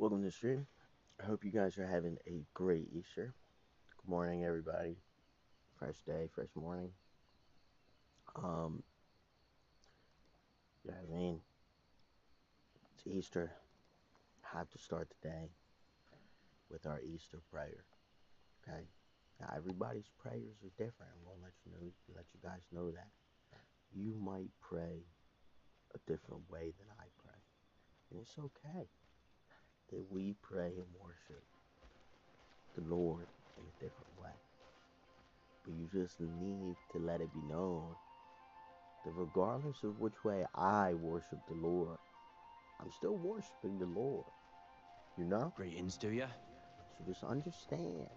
Welcome to the stream. I hope you guys are having a great Easter. Good morning, everybody. Fresh day, fresh morning. Um, yeah, I mean, it's Easter. Have to start the day with our Easter prayer. Okay. Now, everybody's prayers are different. I'm gonna let you guys know that. You might pray a different way than I pray, and it's okay that we pray and worship the Lord in a different way. But you just need to let it be known that regardless of which way I worship the Lord, I'm still worshiping the Lord. You know? Greetings, do ya? So just understand.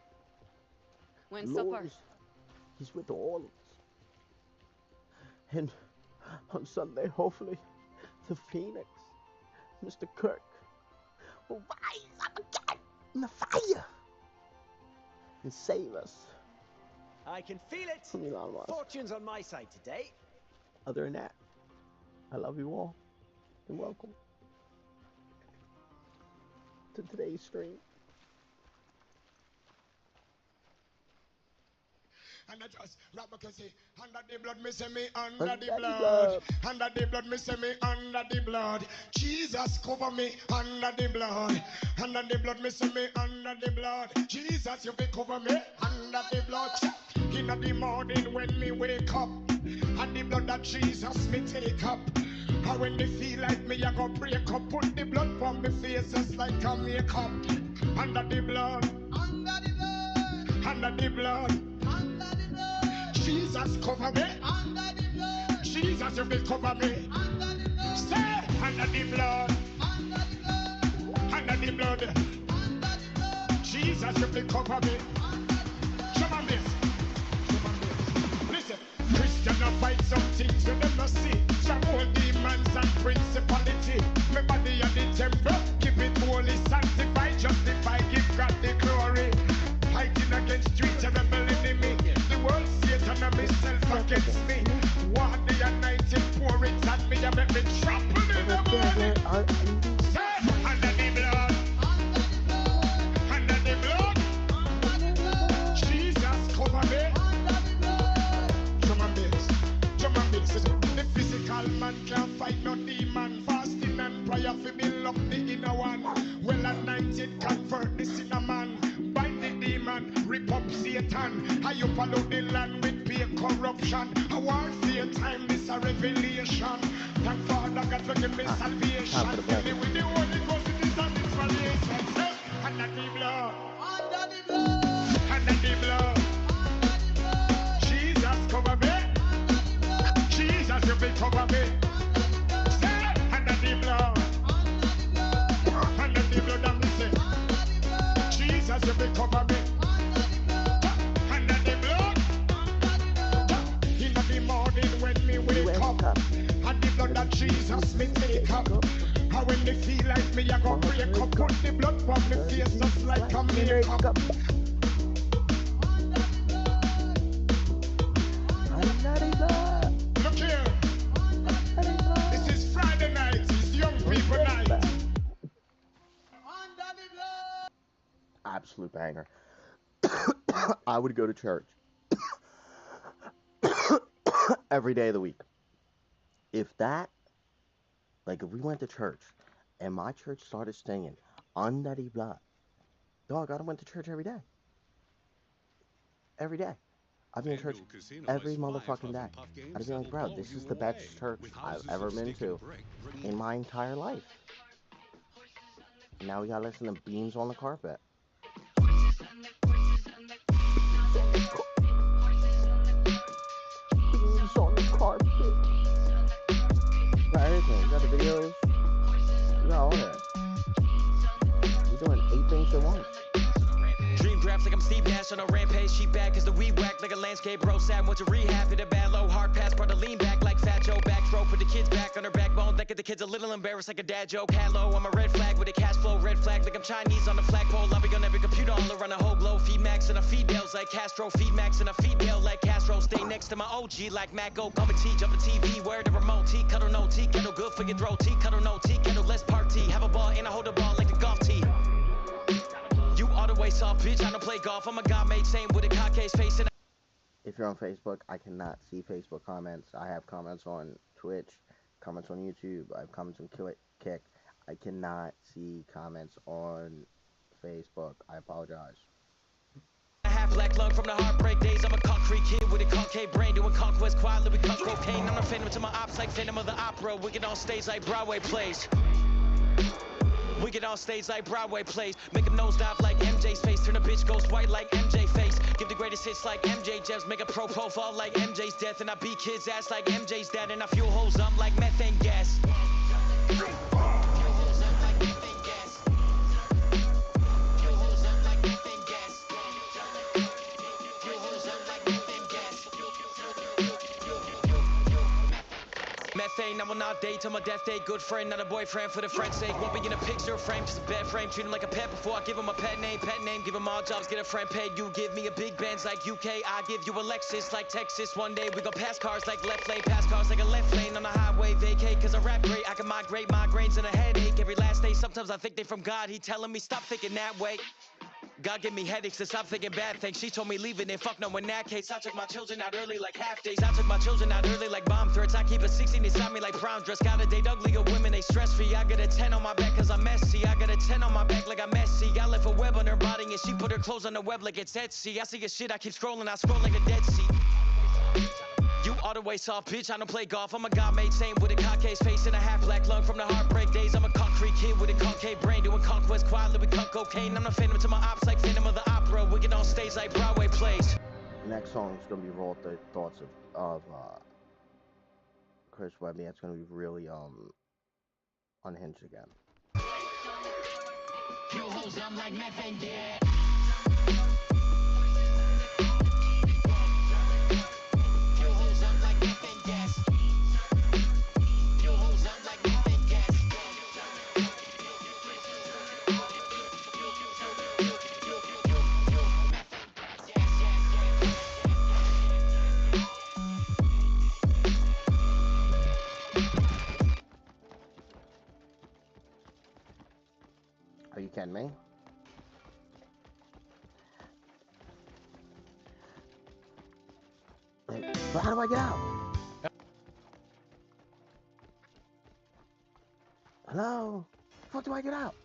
When The supper? Lord He's with all of us. And on Sunday, hopefully, the Pheonix, Mr. Kirk, will rise up again in the fire and save us. I can feel it. From Elon Musk. Fortune's on my side today. Other than that, I love you all and welcome to today's stream. And I just rap because say, under the blood, me say me under Under the the blood. blood. Under the blood, me say me under the blood. Jesus cover me under the blood. Under the blood, me say me under the blood. Jesus, you be cover me under the blood. In the morning when me wake up, and the blood of Jesus me take up. And when me feel like me, I go break up. Put the blood from me face just like a makeup. Under the blood. Under the blood. Under the blood. Jesus cover me under the blood. Jesus, you will cover me under the blood. Stay under the blood. Under the blood. Under the blood. Under the blood. Jesus, you will cover me under the blood. Show me this. Show me this. Listen, Christian I fight some things you never see. Some old demons and principality. My body at the temple, keep it holy, sanctified, justified, give God the glory. Fighting against street and rebel enemy. The world Satan and myself against me. What the anointing pour it on me and make me trample in the morning. Say, under the blood. Under the blood. Under the blood. Jesus cover me. Under the blood. Drum and bass. Drum and bass. The physical man can't fight no demon. Fasting and prayer for build up the inner one. Well anointed convert the sinner man. Bind the demon, rip up Satan. How you follow the land with pure corruption. A warfare time, this a revelation. Thank Father God for giving me salvation. Fill me with the Holy Ghost, it is an inspiration. Say, under the blood. Under the blood. Under the blood. Under the blood. Jesus cover me. Under the blood. Jesus, you will cover me. Under the blood. Say, under the blood. Under the blood. Under the blood, and me say. Jesus, you will cover me under the blood. In the morning when me wake up, and the blood of Jesus me take up. And when they feel like me, I go break up. Put the blood from me face just like a makeup. Look here, this is Friday night, it's young people night. Absolute banger. I would go to church every day of the week. If we went to church and my church started singing under the blood, dog, I went to church every day. Every day. I've been in church every motherfucking day. I'd be like, bro, this is the best church I've ever been to in my entire life. And now we gotta listen to Beams on the Carpet. Beams on the carpet. We got everything. We got the videos. We got all that. We're doing 8 things at once. Dream drafts like I'm Steve Nash on a rampage. She back as the weed whack like a landscape bro. Sad went to rehab, hit a bad low hard pass, brought the lean back like Fat Joe back throw. Put the kids back on her backbone like at the kids a little embarrassed like a dad joke. Hello, I'm a red flag with a cash flow. Red flag like I'm Chinese on the flagpole. I'll be on every computer all around the whole globe. Feed Max and a Fidels like Castro. Feed Max and a Fidel like Castro. Stay next to my OG like Matt Go. Come and T, jump a TV, where the remote. Tea kettle, no tea kettle, good for your throat. Tea kettle, no tea kettle, let's party. Have a ball and I hold a ball like a golf tee. You all the way soft, bitch, I don't play golf. I'm a god-made saint with a cockcase face and If you're on Facebook, I cannot see Facebook comments. I have comments on Twitch, comments on YouTube, I have comments on Kick. I cannot see comments on Facebook. I apologize. half black lung from the heartbreak days. I'm a concrete kid with a concave brain doing conquest quietly. We cut cocaine. I'm a phantom to my ops like Phantom of the Opera. We get on stage like Broadway plays. We get on stage like Broadway plays. Make them nosedive like MJ's face. Turn a bitch ghost white like MJ face. Give the greatest hits like MJ Jeffs. Make a pro profile like MJ's death. And I beat kids ass like MJ's dad. And I fuel holes up like methane gas. Methane, I will not date till my death day. Good friend, not a boyfriend for the friend's sake. Won't be in a picture frame, just a bed frame. Treat him like a pet before I give him a pet name. Give him all jobs, get a friend paid. You give me a big Benz like UK. I give you a Lexus like Texas. One day we gon' pass cars like left lane. Pass cars like a left lane on the highway. Vacate cause I rap great. I can migrate migraines and a headache every last day. Sometimes I think they from God. He telling me stop thinking that way. God give me headaches to stop thinking bad things. She told me leaving it, fuck no in that case. I took my children out early like half days. I took my children out early like bomb threats. I keep a 16 inside me like prom dress. Gotta date uglier women, they stress free. I got a 10 on my back cause I'm messy. I got a 10 on my back like I'm messy. I left a web on her body and she put her clothes on the web like it's Etsy. I see a shit, I keep scrolling, I scroll like a Dead Sea. You all the way soft, bitch, I don't play golf. I'm a god-made saint with a cockcase face and a half black lung from the heartbreak days. I'm a concrete kid with a concave brain doing conquest quietly. We cut cocaine. I'm a phantom to my ops like Phantom of the Opera. We get on stage like Broadway plays. Next song is gonna be Roll the Thoughts of Chris Webby. It's gonna be really unhinged again. Are you kidding me? But how do I get out? Hello? How do I get out?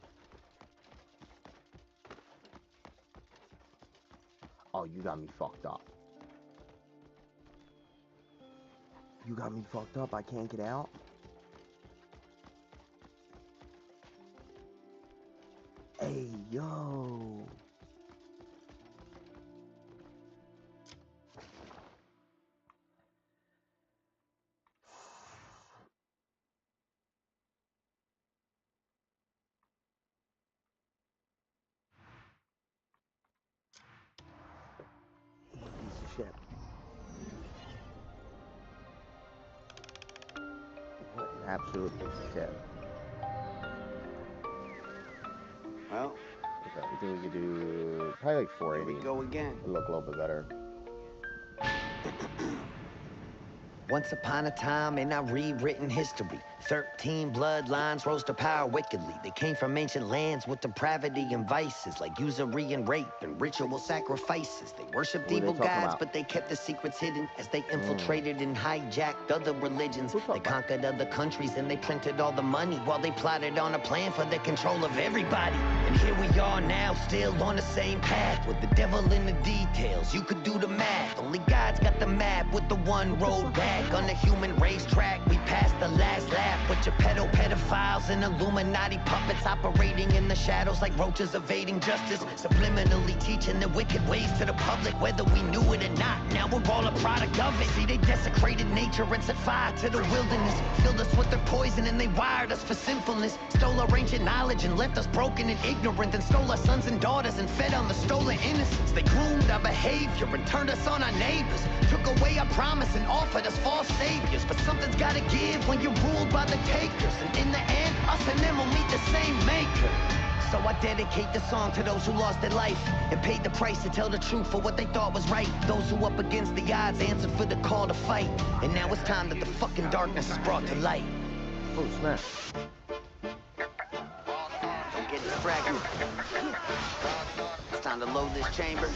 Oh, you got me fucked up. You got me fucked up. I can't get out. Hey, yo. Piece of shit. What an absolute piece of shit. Well, Okay, I think we could do probably like 480. here we go again. It'll look a little bit better. Once upon a time in our rewritten history, 13 bloodlines rose to power wickedly. They came from ancient lands with depravity and vices, like usury and rape and ritual sacrifices. They worshipped Who are they evil talking gods, about? but they kept the secrets hidden as they infiltrated and hijacked other religions. Who's talking They about? conquered other countries and they printed all the money while they plotted on a plan for the control of everybody. And here we are now, still on the same path, with the devil in the details. You could do the math. Only God's got the map with the one road back. On the human racetrack, we passed the last lap with your pedophiles and Illuminati puppets operating in the shadows like roaches evading justice, subliminally teaching the wicked ways to the public, whether we knew it or not. Now we're all a product of it. See, they desecrated nature and set fire to the wilderness, filled us with their poison and they wired us for sinfulness, stole our ancient knowledge and left us broken and ignorant, and stole our sons and daughters and fed on the stolen innocence. They groomed our behavior and turned us on our neighbors, took away our promise and offered us false saviors. But something's gotta give when you're ruled by the takers. And in the end, us and them will meet the same maker. So I dedicate the song to those who lost their life and paid the price to tell the truth for what they thought was right. Those who up against the odds answered for the call to fight. And now it's time that the fucking darkness is brought to light. Oh, snap. Don't get distracted. It's time to load this chamber.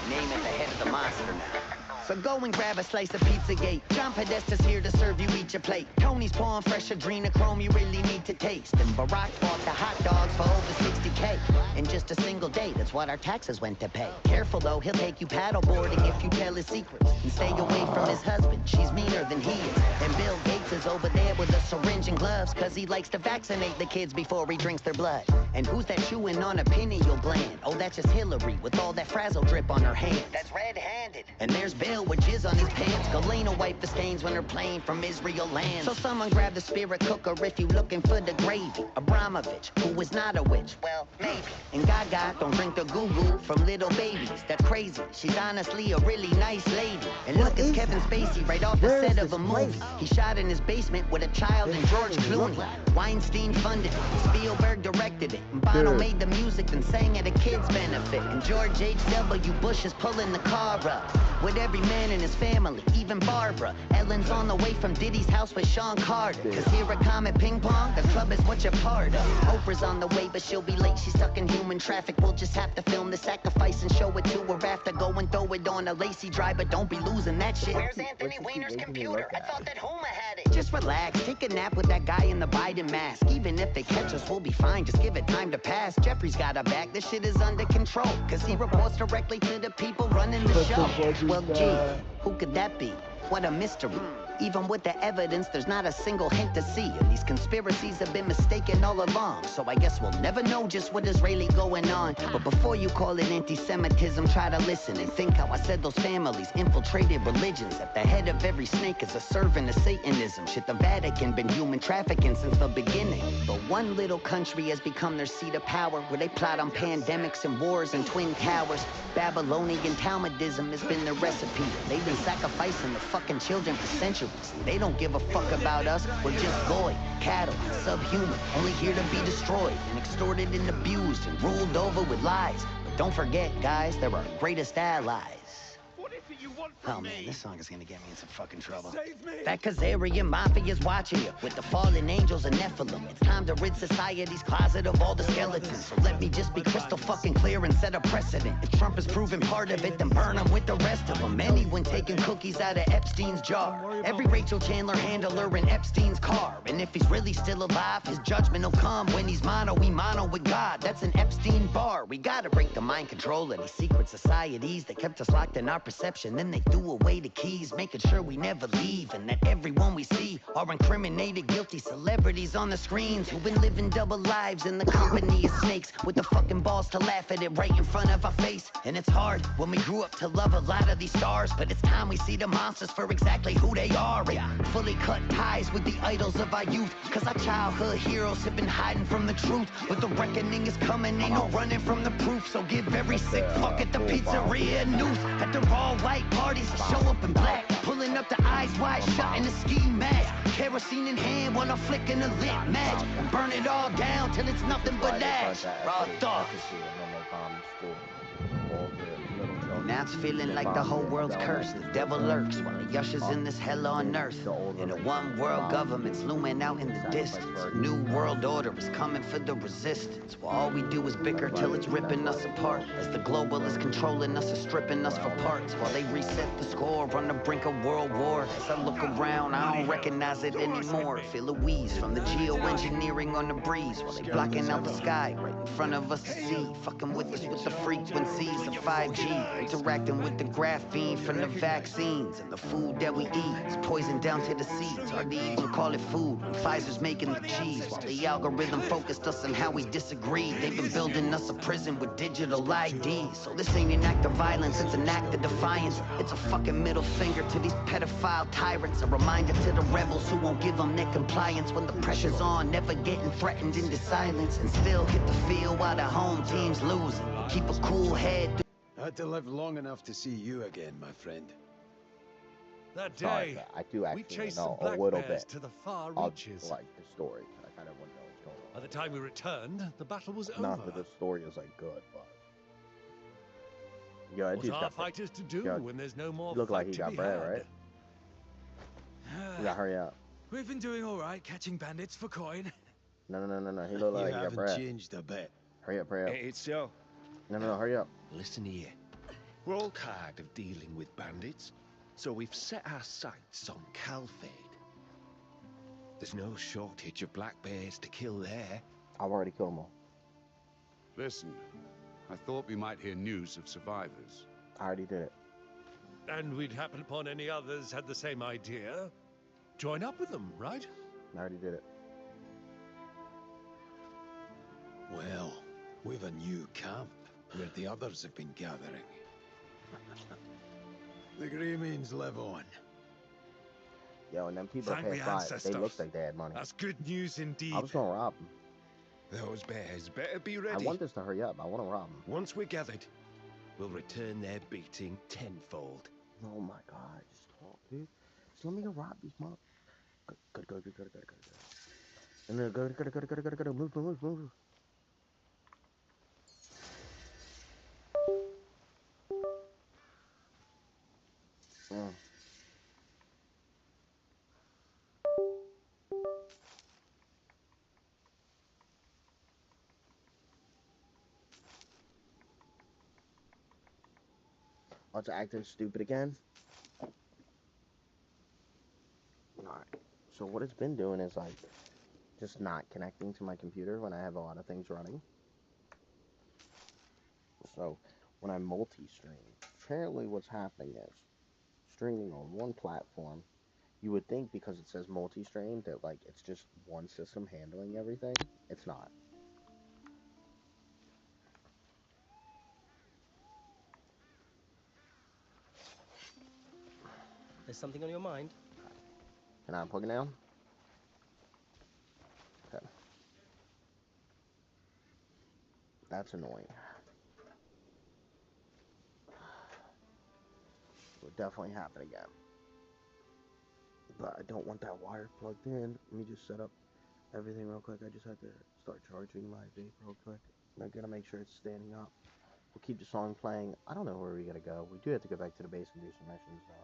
Name at the head of the monster now. So go and grab a slice of Pizzagate. John Podesta's here to serve you each a plate. Tony's pouring fresh adrenochrome you really need to taste. And Barack bought the hot dogs for over 60K. In just a single day, that's what our taxes went to pay. Careful though, he'll take you paddleboarding if you tell his secrets. And stay away from his husband, she's meaner than he is. And Bill Gates is over there with a syringe and gloves, cause he likes to vaccinate the kids before he drinks their blood. And who's that chewing on a pineal gland? Oh, that's just Hillary with all that frazzle drip on her hands. That's red-handed. And there's Bill with jizz on his pants. Galena wipe the stains when they're playing from Israel land. So someone grab the spirit cooker if you looking for the gravy. Abramovich, who is not a witch, well, maybe. And Gaga don't drink the goo-goo from little babies. That's crazy. She's honestly a really nice lady. And look, it's Kevin Spacey right off the set of a movie. He shot in his basement with a child and George Clooney. Weinstein funded it. Spielberg directed it. And Bono made the music and sang at a kid's benefit. And George H.W. Bush is pulling the car up with every man in his family, even Barbara. Ellen's on the way from Diddy's house with Sean Carter. Cause here at Comet Ping Pong, the club is what you're part of. Oprah's on the way, but she'll be late. She's stuck in human traffic. We'll just have to film the sacrifice and show it to her after. Go and throw it on a lacy dry, but don't be losing that shit. Where's Anthony Weiner's computer? I thought that Homa had it. Just relax, take a nap with that guy in the Biden mask. Even if they catch us, we'll be fine. Just give it time to pass. Jeffrey's got our back. This shit is under control. Cause he reports directly to the people running the show. Well, gee, who could that be? What a mystery. Even with the evidence, there's not a single hint to see. And these conspiracies have been mistaken all along. So I guess we'll never know just what is really going on. But before you call it anti-Semitism, try to listen and think how I said those families infiltrated religions. At the head of every snake is a servant of Satanism. Shit, the Vatican been human trafficking since the beginning. But one little country has become their seat of power, where they plot on pandemics and wars and twin towers. Babylonian Talmudism has been the recipe. They've been sacrificing the fucking children for centuries. They don't give a fuck about us. We're just goy, cattle, subhuman, only here to be destroyed and extorted and abused and ruled over with lies. But don't forget, guys, they're our greatest allies. Oh man, this song is gonna get me in some fucking trouble. Save me! That Khazarian Mafia's watching you with the fallen angels and Nephilim. It's time to rid society's closet of all the skeletons. So let me just be crystal fucking clear and set a precedent. If Trump is proven part of it, then burn him with the rest of them. Anyone taking cookies out of Epstein's jar. Every Rachel Chandler handler in Epstein's car. And if he's really still alive, his judgment will come when he's mono with God. That's an Epstein bar. We gotta break the mind control of these secret societies that kept us locked in our perception. Then they threw away the keys, making sure we never leave, and that everyone we see are incriminated, guilty celebrities on the screens who've been living double lives in the company of snakes, with the fucking balls to laugh at it right in front of our face. And it's hard when we grew up to love a lot of these stars, but it's time we see the monsters for exactly who they are, and fully cut ties with the idols of our youth. Cause our childhood heroes have been hiding from the truth, but the reckoning is coming, ain't no running from the proof. So give every sick fuck at the pizzeria a noose. At the raw white parties, show up in black, pulling up the eyes wide shut in a ski mask. Kerosene in hand while I'm flicking a lit match, and burn it all down till it's nothing but ash. Raw thought. Now it's feeling like the whole world's cursed. The devil lurks while he ushers in this hell on earth. And a one world government's looming out in the distance. A new world order is coming for the resistance. While all we do is bicker till it's ripping us apart, as the globalists controlling us and stripping us for parts, while they reset the score on the brink of world war. As I look around, I don't recognize it anymore. Feel a wheeze from the geoengineering on the breeze, while they blocking out the sky right in front of us to see. Fucking with us with the frequencies of 5G. Interacting with the graphene from the vaccines, and the food that we eat is poison down to the seeds. Hard to even call it food when Pfizer's making the cheese, while the algorithm focused us on how we disagree. They've been building us a prison with digital ID. So this ain't an act of violence, it's an act of defiance. It's a fucking middle finger to these pedophile tyrants, a reminder to the rebels who won't give them their compliance when the pressure's on, never getting threatened into silence, and still hit the field while the home team's losing. Keep a cool head. I had to live long enough to see you again, my friend. That Sorry, day, but I do we actually chased some know a black little bears bit to the far of reaches. like the story. I kind of want to know what's going By on. the time we returned, the battle was Not over. that the story is like good, but yeah, it What just are got. fighters to do Yeah, when there's no more He looked like fight he to got be bread, had? right? You gotta hurry up. We've been doing all right catching bandits for coin. No. He looked like You he got haven't bread. changed a bit. Hurry up, hurry up. It's so. No, hurry up. Listen here. We're all tired of dealing with bandits, so we've set our sights on Calfade. There's no shortage of black bears to kill there. I've already killed them all. Listen, I thought we might hear news of survivors. I already did it. And we'd happen upon any others had the same idea. Join up with them, right? I already did it. Well, we've a new camp where the others have been gathering. The Greymeans live on. Yo, and them people Thank the passed by, ancestors. they looked like they had money. That's good news indeed. I was gonna rob them. Those bears better be I ready. want this to hurry up. I want to rob them. Once we're gathered, we'll return their beating tenfold. Oh my god, just talk, dude. Just let me go rob these mother. Go. And then go. Move. What's acting stupid again? Alright. So what it's been doing is like just not connecting to my computer when I have a lot of things running. So when I multi-stream, apparently what's happening is streaming on one platform, you would think because it says multi-stream that like it's just one system handling everything. It's not. There's something on your mind? Can I plug it down? Okay. That's annoying. It would definitely happen again. But I don't want that wire plugged in. Let me just set up everything real quick. I just had to start charging my vape real quick. And I gotta make sure it's standing up. We'll keep the song playing. I don't know where we gotta go. We do have to go back to the base and do some missions though.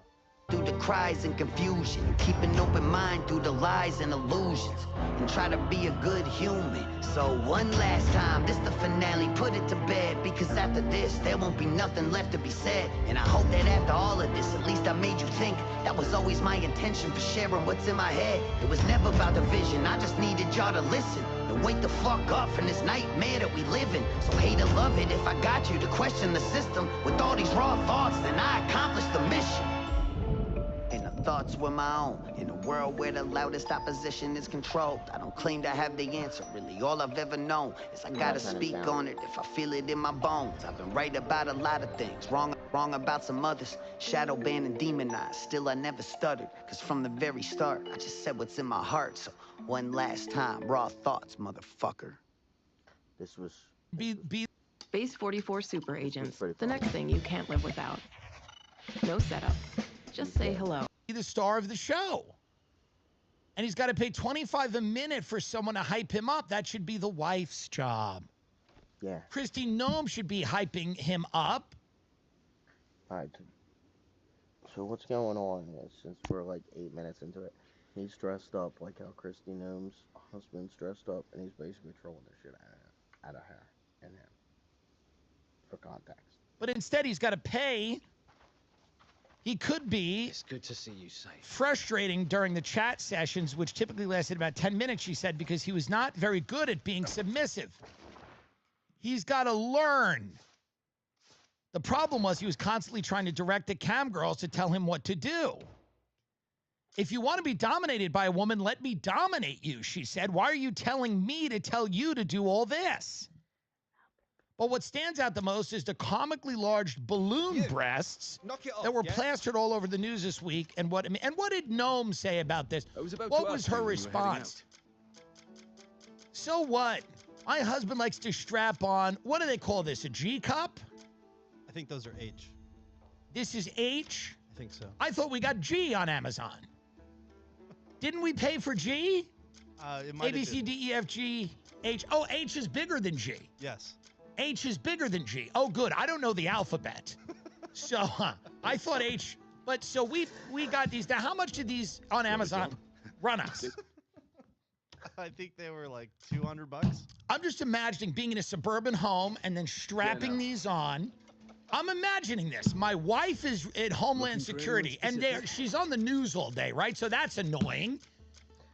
Through the cries and confusion, keep an open mind through the lies and illusions, and try to be a good human. So one last time, this the finale, put it to bed, because after this, there won't be nothing left to be said. And I hope that after all of this, at least I made you think. That was always my intention for sharing what's in my head. It was never about the vision, I just needed y'all to listen and wake the fuck up from this nightmare that we live in. So hate or love it, if I got you to question the system with all these raw thoughts, then I accomplished the mission. And the thoughts were my own. In a world where the loudest opposition is controlled, I don't claim to have the answer. Really, all I've ever known is I gotta speak on it if I feel it in my bones. I've been right about a lot of things, wrong about some others. Shadow banned and demonized. Still, I never stuttered, cause from the very start, I just said what's in my heart. So one last time, raw thoughts, motherfucker. This was Base 44 super agents. pretty The next thing you can't live without. No setup. Just say hello. Be the star of the show. And he's got to pay $25 a minute for someone to hype him up. That should be the wife's job. Yeah. Christy Gnome should be hyping him up. Alright. So what's going on is, since we're like 8 minutes into it, he's dressed up like how Christy Gnome's husband's dressed up, and he's basically trolling the shit out of her and him. For context. But instead, he's got to pay. He could be It's good to see you safe. frustrating during the chat sessions, which typically lasted about 10 minutes, she said, because he was not very good at being submissive. He's got to learn. The problem was he was constantly trying to direct the cam girls to tell him what to do. If you want to be dominated by a woman, let me dominate you, she said. Why are you telling me to tell you to do all this? But what stands out the most is the comically large balloon breasts that were plastered all over the news this week. And what did Gnome say about this? What was her response? So what? My husband likes to strap on, what do they call this, a G cup? I think those are H. This is H? I think so. I thought we got G on Amazon. Didn't we pay for G? It might A, B, have C, been. D, E, F, G, H. Oh, H is bigger than G. Yes. H is bigger than G. Oh, good. I don't know the alphabet. So I thought H, but so we got these. Now, how much did these on Amazon run us? I think they were like $200. I'm just imagining being in a suburban home and then strapping these on. I'm imagining this. My wife is at Homeland Security, and she's on the news all day, right? So that's annoying.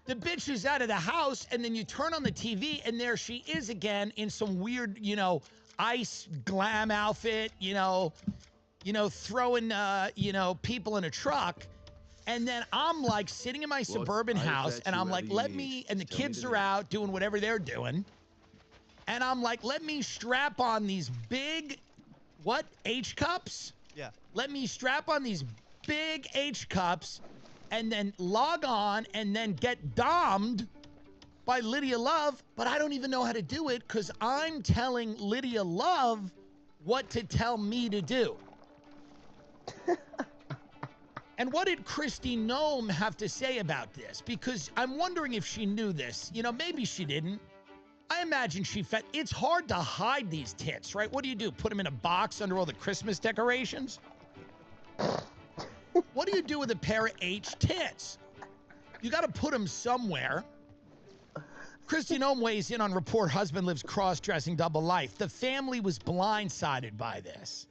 The bitch is out of the house, and then you turn on the TV, and there she is again in some weird, ice glam outfit, throwing, people in a truck. And then I'm like sitting in my suburban house, and I'm like, and the kids are out doing whatever they're doing. And I'm like, let me strap on these big, H cups? Yeah. Let me strap on these big H cups and then log on and then get dommed by Lydia Love, but I don't even know how to do it because I'm telling Lydia Love what to tell me to do. And what did Christy Nome have to say about this? Because I'm wondering if she knew this. Maybe she didn't. I imagine she felt it's hard to hide these tits, right? What do? Put them in a box under all the Christmas decorations? What do you do with a pair of H tits? You got to put them somewhere. Christy Nome weighs in on report husband lives cross-dressing double life. The family was blindsided by this.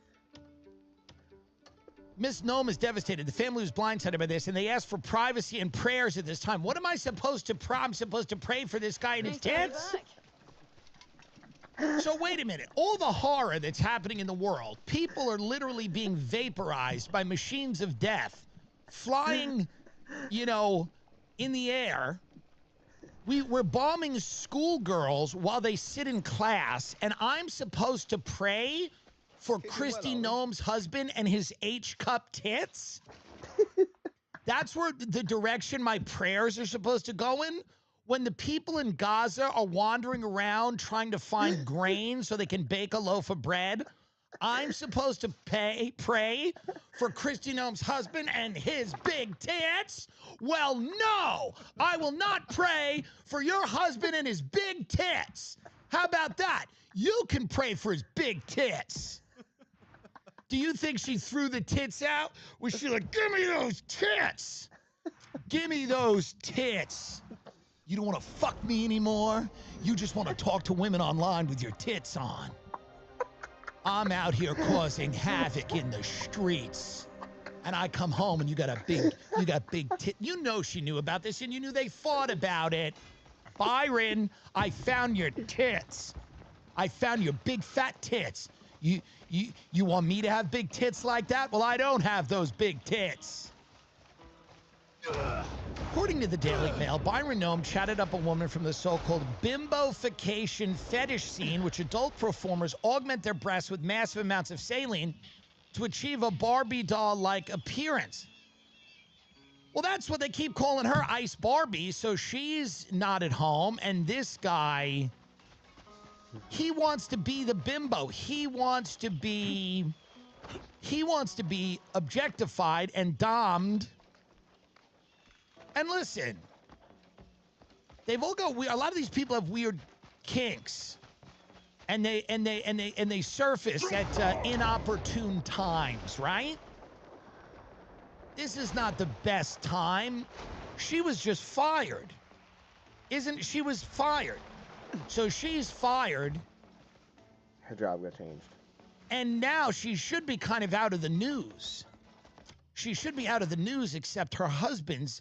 Miss Nome is devastated. The family was blindsided by this, and they asked for privacy and prayers at this time. What am I supposed to pray? I'm supposed to pray for this guy and his tits? So wait a minute. All the horror that's happening in the world, people are literally being vaporized by machines of death, flying, in the air. We're bombing schoolgirls while they sit in class, and I'm supposed to pray for Christy Nome's husband and his H-cup tits? That's where the direction my prayers are supposed to go in? When the people in Gaza are wandering around trying to find grain so they can bake a loaf of bread, I'm supposed to pray for Christy Nome's husband and his big tits? Well, no! I will not pray for your husband and his big tits. How about that? You can pray for his big tits. Do you think she threw the tits out? Was she like, give me those tits? Give me those tits. You don't want to fuck me anymore? You just want to talk to women online with your tits on. I'm out here causing havoc in the streets. And I come home and you got big tit. You know she knew about this and you knew they fought about it. Byron, I found your tits. I found your big fat tits. You want me to have big tits like that? Well, I don't have those big tits. According to the Daily Mail, Byron Nome chatted up a woman from the so-called bimbofication fetish scene, which adult performers augment their breasts with massive amounts of saline to achieve a Barbie doll-like appearance. Well, that's what they keep calling her, Ice Barbie, so she's not at home, and this guy, he wants to be the bimbo. He wants to be objectified and dommed. And listen, they've all got weird. A lot of these people have weird kinks, and they surface at inopportune times, right? This is not the best time. She was just fired, she was fired, so she's fired. Her job got changed, and now she should be kind of out of the news. She should be out of the news, except her husband's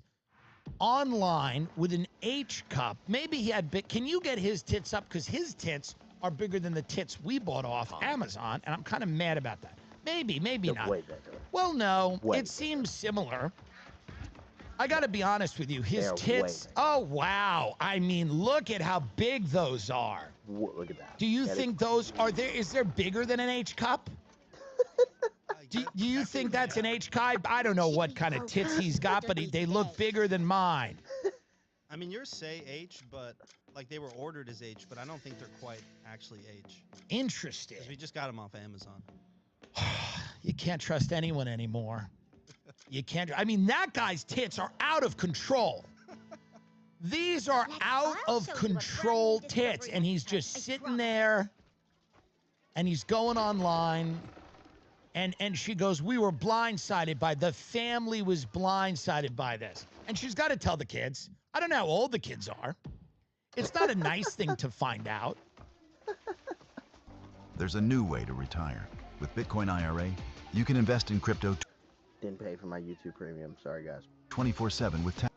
online with an H cup. Maybe he had big. Can you get his tits up? Because his tits are bigger than the tits we bought off Amazon, and I'm kind of mad about that. Maybe not. Way bigger. Well, no, it seems similar. I got to be honest with you. His tits. Oh wow! I mean, look at how big those are. Look at that. Do you think those are there? Is there bigger than an H cup? Do you think that's an H cup? I don't know what kind of tits he's got, but they look bigger than mine. I mean, yours say H, but like they were ordered as H, but I don't think they're quite actually H. Interesting. 'Cause we just got them off Amazon. You can't trust anyone anymore. You can't. I mean, that guy's tits are out of control. These are out of control tits, and he's just sitting there, and he's going online, and she goes, we were blindsided by, the family was blindsided by this. And she's got to tell the kids. I don't know how old the kids are. It's not a nice thing to find out. There's a new way to retire. With Bitcoin IRA, you can invest in crypto Didn't pay for my YouTube premium. Sorry, guys. 24/7 with tax.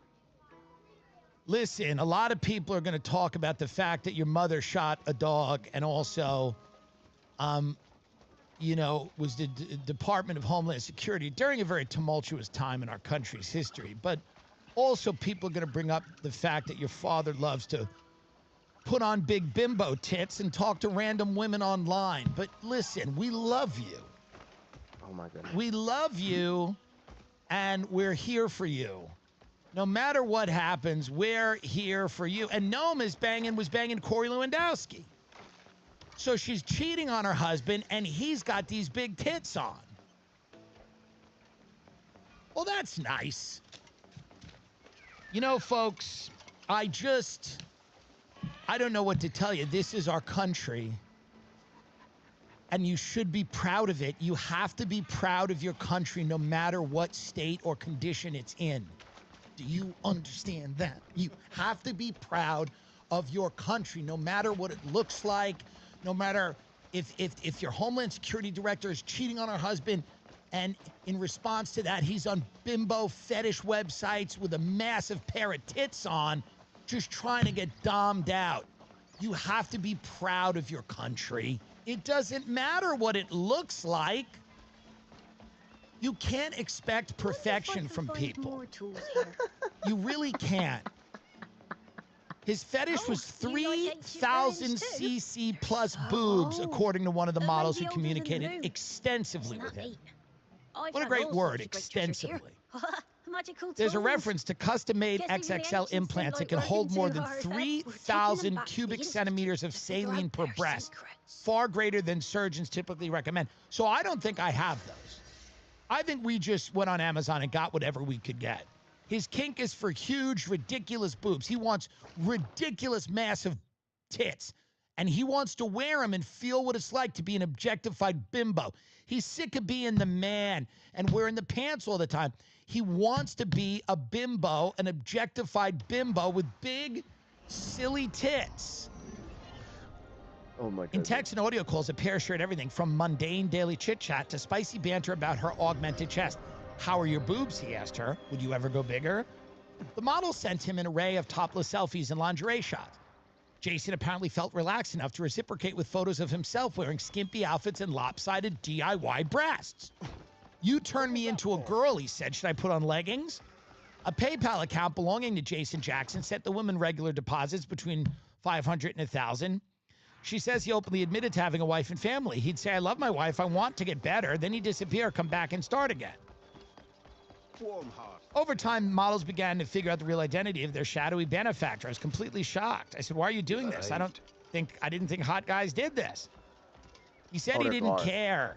Listen, a lot of people are going to talk about the fact that your mother shot a dog and also, was the Department of Homeland Security during a very tumultuous time in our country's history. But also people are going to bring up the fact that your father loves to put on big bimbo tits and talk to random women online. But listen, we love you. Oh, my goodness. We love you, and we're here for you. No matter what happens, we're here for you. And Noam was banging Corey Lewandowski. So she's cheating on her husband, and he's got these big tits on. Well, that's nice. You know, folks, I don't know what to tell you. This is our country, and you should be proud of it. You have to be proud of your country no matter what state or condition it's in. Do you understand that? You have to be proud of your country no matter what it looks like, no matter if your Homeland Security director is cheating on her husband, and in response to that, he's on bimbo fetish websites with a massive pair of tits on, just trying to get dommed out. You have to be proud of your country. It doesn't matter what it looks like. You can't expect perfection from people. You really can't. His fetish was 3,000 cc plus boobs, according to one of the models who communicated extensively with him. What a great word, extensively. There's a reference to custom-made XXL implants that can hold more than 3,000 cubic centimeters of saline per breast, far greater than surgeons typically recommend. So I don't think I have those. I think we just went on Amazon and got whatever we could get. His kink is for huge, ridiculous boobs. He wants ridiculous, massive tits. And he wants to wear them and feel what it's like to be an objectified bimbo. He's sick of being the man and wearing the pants all the time. He wants to be a bimbo, an objectified bimbo with big, silly tits. Oh my In goodness. text and audio calls, the pair shared everything from mundane daily chit-chat to spicy banter about her augmented chest. How are your boobs, he asked her. Would you ever go bigger? The model sent him an array of topless selfies and lingerie shots. Jason apparently felt relaxed enough to reciprocate with photos of himself wearing skimpy outfits and lopsided DIY breasts. You turned me into a girl, he said. Should I put on leggings? A PayPal account belonging to Jason Jackson sent the woman regular deposits between $500 and $1,000. She says he openly admitted to having a wife and family. He'd say, I love my wife, I want to get better. Then he'd disappear, come back and start again. Warm heart. Over time, models began to figure out the real identity of their shadowy benefactor. I was completely shocked. I said, why are you doing this? I didn't think hot guys did this. He said he didn't care.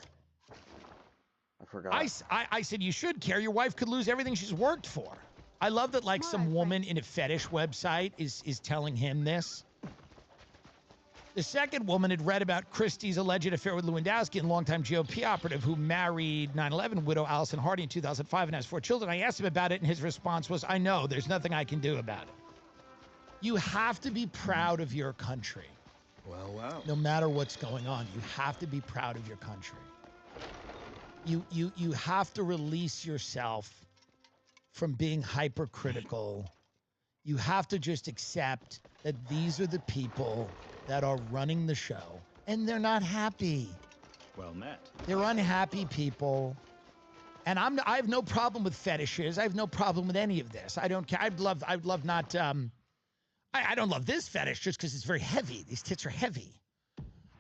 I forgot. I said, you should care. Your wife could lose everything she's worked for. I love that, like, some woman in a fetish website is telling him this. The second woman had read about Christie's alleged affair with Lewandowski, and longtime GOP operative who married 9/11 widow Allison Hardy in 2005 and has 4 children. I asked him about it, and his response was, I know, there's nothing I can do about it. You have to be proud of your country. Well, wow. No matter what's going on, you have to be proud of your country. You have to release yourself from being hypercritical. You have to just accept that these are the people that are running the show, and they're not happy. Well met. They're unhappy people. And I have no problem with fetishes. I have no problem with any of this. I don't care. I'd love not, I don't love this fetish just because it's very heavy. These tits are heavy.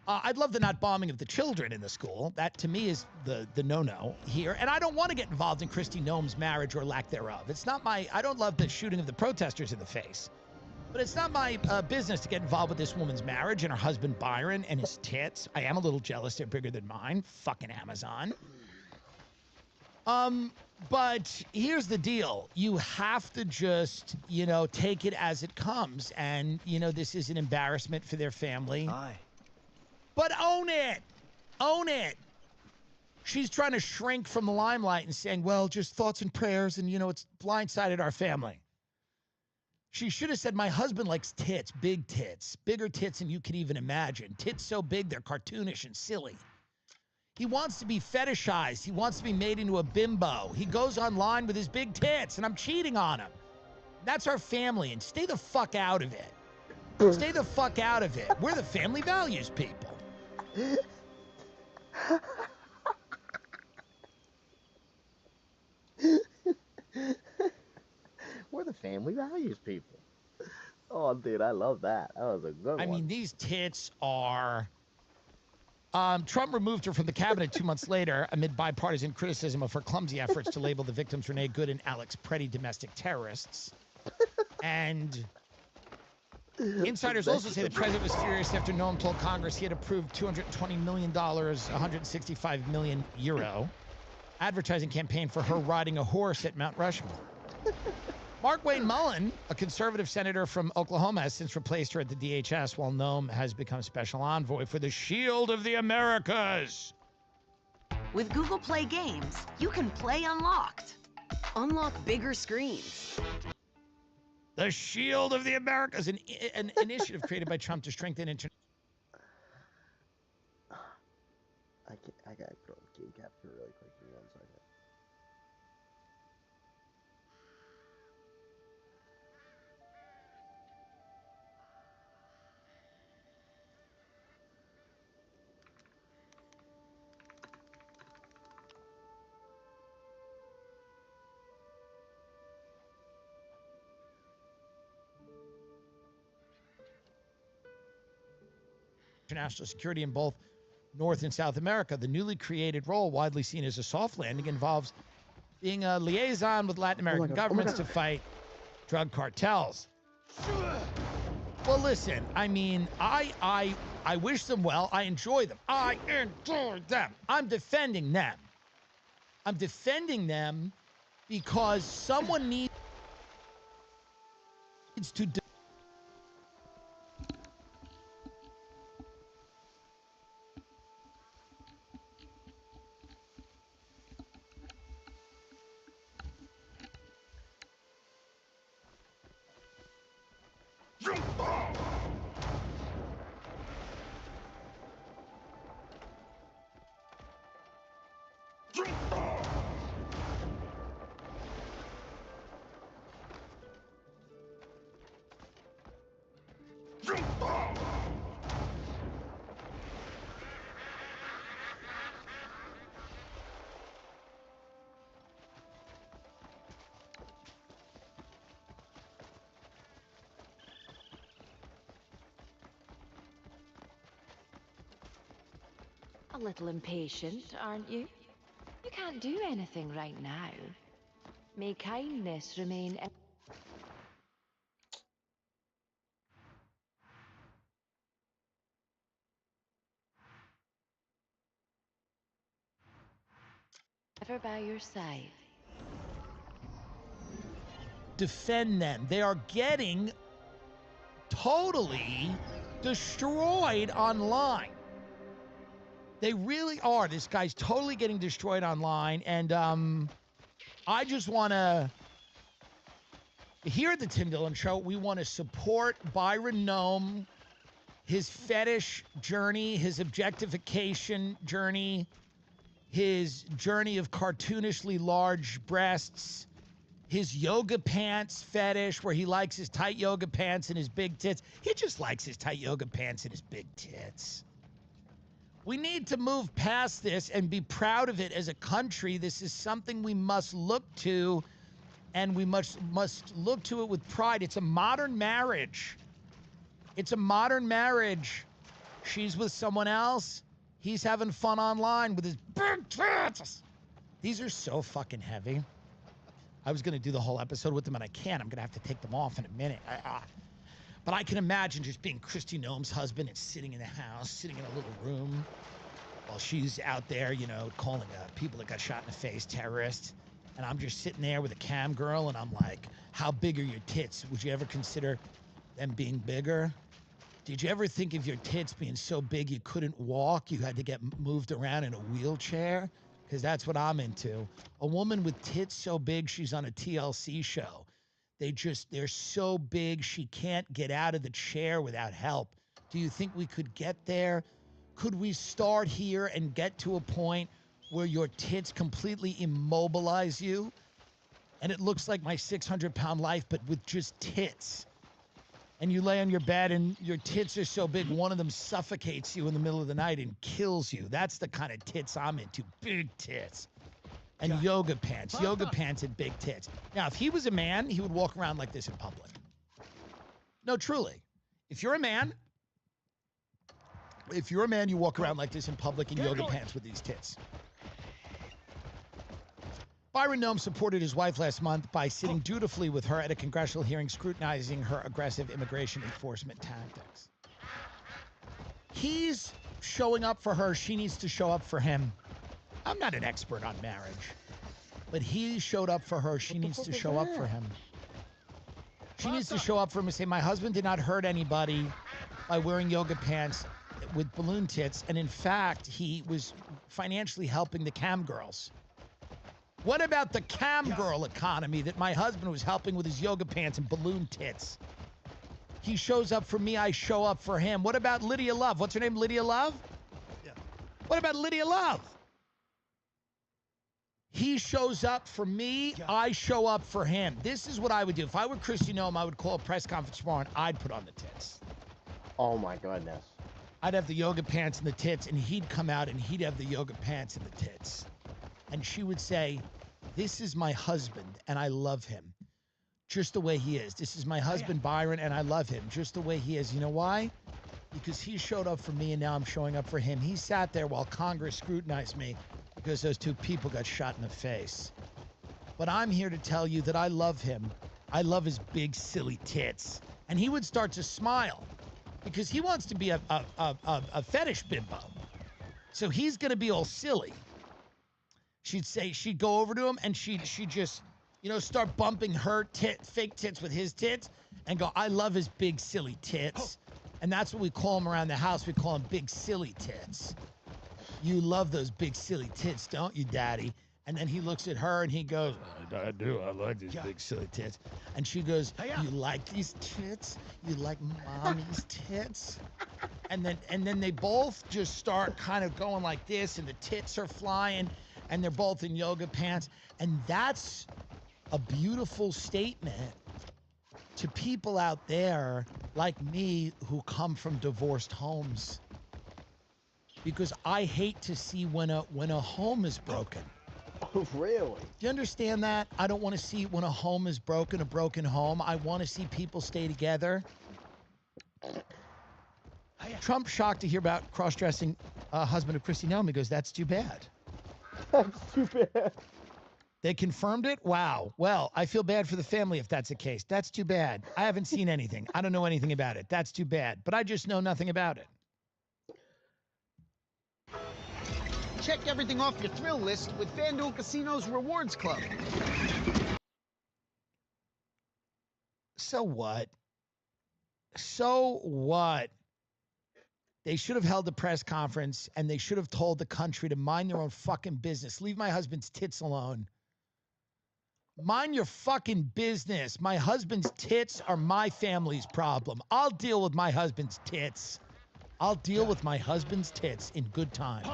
I'd love the not bombing of the children in the school. That, to me, is the no-no here. And I don't want to get involved in Kristi Noem's marriage or lack thereof. It's not I don't love the shooting of the protesters in the face. But it's not my business to get involved with this woman's marriage and her husband Byron and his tits. I am a little jealous they're bigger than mine. Fucking Amazon. But here's the deal. You have to just, take it as it comes. And, this is an embarrassment for their family. Aye. But own it. Own it. She's trying to shrink from the limelight and saying, well, just thoughts and prayers, and, it's blindsided our family. She should have said, my husband likes tits, big tits, bigger tits than you could even imagine. Tits so big they're cartoonish and silly. He wants to be fetishized. He wants to be made into a bimbo. He goes online with his big tits, and I'm cheating on him. That's our family, and stay the fuck out of it. Stay the fuck out of it. We're the family values people. We're the family values people. Oh, dude, I love that. That was a good one. I mean, these tits are... Trump removed her from the cabinet 2 months later amid bipartisan criticism of her clumsy efforts to label the victims Renee Good and Alex Preddy domestic terrorists. And insiders also say the president was furious after Noam told Congress he had approved $220 million, 165 million euro advertising campaign for her riding a horse at Mount Rushmore. Mark Wayne Mullen, a conservative senator from Oklahoma, has since replaced her at the DHS, while Noam has become special envoy for the Shield of the Americas. With Google Play Games, you can play unlocked. Unlock bigger screens. The Shield of the Americas, an initiative created by Trump to strengthen internet. I gotta throw the game capture really quick. Give me 1 second. International security in both North and South America. The newly created role, widely seen as a soft landing, involves being a liaison with Latin American governments to fight drug cartels. Well, listen, I mean, I wish them well. I enjoy them. I enjoy them. I'm defending them. I'm defending them because someone needs to A little impatient, aren't you? You can't do anything right now. May kindness remain... ever by your side. defend them. They are getting totally destroyed online. They really are. This guy's totally getting destroyed online. And I just want to, here at the Tim Dillon Show, we want to support Byron Noam, his fetish journey, his objectification journey, his journey of cartoonishly large breasts, his yoga pants fetish where he likes his tight yoga pants and his big tits. He just likes his tight yoga pants and his big tits. We need to move past this and be proud of it as a country. This is something we must look to, and we must look to it with pride. It's a modern marriage. It's a modern marriage. She's with someone else. He's having fun online with his big tits. These are so fucking heavy. I was going to do the whole episode with them, and I can't. I'm going to have to take them off in a minute. But I can imagine just being Kristi Noem's husband and sitting in the house, sitting in a little room, while she's out there, you know, calling people that got shot in the face terrorists. And I'm just sitting there with a cam girl, and I'm like, how big are your tits? Would you ever consider them being bigger? Did you ever think of your tits being so big you couldn't walk? You had to get moved around in a wheelchair? Because that's what I'm into. A woman with tits so big she's on a TLC show. They're so big she can't get out of the chair without help. Do you think we could get there? Could we start here and get to a point where your tits completely immobilize you? And it looks like my 600-pound life, but with just tits. And you lay on your bed and your tits are so big, one of them suffocates you in the middle of the night and kills you. That's the kind of tits I'm into. Big tits. And yoga pants. Yoga pants and big tits. Now, if he was a man, he would walk around like this in public. No, truly. If you're a man, you walk around like this in public in yoga pants with these tits. Byron Nome supported his wife last month by sitting dutifully with her at a congressional hearing scrutinizing her aggressive immigration enforcement tactics. He's showing up for her. She needs to show up for him. I'm not an expert on marriage, but he showed up for her. She needs to show up for him. She needs to show up for him and say, my husband did not hurt anybody by wearing yoga pants with balloon tits. And in fact, he was financially helping the cam girls. What about the cam girl economy that my husband was helping with his yoga pants and balloon tits? He shows up for me, I show up for him. What about Lydia Love? What's her name, Lydia Love? Yeah. What about Lydia Love? He shows up for me, I show up for him. This is what I would do. If I were Kristi Noem, I would call a press conference tomorrow and I'd put on the tits. Oh my goodness. I'd have the yoga pants and the tits, and he'd come out and he'd have the yoga pants and the tits. And she would say, this is my husband, and I love him just the way he is. This is my husband, Byron, and I love him just the way he is. You know why? Because he showed up for me, and now I'm showing up for him. He sat there while Congress scrutinized me because those two people got shot in the face. But I'm here to tell you that I love him. I love his big, silly tits. And he would start to smile because he wants to be a fetish bimbo. So he's going to be all silly. She'd go over to him and she'd just, start bumping her fake tits with his tits and go, I love his big silly tits. And that's what we call him around the house. We call him big silly tits. You love those big silly tits, don't you, Daddy? And then he looks at her and he goes, I do. I like these big silly tits. And she goes, you like these tits? You like mommy's tits? And then they both just start kind of going like this, and the tits are flying. And they're both in yoga pants. And that's a beautiful statement to people out there like me who come from divorced homes. Because I hate to see when a home is broken. Oh, really? Do you understand that? I don't want to see when a home is broken, a broken home. I want to see people stay together. Trump shocked to hear about cross-dressing husband of Kristi Noem. He goes, that's too bad. That's too bad. They confirmed it? Wow. Well, I feel bad for the family if that's the case. That's too bad. I haven't seen anything. I don't know anything about it. That's too bad. But I just know nothing about it. Check everything off your thrill list with FanDuel Casino's Rewards Club. So what? So what? They should have held a press conference and they should have told the country to mind their own fucking business. Leave my husband's tits alone. Mind your fucking business. My husband's tits are my family's problem. I'll deal with my husband's tits. I'll deal with my husband's tits in good time.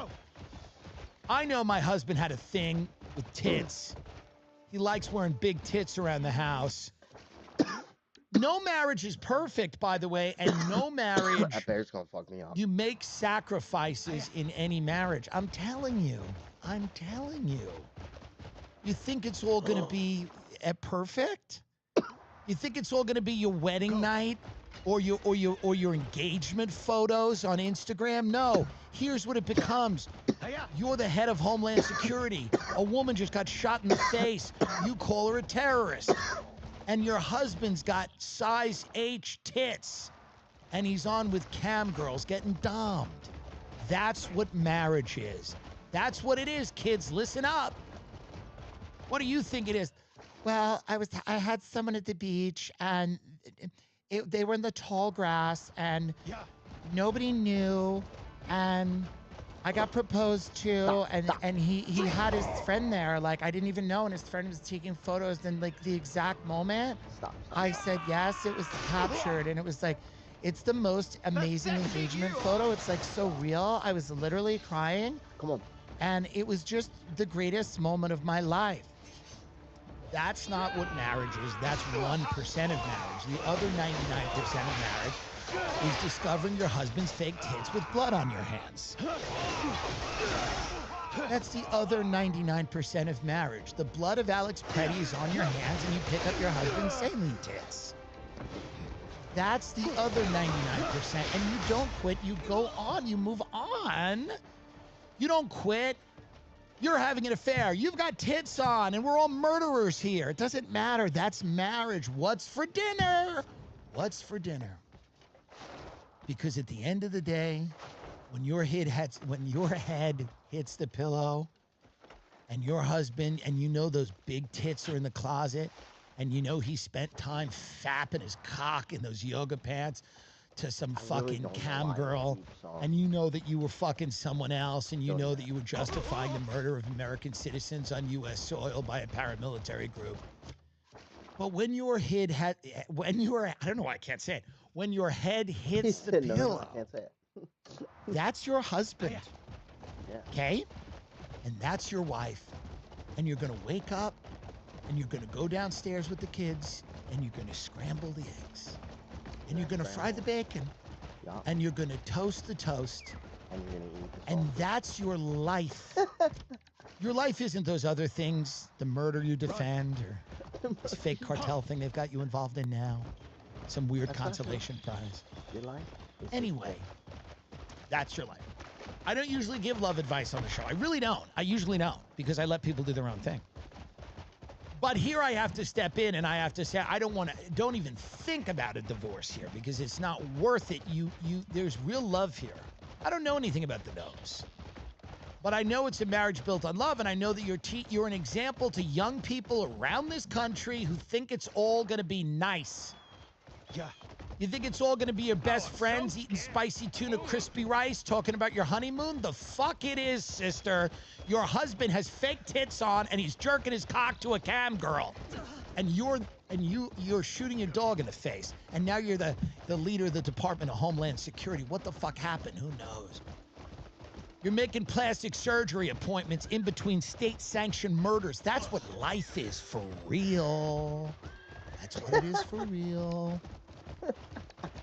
I know my husband had a thing with tits. He likes wearing big tits around the house. No marriage is perfect, by the way, and no marriage... That bear's gonna fuck me up. You make sacrifices in any marriage. I'm telling you. I'm telling you. You think it's all going to be perfect? You think it's all going to be your wedding night or your engagement photos on Instagram? No. Here's what it becomes. You're the head of Homeland Security. A woman just got shot in the face. You call her a terrorist. And your husband's got size H tits. And he's on with cam girls getting domed. That's what marriage is. That's what it is, kids. Listen up. What do you think it is? Well, I had someone at the beach, and they were in the tall grass, and nobody knew, and I got proposed to, and he had his friend there. Like, I didn't even know, and his friend was taking photos. Then, like, the exact moment I said yes, it was captured, and it was like, it's the most amazing engagement photo. It's like so real. I was literally crying. Come on. And it was just the greatest moment of my life. That's not what marriage is. That's 1% of marriage. The other 99% of marriage is discovering your husband's fake tits with blood on your hands. That's the other 99% of marriage. The blood of Alex Pretty is on your hands, and you pick up your husband's saline tits. That's the other 99%. And you don't quit. You go on. You move on. You don't quit. You're having an affair. You've got tits on, and we're all murderers here. It doesn't matter. That's marriage. What's for dinner? What's for dinner? Because at the end of the day, when your head hits the pillow, and your husband, and you know those big tits are in the closet, and you know he spent time fapping his cock in those yoga pants to some fucking cam girl, and you know that you were fucking someone else, and you know that you were justifying the murder of American citizens on U.S. soil by a paramilitary group. But when your head I don't know why I can't say it. When your head hits the pillow, I can't say it. That's your husband. Okay? And that's your wife. And you're going to wake up, and you're going to go downstairs with the kids, and you're going to scramble the eggs. And you're going to fry the bacon. And you're going to toast the toast. And you're going to eat the And that's your life. Your life isn't those other things, the murder you defend, or this fake cartel thing they've got you involved in now. Some weird consolation prize. Your life? Anyway, that's your life. I don't usually give love advice on the show. I really don't. I usually don't, because I let people do their own thing. But here I have to step in, and I have to say, don't even think about a divorce here, because it's not worth it. There's real love here. I don't know anything about the nose, but I know it's a marriage built on love, and I know that you're an example to young people around this country who think it's all going to be nice. Yeah. You think it's all going to be your best friends eating spicy tuna crispy rice, talking about your honeymoon? The fuck it is, sister. Your husband has fake tits on, and he's jerking his cock to a cam girl. And you're shooting your dog in the face. And now you're the leader of the Department of Homeland Security. What the fuck happened? Who knows? You're making plastic surgery appointments in between state-sanctioned murders. That's what life is for real. That's what it is for real.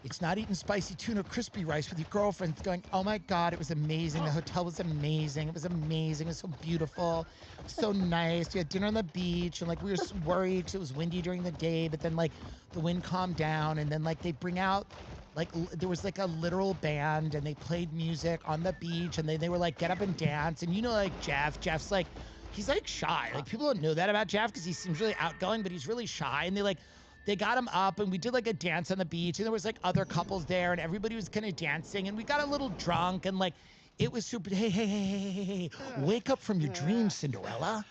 It's not eating spicy tuna crispy rice with your girlfriend going, oh my God, it was amazing. The hotel was amazing. It was amazing. It was so beautiful. It was so nice. We had dinner on the beach, and like we were worried because it was windy during the day, but then like the wind calmed down, and then like they bring out like there was like a literal band, and they played music on the beach, and they were like get up and dance. And you know, like Jeff's like, he's like shy. Like people don't know that about Jeff because he seems really outgoing, but he's really shy. And they got him up, and we did like a dance on the beach, and there was like other couples there, and everybody was kind of dancing, and we got a little drunk, and like it was super. Hey, wake up from your dream, Cinderella.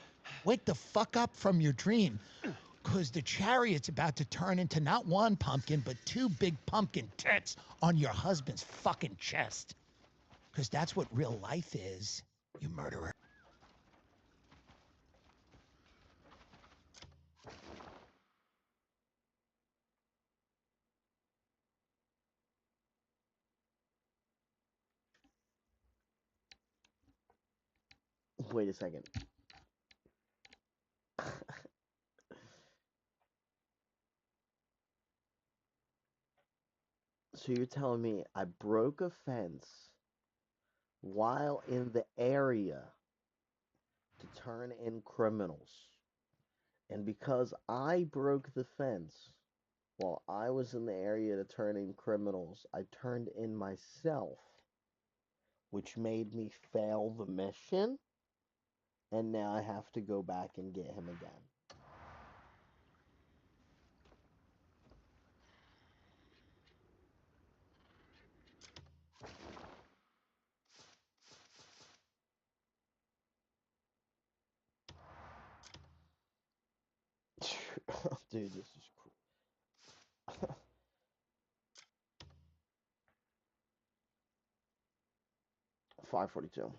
Wake the fuck up from your dream, because the chariot's about to turn into not one pumpkin, but two big pumpkin tits on your husband's fucking chest, because that's what real life is, you murderer. Wait a second. So you're telling me I broke a fence while in the area to turn in criminals. And because I broke the fence while I was in the area to turn in criminals, I turned in myself, which made me fail the mission. And now I have to go back and get him again. Dude, this is cool. 542.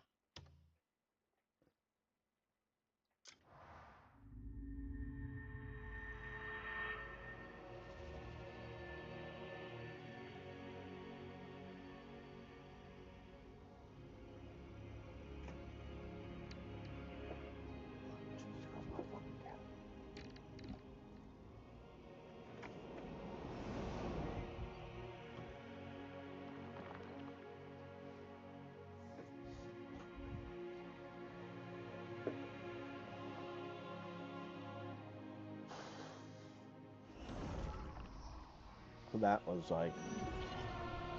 That was like,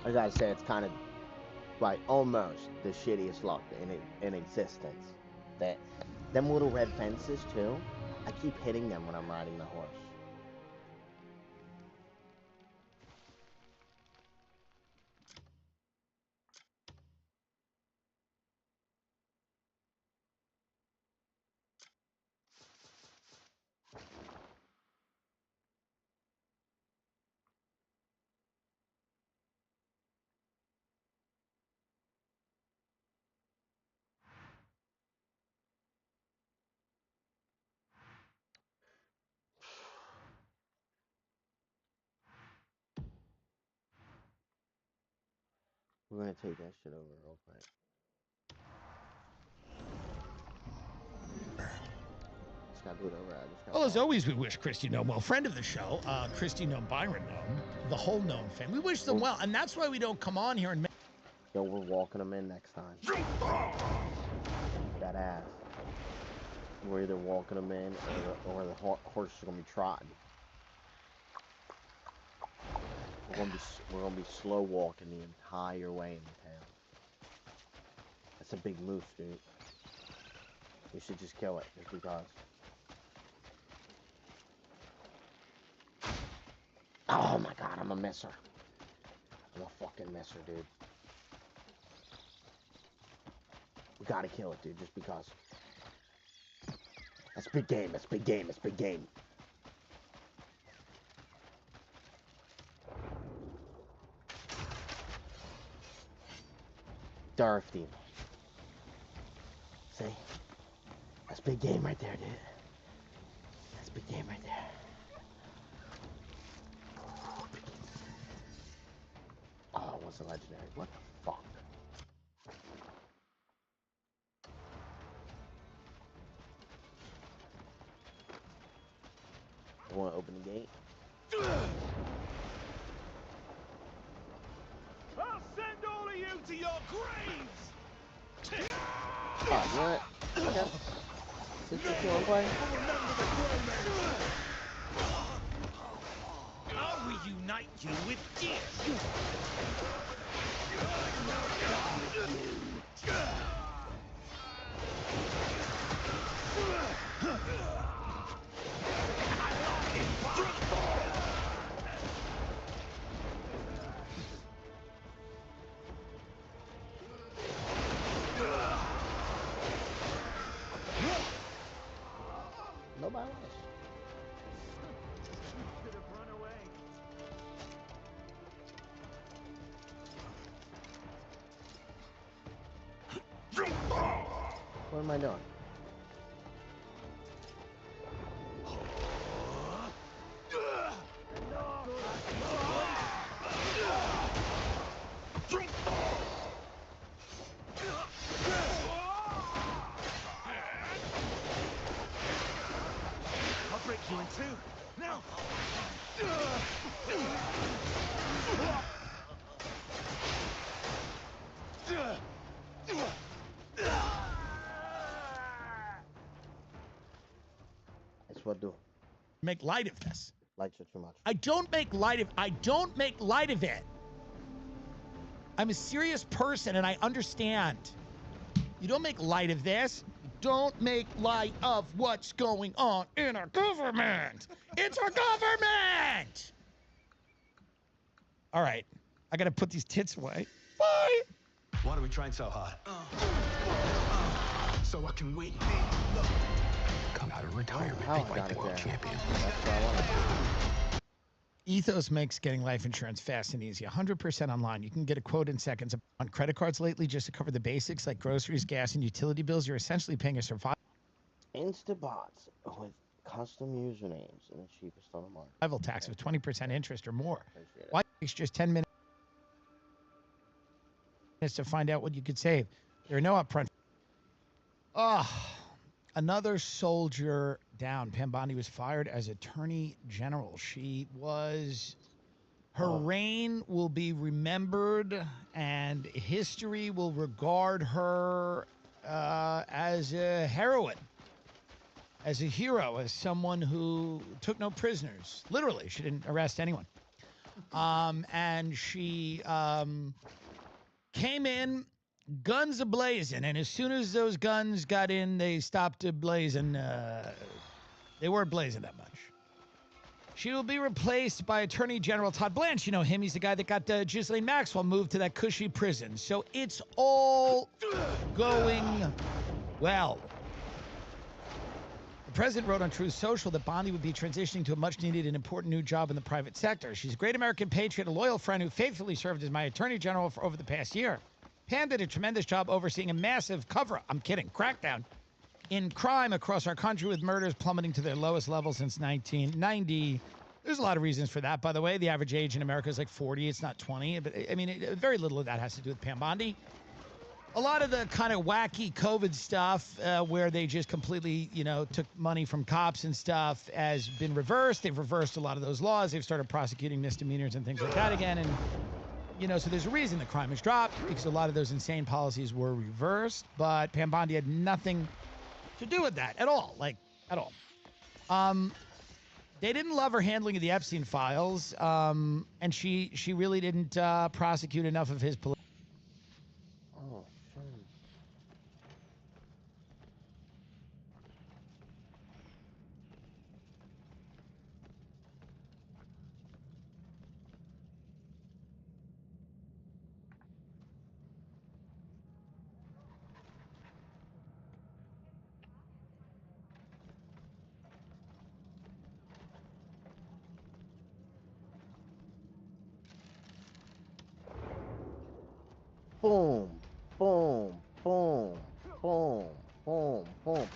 I gotta say, it's kind of like almost the shittiest luck in existence. That them little red fences too, I keep hitting them when I'm riding the horse. We're gonna take that shit over real quick. Just gotta do it over. Well, as always, we wish Christy Gnome well, friend of the show, Christy Gnome, Byron Gnome, the whole Gnome fan. We wish them well, and that's why we don't come on here and make. Yo, we're walking them in next time. That ass. We're either walking them in, or the horse is gonna be trotting. We're gonna be slow walking the entire way in the town. That's a big moose, dude. We should just kill it, just because. Oh my god, I'm a misser. I'm a fucking misser, dude. We gotta kill it, dude, just because. That's big game, that's big game, that's big game. Dorothy. See? That's big game right there, dude. That's big game right there. Oh, it wasn't legendary. What the fuck? I want to open the gate. I'll send all of you to your graves! Oh, what? Okay. Is this what you want to play? I'll reunite you with death! Nobody else. Could have run away. What am I doing? I'll break you in two. Now! That's what I do. Make light of this. Lights are too much. I don't make light of it. I'm a serious person and I understand. You don't make light of this. Don't make light of what's going on in our government. It's our government. All right. I got to put these tits away. Bye. Why are we trying so hard? So I can win. come out of retirement How and I fight got the it world there. champion. That's what I want to do. Ethos makes getting life insurance fast and easy. 100% online. You can get a quote in seconds. On credit cards lately, just to cover the basics like groceries, gas, and utility bills, you're essentially paying a Instabots with custom usernames and the cheapest on the market. survival tax of 20% interest or more. Appreciate it. Why takes just 10 minutes to find out what you could save? There are no upfront. Oh, another soldier down. Pam Bondi was fired as Attorney General. She was. Her reign will be remembered, and history will regard her as a heroine, as a hero, as someone who took no prisoners. Literally, she didn't arrest anyone. And she came in, guns a-blazing, and as soon as those guns got in, they stopped a-blazing. They weren't blazing that much. She will be replaced by Attorney General Todd Blanche. You know him. He's the guy that got Ghislaine Maxwell moved to that cushy prison. So it's all going well. The president wrote on Truth Social that Bondi would be transitioning to a much-needed and important new job in the private sector. She's a great American patriot, a loyal friend who faithfully served as my Attorney General for over the past year. Pam did a tremendous job overseeing a massive crackdown in crime across our country, with murders plummeting to their lowest level since 1990. There's a lot of reasons for that, by the way. The average age in America is like 40. It's not 20. But, I mean, very little of that has to do with Pam Bondi. A lot of the kind of wacky COVID stuff where they just completely, took money from cops and stuff has been reversed. They've reversed a lot of those laws. They've started prosecuting misdemeanors and things like that again. And, so there's a reason the crime has dropped, because a lot of those insane policies were reversed. But Pam Bondi had nothing to do with that at all, at all. They didn't love her handling of the Epstein files, and she really didn't prosecute enough of his political. Oh, shit. Boom, boom, boom, boom, boom, boom.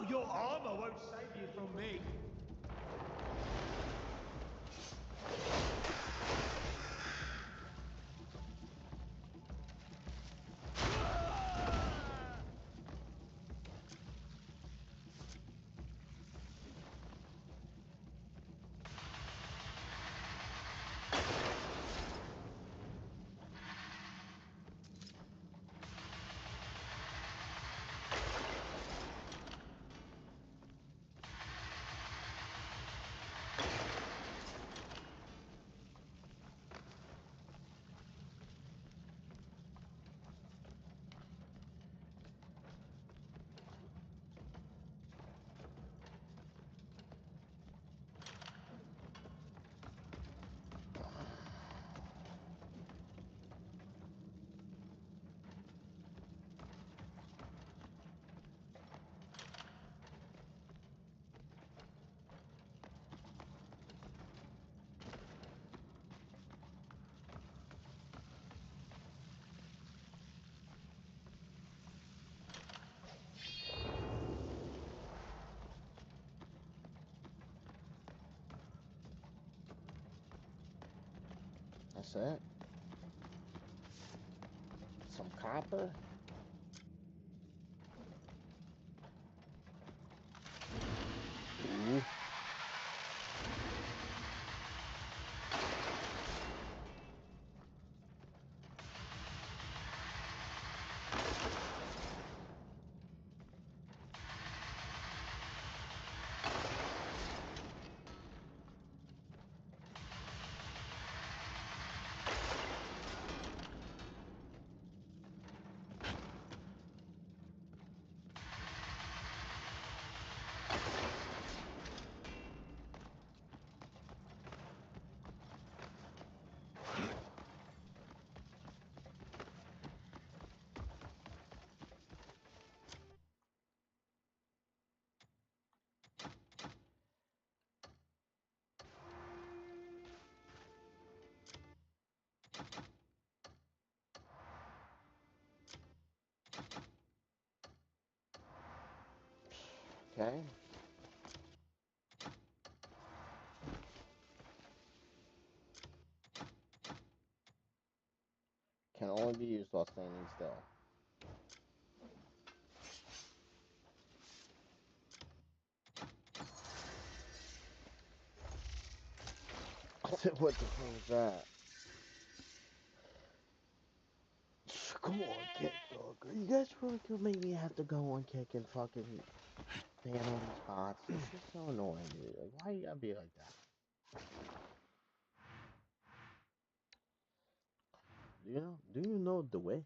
your armor won't save you from me. That's it. Some copper. Ooh. Okay. Can only be used while standing still. What the hell was that? Come on, kick, dog. You guys really could make me have to go on kick and fucking stand on these spots. It's just so annoying, dude. Like, why you gotta be like that? Do you know the way?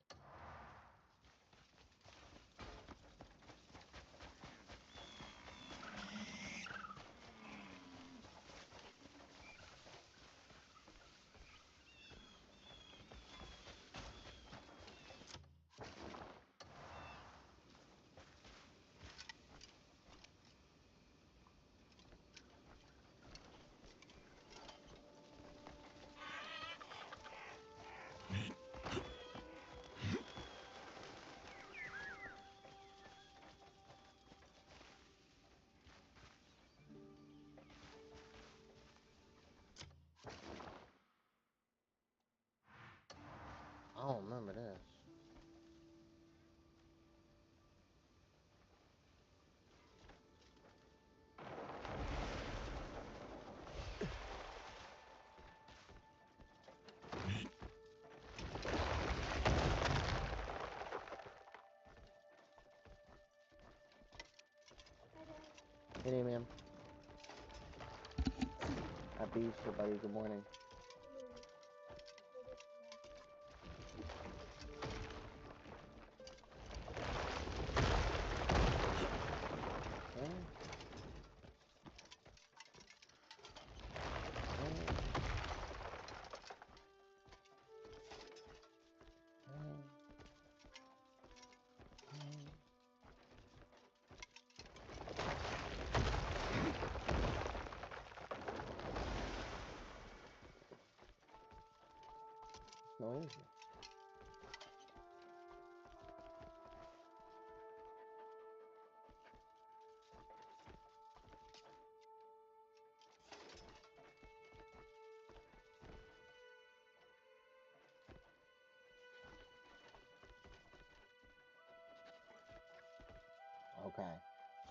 I don't remember this. Hey, ma'am. Happy Easter, buddy. Good morning. No easy.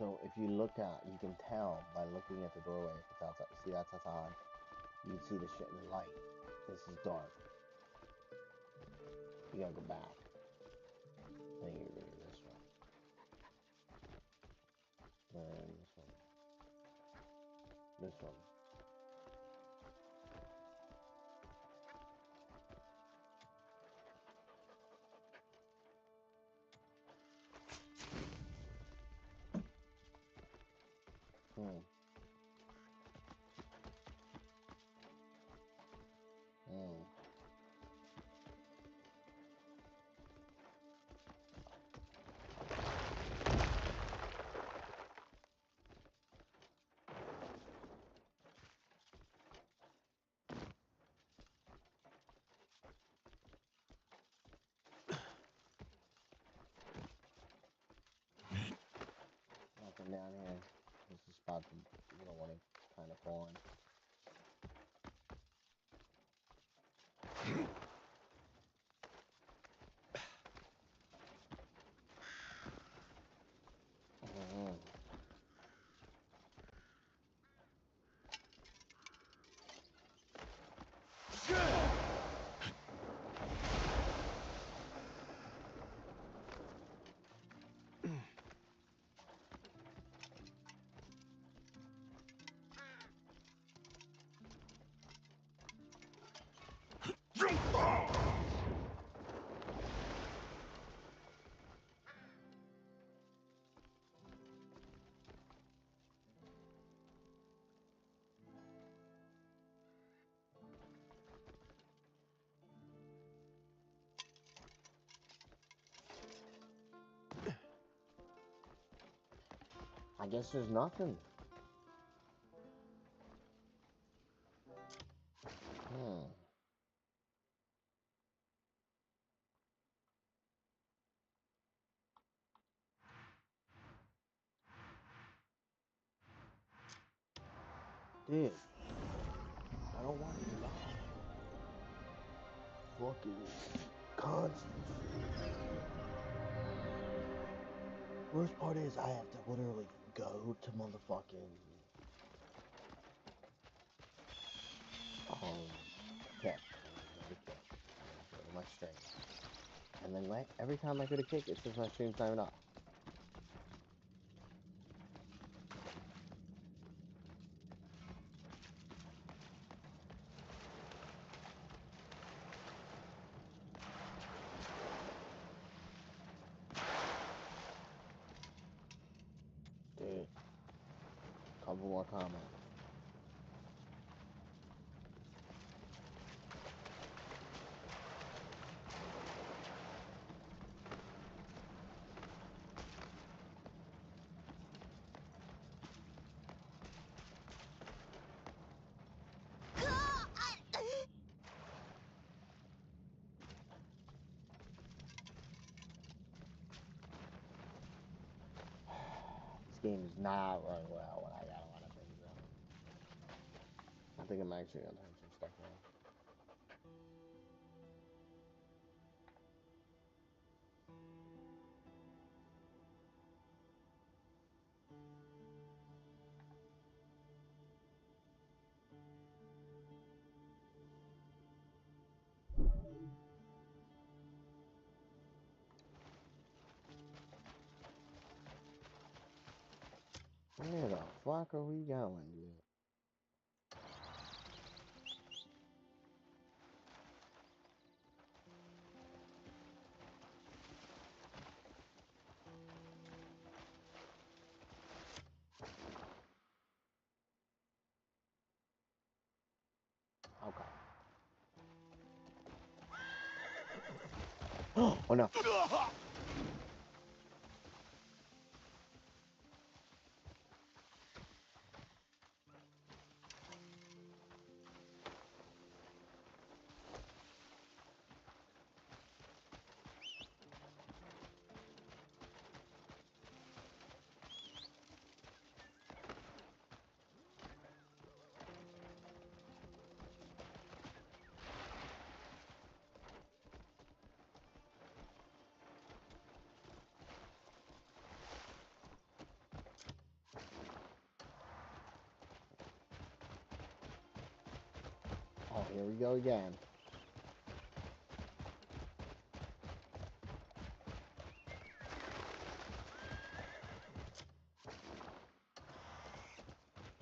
So if you look out, you can tell by looking at the doorway if it's outside. See, that's outside. You can see the shit in the light. This is dark. You gotta go back. Then you go to this one. Then this one. This one. Hmm. Hmm. Nothing down here. This is a spot that you don't want to kind of fall in. Mm-hmm. I guess there's nothing. Hmm. Dude, I don't want to die. Fucking constant. Worst part is I have to literally go to motherfucking kick. Go to kick. Go to my stream. And then every time I go to kick, it says my stream's not enough. Dude, couple more comments. This game is not running well when I got a lot of things running. I think I'm actually gonna turn some stuff on. Where the fuck are we going, dude? Okay. Oh no. Here we go again.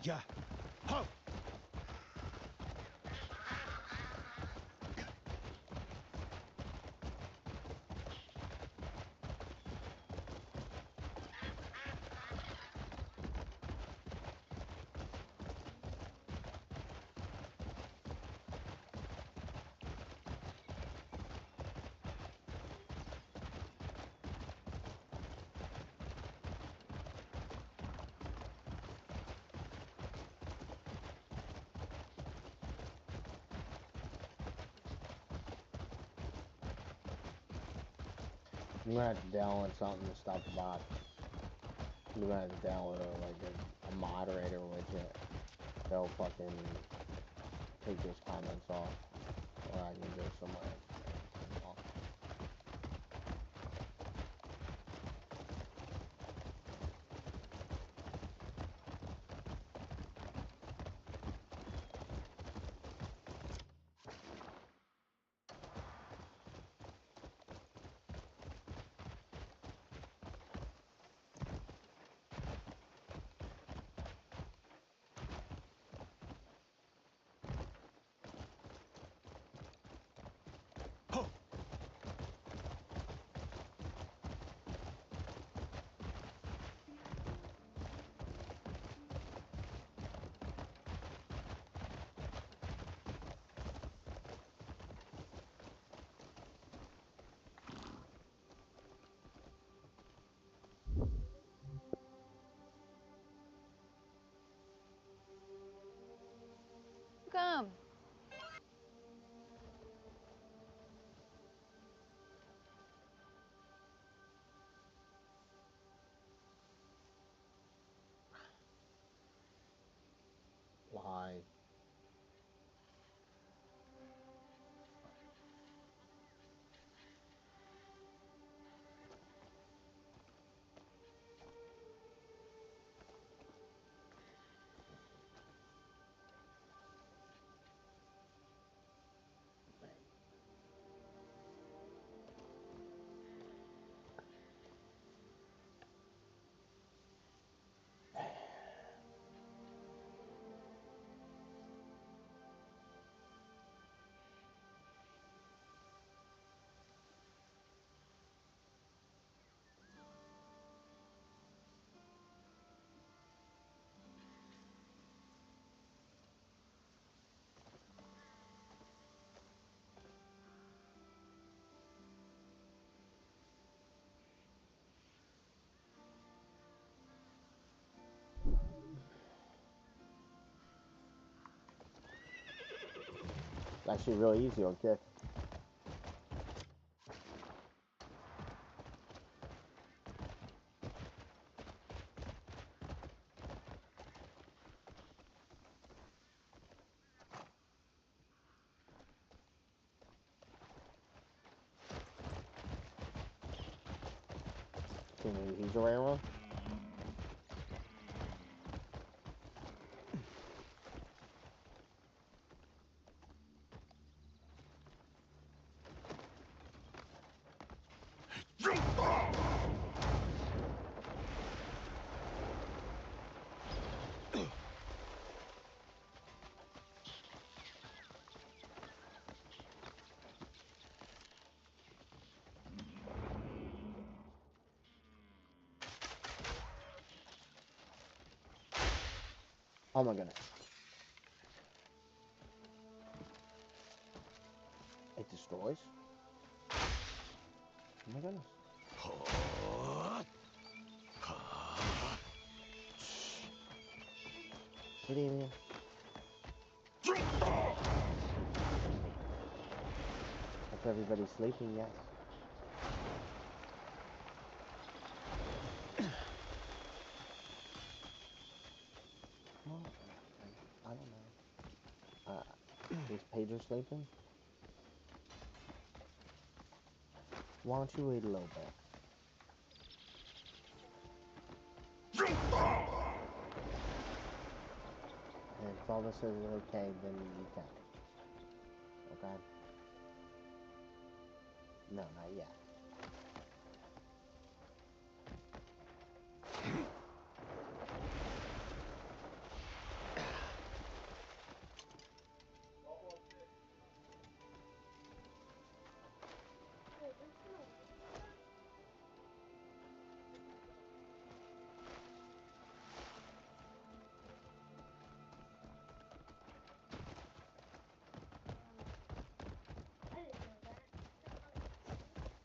Yeah. Ho! I'm gonna have to download something to stop the bot. I'm gonna have to download a moderator widget that'll fucking take those comments off, or I can go somewhere else. Come. Why? It's actually really easy on Kick. Can you use a railroad? Oh my goodness. It destroys? Oh my goodness. Good evening. If everybody's sleeping, yes. Well, I don't know. Is Pager sleeping? Why don't you wait a little bit? And if all this is okay, then you can. No, not yet.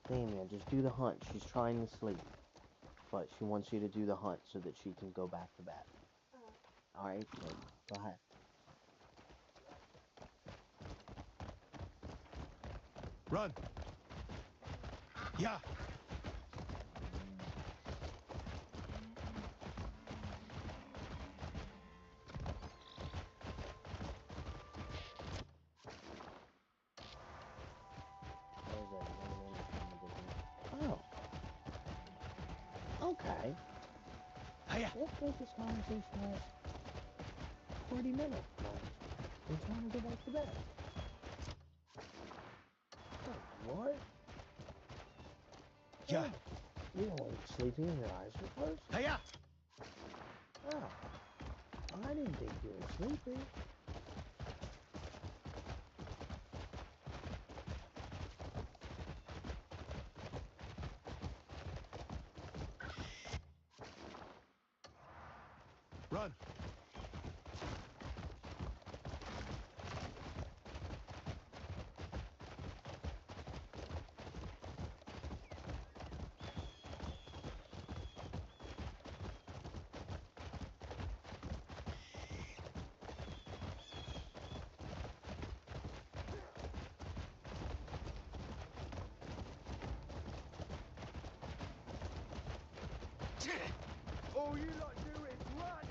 Damien, just do the hunt. She's trying to sleep. But she wants you to do the hunt so that she can go back to bed. Alright, so go ahead. Run! Yeah! Oh. Okay. Hiya. Let's make this conversation last 40 minutes. I'm trying to go back to bed. Oh, what? Yeah. You don't want sleeping and your eyes are closed? Hiya. Oh. I didn't think you were sleeping. Run! All you lot do is run!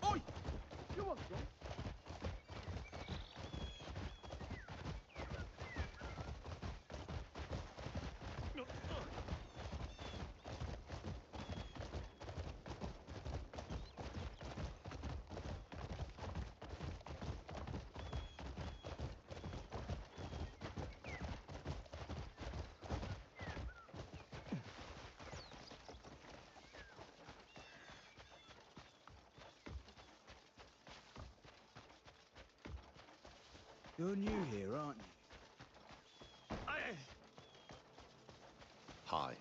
Oi! You want some? You're new here, aren't you? Hi.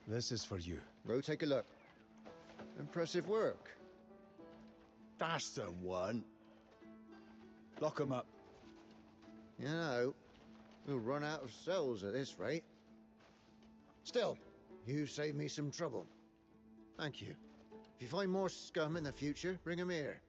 This is for you. Go take a look. Impressive work. That's the one. Lock 'em up. You know, we'll run out of cells at this rate. Still, you saved me some trouble. Thank you. If you find more scum in the future, bring 'em here.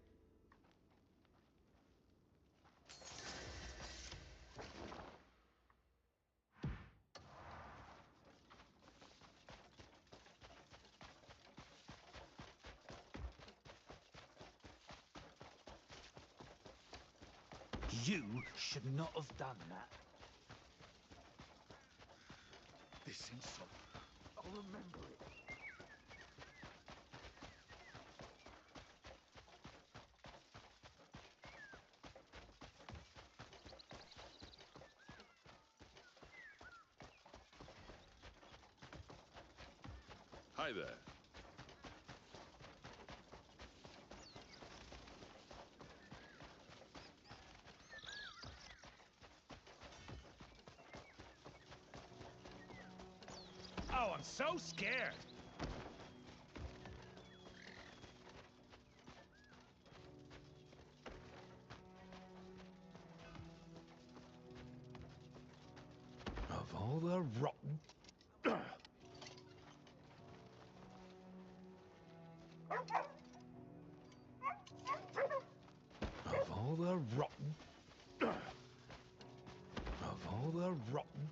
You should not have done that. This insult. I'll remember it. Hi there. Oh, I'm so scared. Of all the rotten... Of all the rotten... Of all the rotten...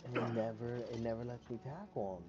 And it never lets me tackle him.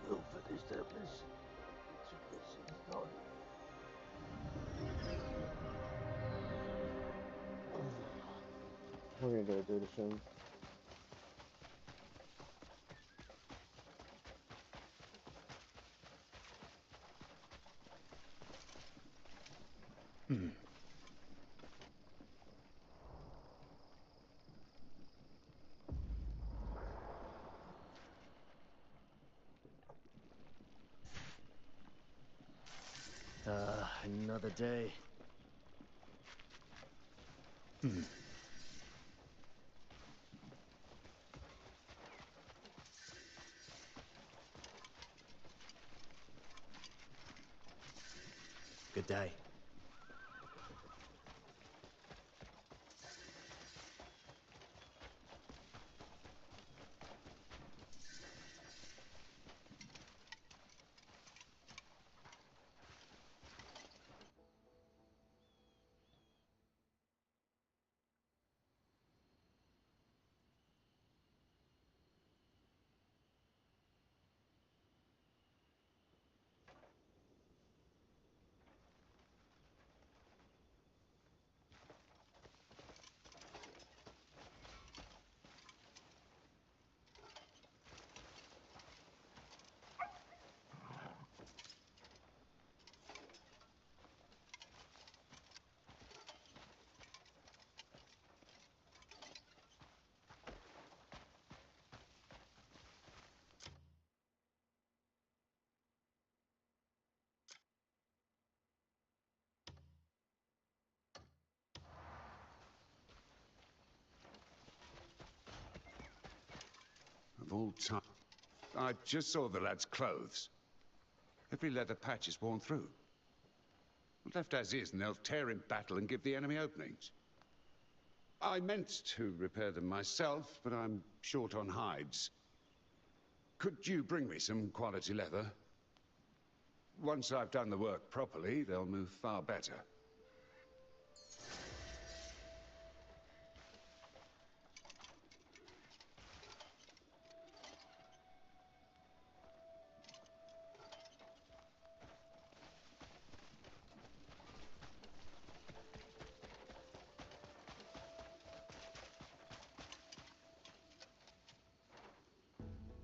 We'll finish that mission. We're gonna go do the soon. Another day. Good day. Of all time. I just saw the lad's clothes. Every leather patch is worn through. Well, Left as is, and they'll tear in battle and give the enemy openings. I meant to repair them myself, but I'm short on hides. Could you bring me some quality leather? Once I've done the work properly, they'll move far better.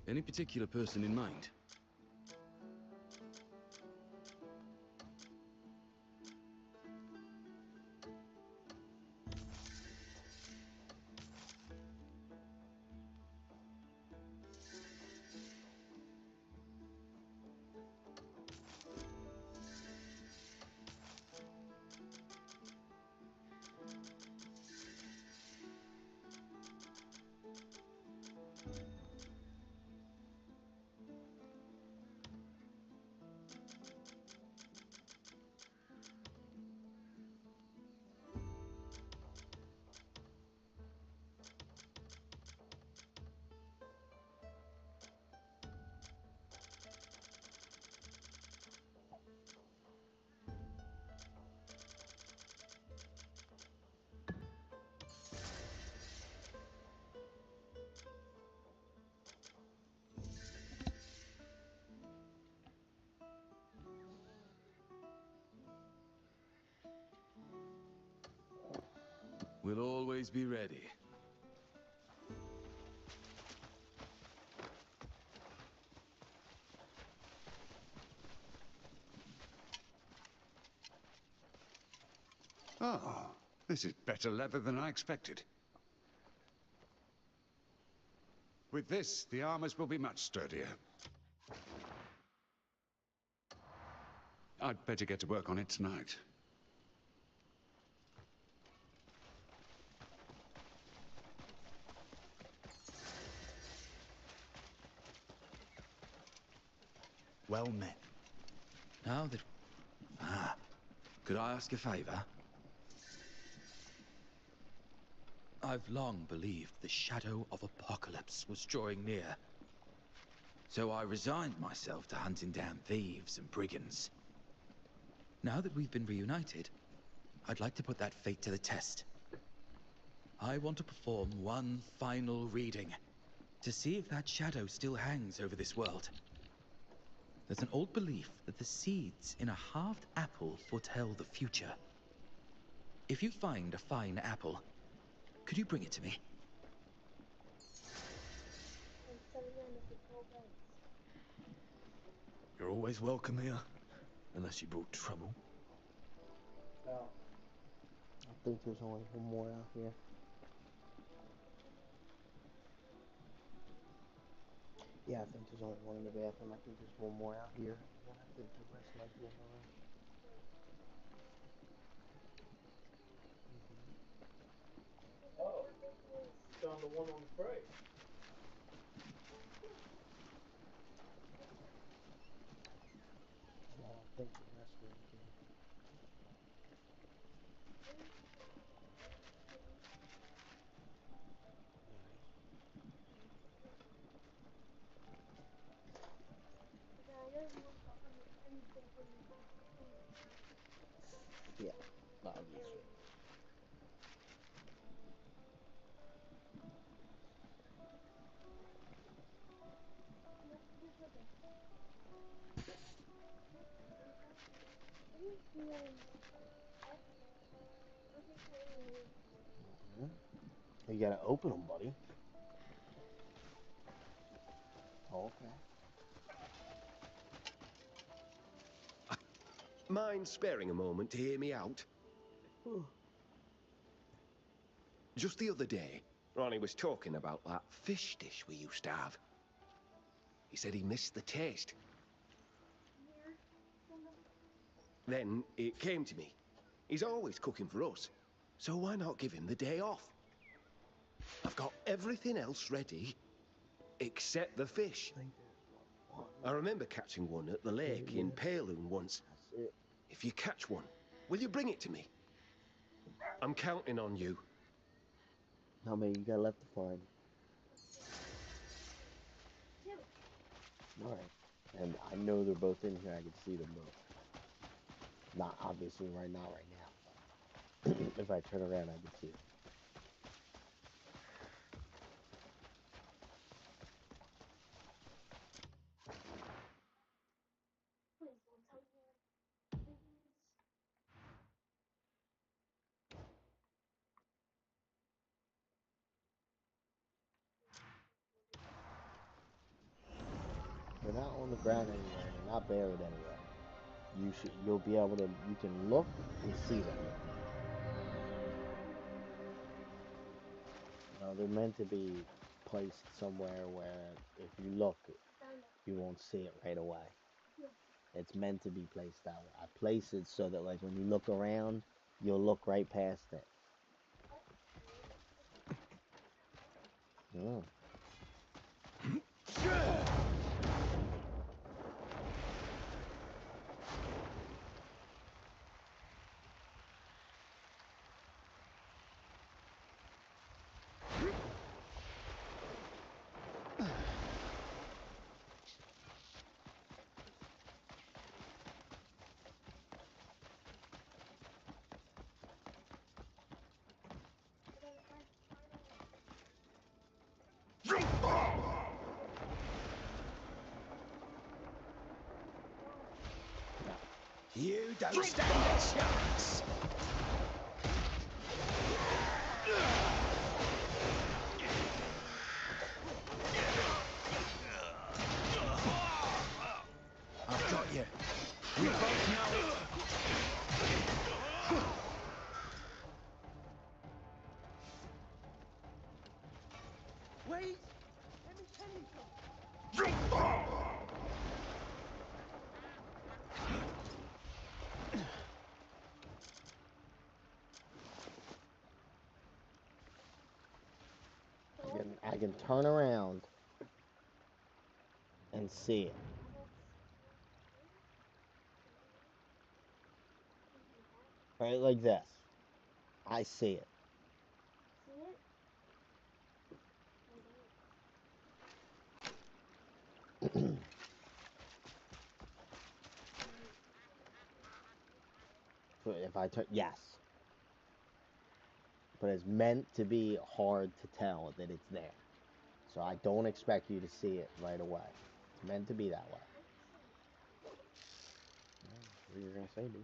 Any particular person in mind? We'll always be ready. Oh, this is better leather than I expected. With this, the armors will be much sturdier. I'd better get to work on it tonight. Well met. Now that... could I ask a favor? I've long believed the shadow of apocalypse was drawing near. So I resigned myself to hunting down thieves and brigands. Now that we've been reunited, I'd like to put that fate to the test. I want to perform one final reading to see if that shadow still hangs over this world. There's an old belief that the seeds in a halved apple foretell the future. If you find a fine apple, could you bring it to me? You're always welcome here, unless you brought trouble. Well, I think there's only one more out here. Yeah, I think there's only one in the bathroom. I think there's one more out here. And I think the rest might be in the room. Oh, found the one on the fray. Yeah, I think the rest are in here. Yeah, obviously. You gotta open them, buddy. Oh, okay. Mind sparing a moment to hear me out? Just the other day, Ronnie was talking about that fish dish we used to have. He said he missed the taste. Then it came to me. He's always cooking for us, so why not give him the day off? I've got everything else ready, except the fish. I remember catching one at the lake in Paloon once. If you catch one, Will you bring it to me? I'm counting on you. No, man, you gotta let the fun. Alright. And I know they're both in here. I can see them both. Not obviously right now. But if I turn around, I can see them. They're not on the ground anywhere. They're not buried anywhere. You'll be able to, you can look and see them. No, they're meant to be placed somewhere where if you look, you won't see it right away. It's meant to be placed that way. I place it so that like when you look around, you'll look right past it. Mm. You don't stand a chance. I've got you. We both know it. Wait. I can turn around and see it. Right like this. I see it. But if I turn, yes. But it's meant to be hard to tell that it's there. So I don't expect you to see it right away. It's meant to be that way. What are you gonna say, dude?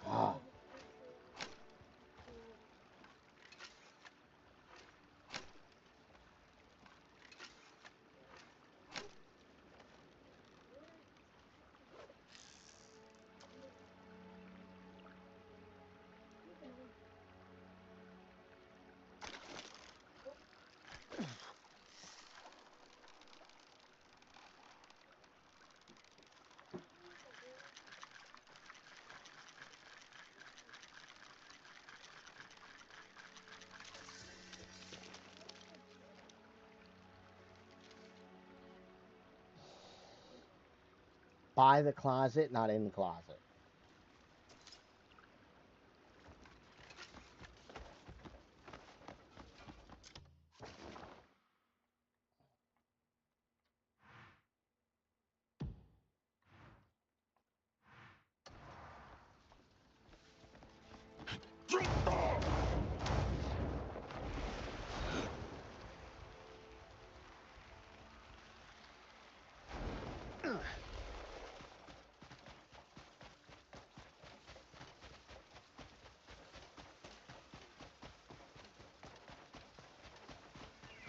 Ah. By the closet, not in the closet.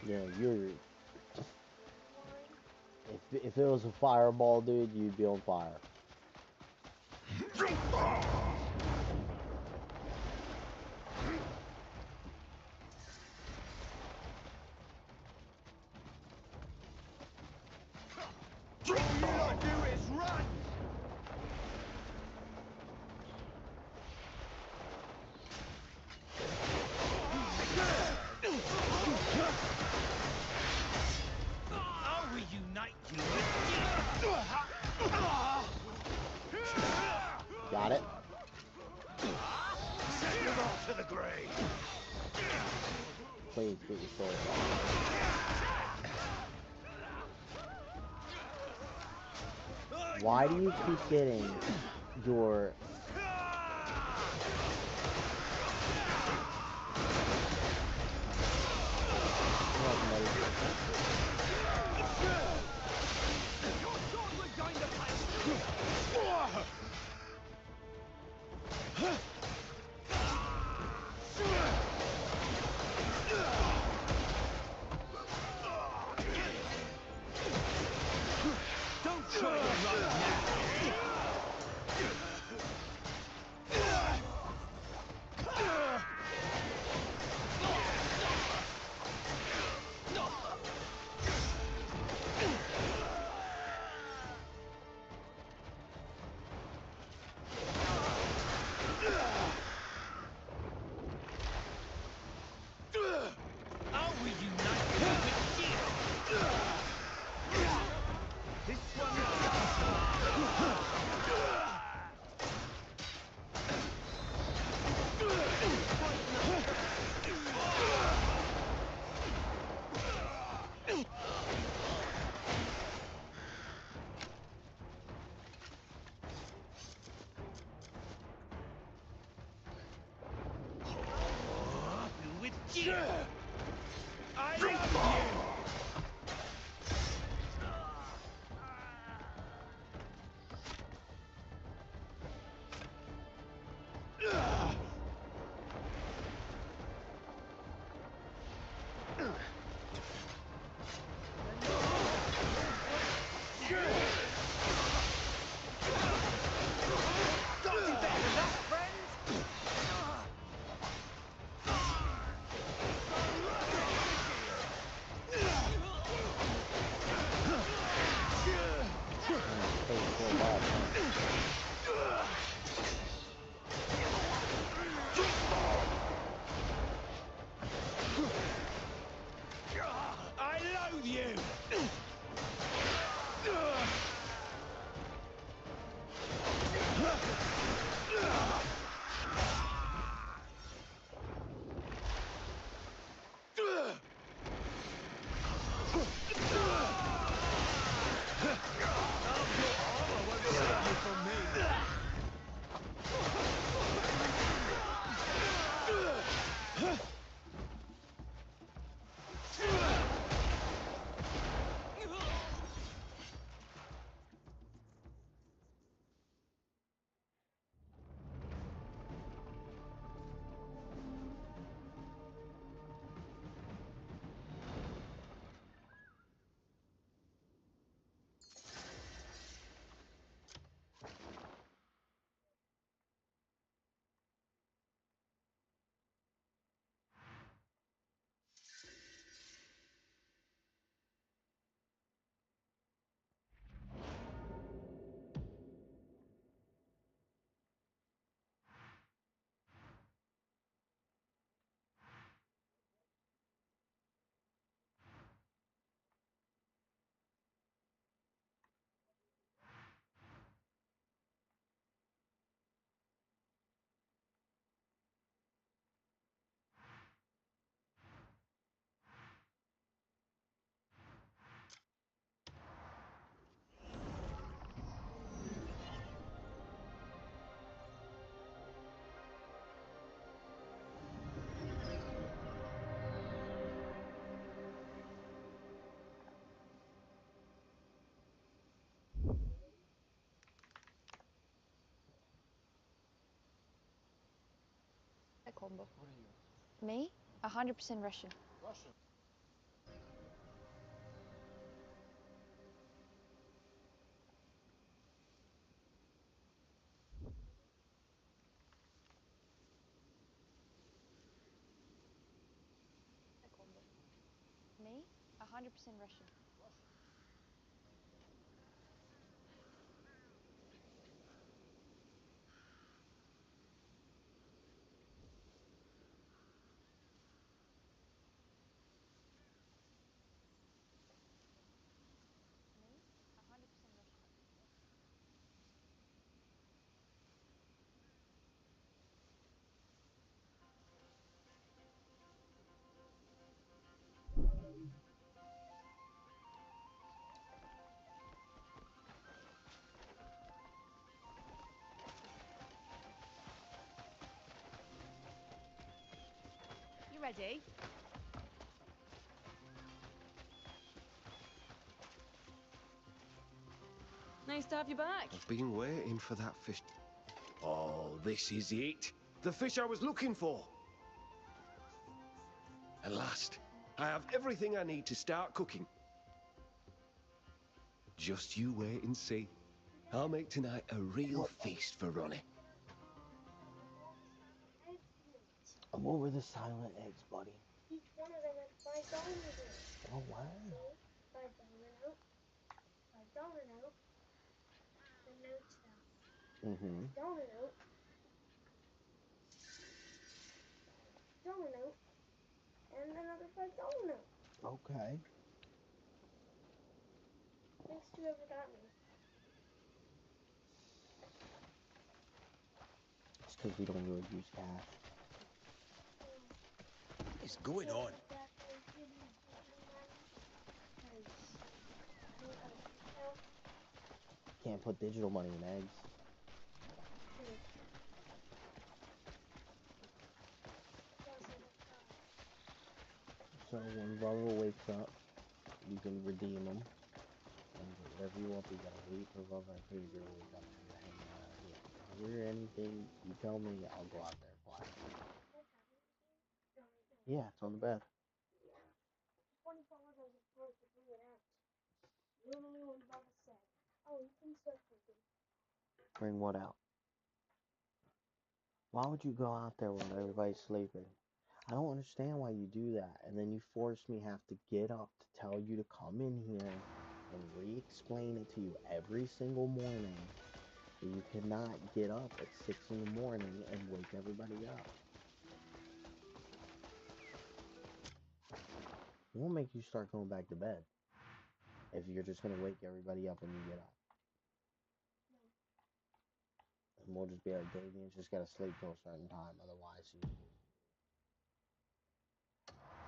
You know, if it was a fireball, dude, you'd be on fire. All you lot do is run! I'll reunite you Got it? Send them all to the grave! Please get your sword. Why do you keep getting your... Don't try to run now! I'll reunite you with you. This one With you. I love you. I loathe you! Combo. Me? 100% Russian. 100% Russian. Me? 100% Russian. You ready? Nice to have you back. I've been waiting for that fish. Oh, this is it. The fish I was looking for. At last, I have everything I need to start cooking. Just you wait and see. I'll make tonight a real feast for Ronnie. What were the silent eggs, buddy? Each one of them had 5 dominoes in it. Oh, wow. See? 5 domino, 5 domino, the notes down. Mm-hmm. Domino, domino, and another 5 domino. Okay. Thanks to whoever got me. It's because we don't really use cash. What is going on? Can't put digital money in eggs. So when Bubba wakes up, you can redeem them. And whatever you want, you gotta wait for Bubba and Pedro to wake up and you're hanging out here. If you hear anything, you tell me, I'll go out there and fly. Yeah, it's on the bed. 24 hours I was supposed to bring it out. Literally when Bubba said, oh, you can start cooking. Bring what out? Why would you go out there while everybody's sleeping? I don't understand why you do that. And then you force me have to get up to tell you to come in here and re-explain it to you every single morning. You cannot get up at 6 in the morning and wake everybody up. It won't make you start going back to bed if you're just going to wake everybody up when you get up. And we'll just be like, Davian's just got to sleep till a certain time, otherwise he's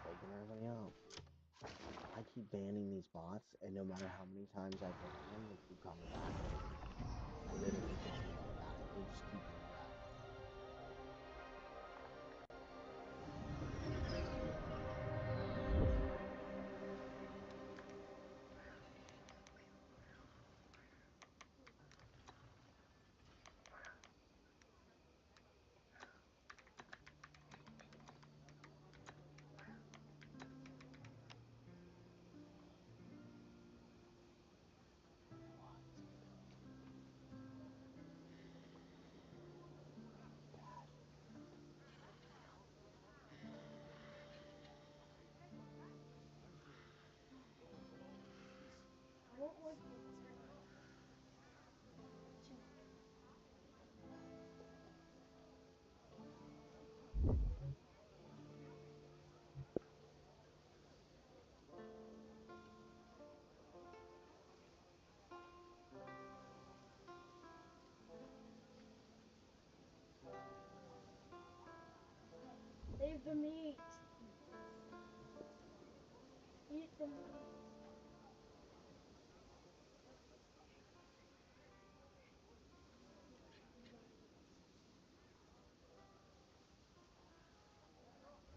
waking everybody up. I keep banning these bots, and no matter how many times I ban them, they keep coming back. I literally can't do nothing about it. They just keep coming back. I won't work with time. Save the meat. Eat the meat.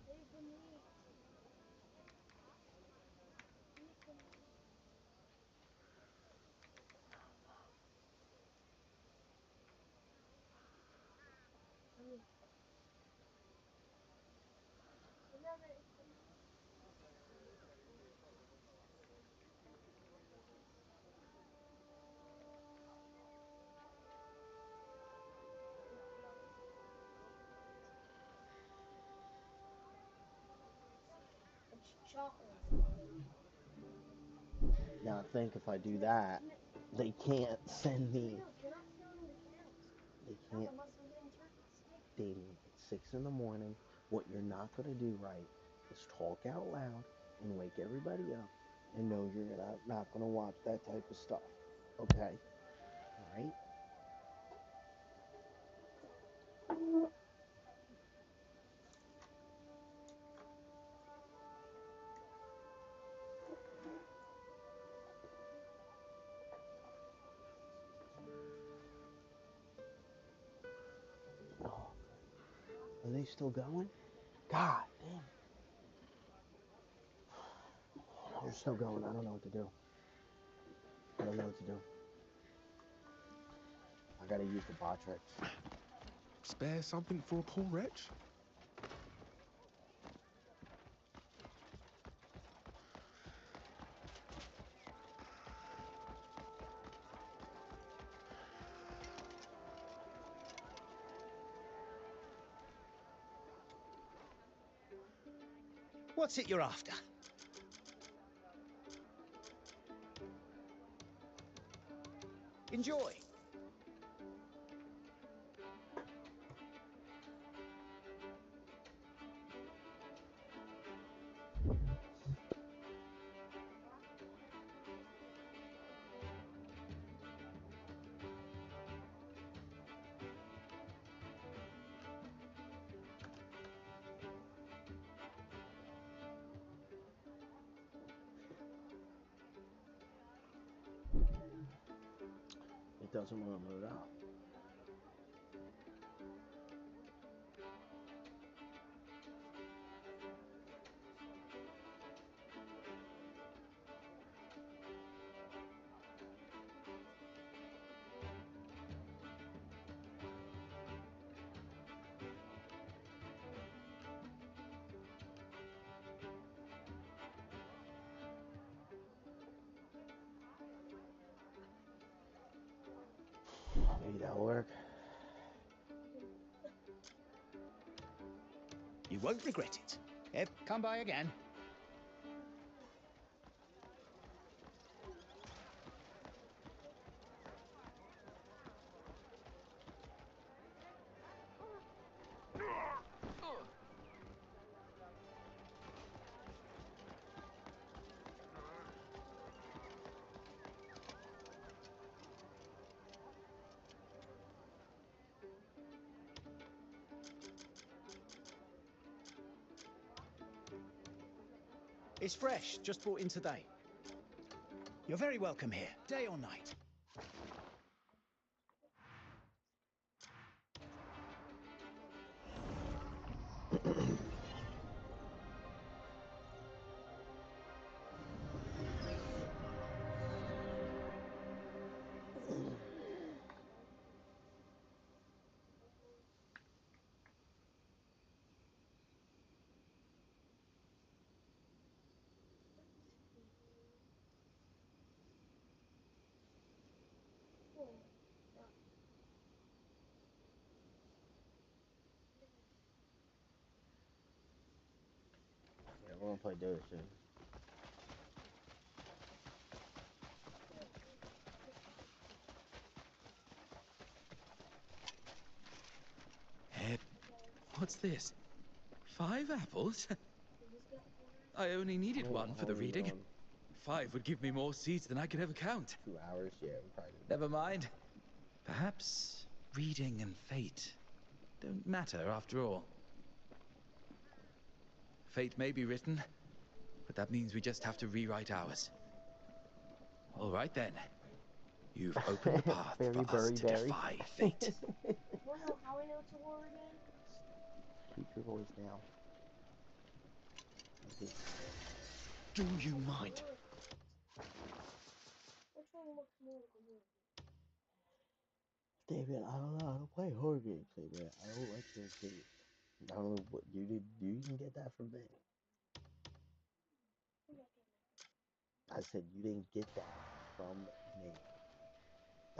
Save the meat. Eat the meat. Remember, it's the meat. It's chocolate. Now I think if I do that, they can't send me. They can't. Damien, it's 6 in the morning. What you're not gonna do right is talk out loud and wake everybody up and know you're not gonna watch that type of stuff. Okay? Alright? Oh, are they still going? God damn. They're still going. I don't know what to do. I don't know what to do. I gotta use the bot trick. Spare something for a poor wretch? What's it you're after? Enjoy. It doesn't want to load up. Maybe that'll work. You won't regret it. Yep, come by again. It's fresh, just brought in today. You're very welcome here, day or night. Yeah, we're gonna play Dota soon. What's this? 5 apples? I only needed one for the reading. 5 would give me more seeds than I could ever count. 2 hours, yeah, we probably. Never mind. Perhaps reading and fate don't matter after all. Fate may be written, but that means we just have to rewrite ours. All right then. You've opened the path for us to defy fate. Wanna know how I know it's a horror game? Keep your voice down. Do you mind? Which one looks more like a horror game? David, I don't know how to play horror games, David. I don't like those games. I don't know what you did. You didn't get that from me. I said you didn't get that from me.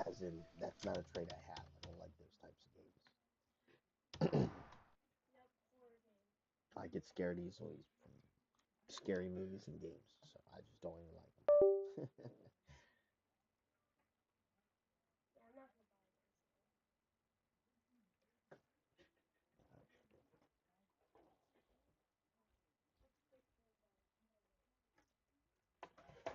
As in, that's not a trait I have. I don't like those types of games. I get scared easily from scary movies and games, so I just don't even like them. I'm not gonna buy this.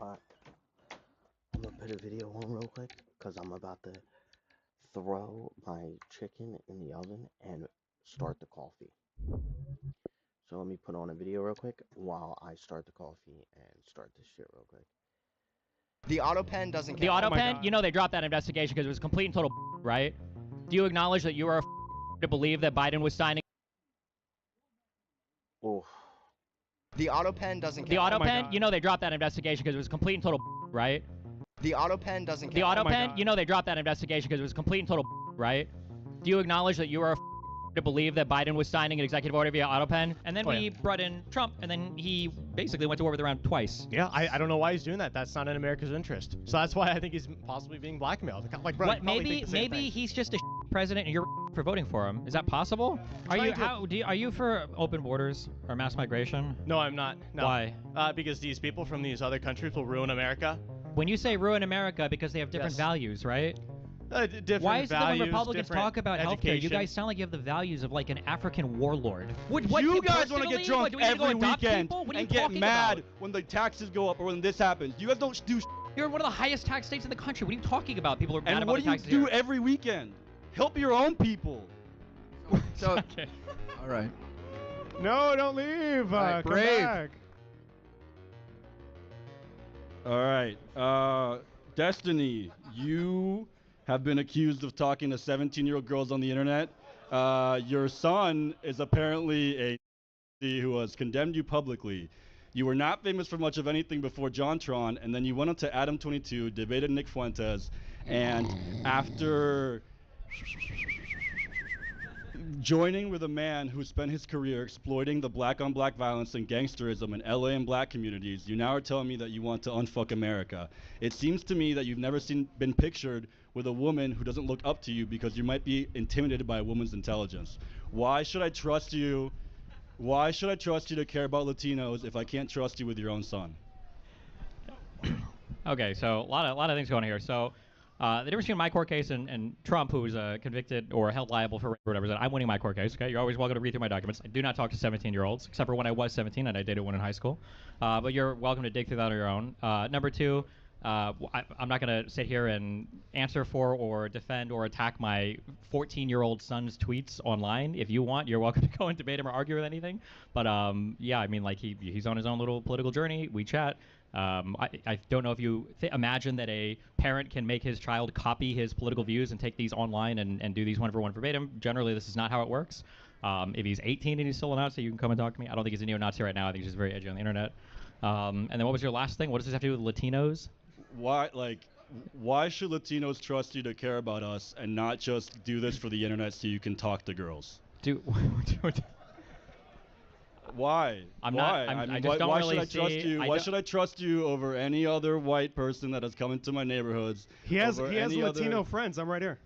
Alright, I'm gonna put a video on real quick because I'm about to throw my chicken in the oven and start the coffee. So let me put on a video real quick while I start the coffee and start this shit real quick. The auto pen doesn't The count. auto pen, you know they dropped that investigation because it was complete and total right? Do you acknowledge that you are to believe that Biden was signing? Oof. The auto pen doesn't count. The auto pen, you know they dropped that investigation because it was complete and total right? The auto pen doesn't count. The auto pen, you know they dropped that investigation because it was complete and total right? Do you acknowledge that you are to believe that Biden was signing an executive order via auto pen? And then we brought in Trump, and then he basically went to war with Iran twice. Yeah, I don't know why he's doing that. That's not in America's interest. So that's why I think he's possibly being blackmailed. Like, bro, What, maybe he's just a president and you're for voting for him. Is that possible? Are you for open borders or mass migration? No, I'm not. No. Why? Because these people from these other countries will ruin America. When you say ruin America, because they have different values, right? Different Why is it that when values, Republicans different talk about healthcare, you education. guys sound like you have the values of like an African warlord? You guys want to get drunk every weekend and get mad about? when the taxes go up or when this happens. You guys don't do. You're in one of the highest tax states in the country. What are you talking about? People are mad And about what the do you taxes do here. every weekend? Help your own people. So, okay. All right. No, don't leave. Alright, Come brave. back. All right. Destiny, you have been accused of talking to 17-year-old girls on the internet. Your son is apparently a who has condemned you publicly. You were not famous for much of anything before JonTron, and then you went up to Adam22, debated Nick Fuentes, and after joining with a man who spent his career exploiting the black-on-black violence and gangsterism in LA and black communities, you now are telling me that you want to unfuck America. It seems to me that you've never been pictured with a woman who doesn't look up to you because you might be intimidated by a woman's intelligence. Why should I trust you? Why should I trust you to care about Latinos if I can't trust you with your own son? Okay, so a lot of things going on here. So the difference between my court case and Trump, who's convicted or held liable for whatever, is that I'm winning my court case. Okay, you're always welcome to read through my documents. I do not talk to 17-year-olds, except for when I was 17 and I dated one in high school. But you're welcome to dig through that on your own. Number two, I'm not going to sit here and answer for or defend or attack my 14-year-old son's tweets online. If you want, you're welcome to go and debate him or argue with anything. But yeah, I mean, like he's on his own little political journey. We chat. I don't know if you imagine that a parent can make his child copy his political views and take these online and do these one for one verbatim. Generally, this is not how it works. If he's 18 and he's still a Nazi, you can come and talk to me. I don't think he's a neo-Nazi right now. I think he's just very edgy on the internet. And then what was your last thing? What does this have to do with Latinos? Why should Latinos trust you to care about us and not just do this for the internet so you can talk to girls? Why? Why should I trust you? Why should I trust you over any other white person that has come into my neighborhoods? He has over Latino other... friends. I'm right here.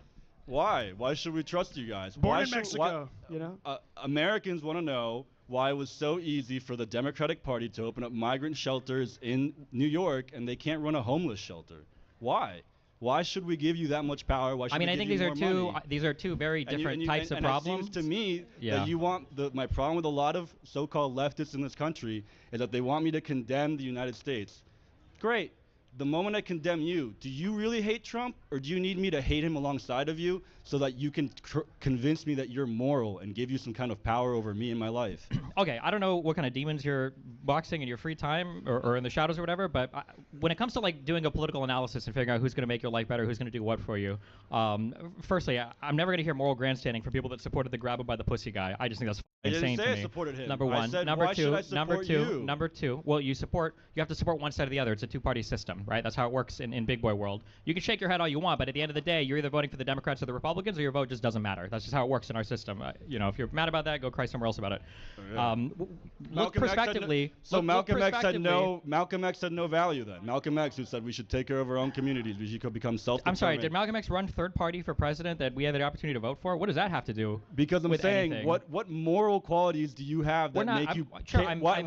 Why? Why should we trust you guys? Born why in Mexico, you know? Americans want to know why it was so easy for the Democratic Party to open up migrant shelters in New York and they can't run a homeless shelter. Why? Why should we give you that much power? Why should I mean, we I give think you these are two very different types of problems. It seems to me Yeah. that you want my problem with a lot of so-called leftists in this country is that they want me to condemn the United States. Great. The moment I condemn you, do you really hate Trump, or do you need me to hate him alongside of you so that you can convince me that you're moral and give you some kind of power over me in my life? Okay, I don't know what kind of demons you're boxing in your free time or in the shadows or whatever, but when it comes to like doing a political analysis and figuring out who's going to make your life better, who's going to do what for you, firstly, I'm never going to hear moral grandstanding from people that supported the grab him by the pussy guy. I just think that's I didn't insane say to I me. supported him. Number I one. said, Number why two. should I support you? Number two. Well, you have to support one side or the other. It's a two-party system, right? That's how it works in big boy world. You can shake your head all you want, but at the end of the day, you're either voting for the Democrats or the Republicans, or your vote just doesn't matter. That's just how it works in our system. You know, if you're mad about that, go cry somewhere else about it. Look prospectively. Malcolm X said no. Malcolm X said no value then. Malcolm X, who said we should take care of our own communities, we should become self-determined. I'm sorry. Did Malcolm X run third party for president that we had the opportunity to vote for? What does that have to do? Because I'm with saying, anything? what moral qualities do you have that make you? Why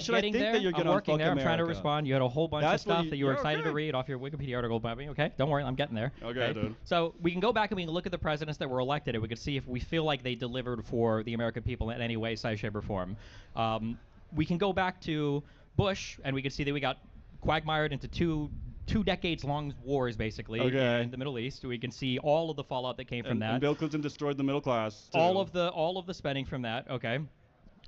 should I think that you're going to working unfuck there. I'm trying to America? respond. You had a whole bunch of That's what stuff that you were you're excited to okay. read off your Wikipedia article about me. Okay, don't worry, I'm getting there. Okay, dude. So we can go back and we can look at the presidents that were elected, and we can see if we feel like they delivered for the American people in any way, size, shape, or form. We can go back to Bush, and we can see that we got quagmired into two decades-long wars, basically, in the Middle East. We can see all of the fallout that came from that. And Bill Clinton destroyed the middle class. Too. All of the spending from that. Okay.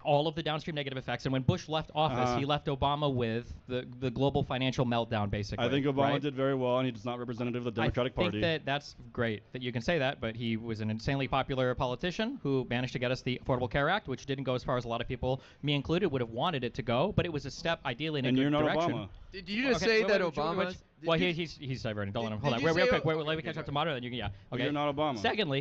All of the downstream negative effects. And when Bush left office, he left Obama with the global financial meltdown, basically. I think Obama right? did very well, and he's not representative of the Democratic Party. I think that's great that you can say that, but he was an insanely popular politician who managed to get us the Affordable Care Act, which didn't go as far as a lot of people, me included, would have wanted it to go, but it was a step ideally in a good direction. Obama. Did you just say that Obama? Well, he's diverting. Hold on. Real quick. Wait, let me catch up to Moderate, then you can, yeah. Okay. You're not Obama.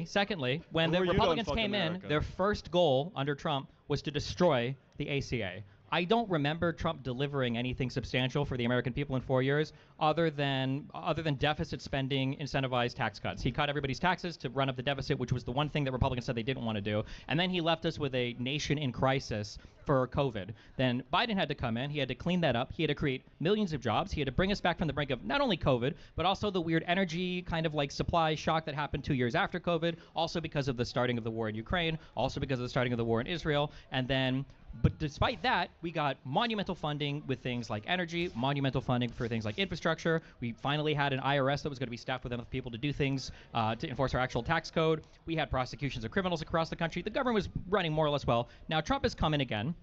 Secondly, when the Republicans came in, their first goal under Trump was to destroy the ACA. I don't remember Trump delivering anything substantial for the American people in 4 years, other than deficit spending, incentivized tax cuts. He cut everybody's taxes to run up the deficit, which was the one thing that Republicans said they didn't want to do. And then he left us with a nation in crisis for COVID. Then Biden had to come in. He had to clean that up. He had to create millions of jobs. He had to bring us back from the brink of not only COVID, but also the weird energy kind of like supply shock that happened 2 years after COVID, also because of the starting of the war in Ukraine, also because of the starting of the war in Israel, and then. But despite that, we got monumental funding with things like energy, monumental funding for things like infrastructure. We finally had an IRS that was going to be staffed with enough people to do things to enforce our actual tax code. We had prosecutions of criminals across the country. The government was running more or less well. Now Trump is coming again.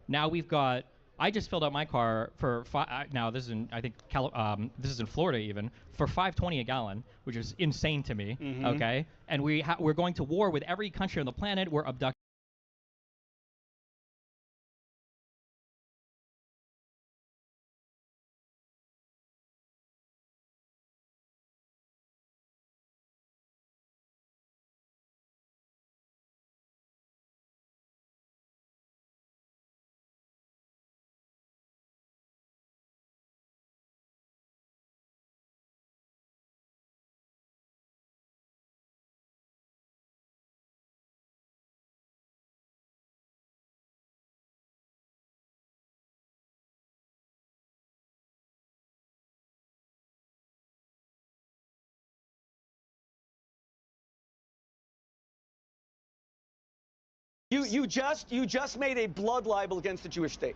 Now we've got. I just filled up my car for now. This is in I think this is in Florida even for $5.20 a gallon, which is insane to me. Mm-hmm. Okay, and we're going to war with every country on the planet. We're abducting. You just made a blood libel against the Jewish state.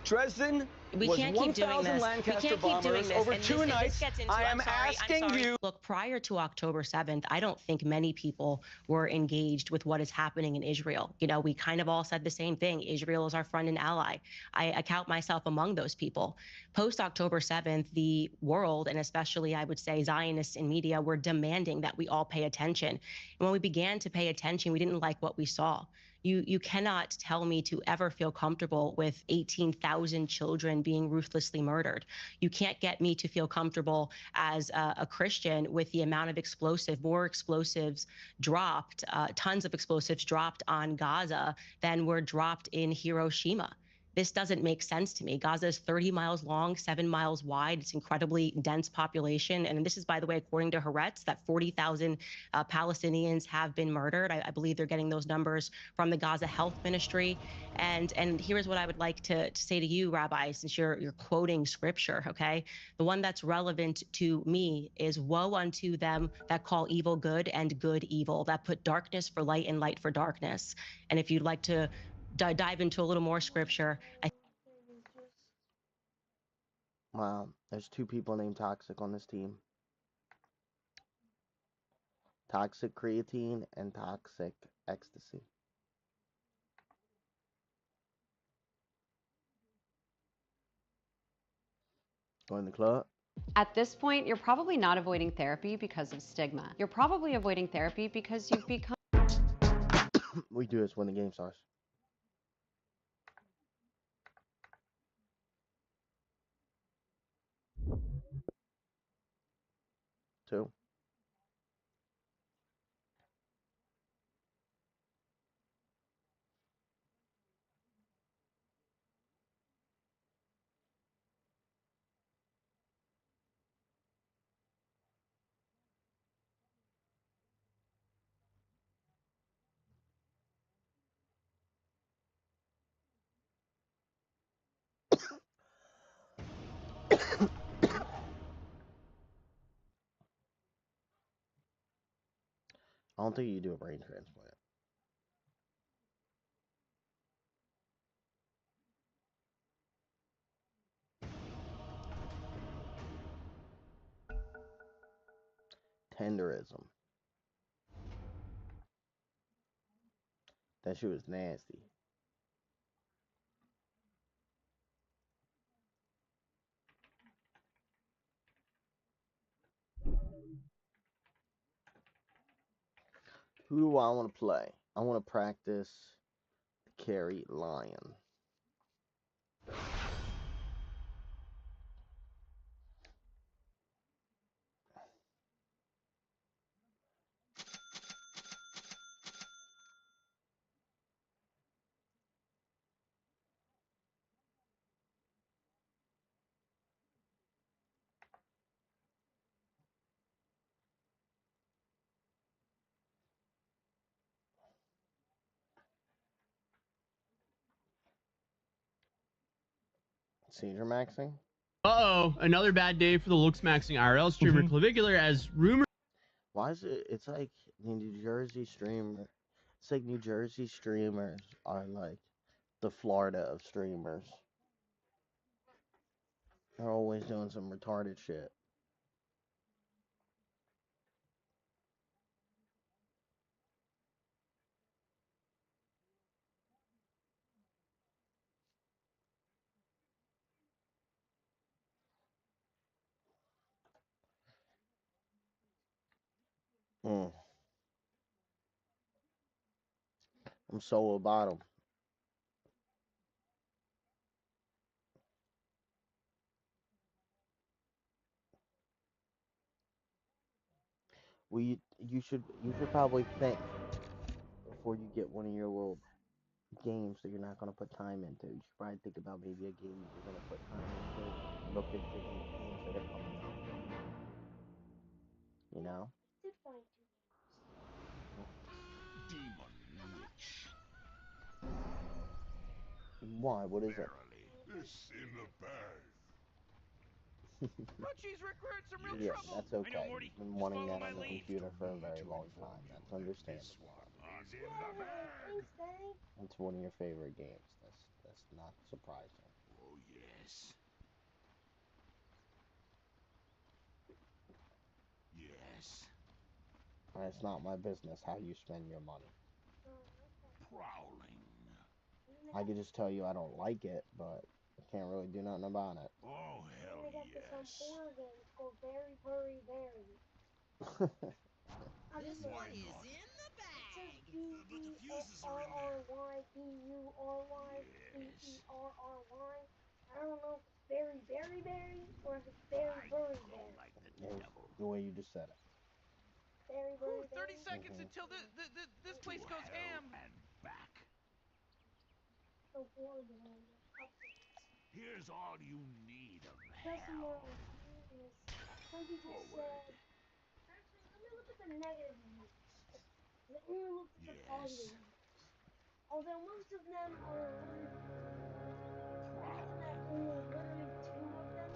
Dresden We was can't keep doing 1,000 this. Lancaster We can't keep doing bombers this. over And two this nights. gets into, I am I'm sorry, asking I'm sorry. you. Look, prior to October 7th, I don't think many people were engaged with what is happening in Israel. You know, we kind of all said the same thing. Israel is our friend and ally. I count myself among those people. Post October 7th, the world, and especially I would say Zionists in media, were demanding that we all pay attention. And when we began to pay attention, we didn't like what we saw. You cannot tell me to ever feel comfortable with 18,000 children being ruthlessly murdered. You can't get me to feel comfortable as a Christian with the amount of more explosives dropped, tons of explosives dropped on Gaza than were dropped in Hiroshima. this doesn't make sense to me. Gaza is 30 miles long, 7 miles wide. It's incredibly dense population. And this is, by the way, according to Haaretz, that 40,000 Palestinians have been murdered. I believe they're getting those numbers from the Gaza Health Ministry. And here's what I would like to say to you, Rabbi, since you're quoting scripture, okay? The one that's relevant to me is, woe unto them that call evil good and good evil, that put darkness for light and light for darkness. And if you'd like to dive into a little more scripture. Wow, there's 2 people named Toxic on this team. Toxic creatine and toxic ecstasy. Going to the club? At this point, you're probably not avoiding therapy because of stigma. You're probably avoiding therapy because you've become... We do this when the game starts. 2. I don't think you do a brain transplant. Tenderism. That shit was nasty. Who do I want to play? I want to practice carry lion. Seizure maxing? Uh-oh, another bad day for the looks maxing IRL streamer Clavicular, as rumor. Why is it? It's like New Jersey streamer. It's like New Jersey streamers are like the Florida of streamers. They're always doing some retarded shit. I'm so about them. You should probably think before you get one of your little games that you're not gonna put time into. You should probably think about maybe a game you're gonna put time into. Look into the games that are coming out. You know? Demon witch. Why? What is it? This in the bag. Yeah, that's okay. You've been wanting that on the computer for a very long time. That's understandable. It's one of your favorite games. That's not surprising. Oh yes. Yes. And it's not my business how you spend your money. Prowling. I could just tell you I don't like it, but I can't really do nothing about it. Oh hell yes. Very, very, very. This one is in the bag. But the fuses are in B-E-R-R-Y-B-U-R-R-Y. I don't know if it's very, very, very, or if it's very, very, very. Like the devil. The way you just said it. Very, very, 30 seconds until this place goes ham. And back. So bored. I'll Here's all you need of That's hell. more serious. Some people said. Actually, let me look at the negative reviews. They only looked at the positive reviews. Although most of them are literally even that only literally two of them,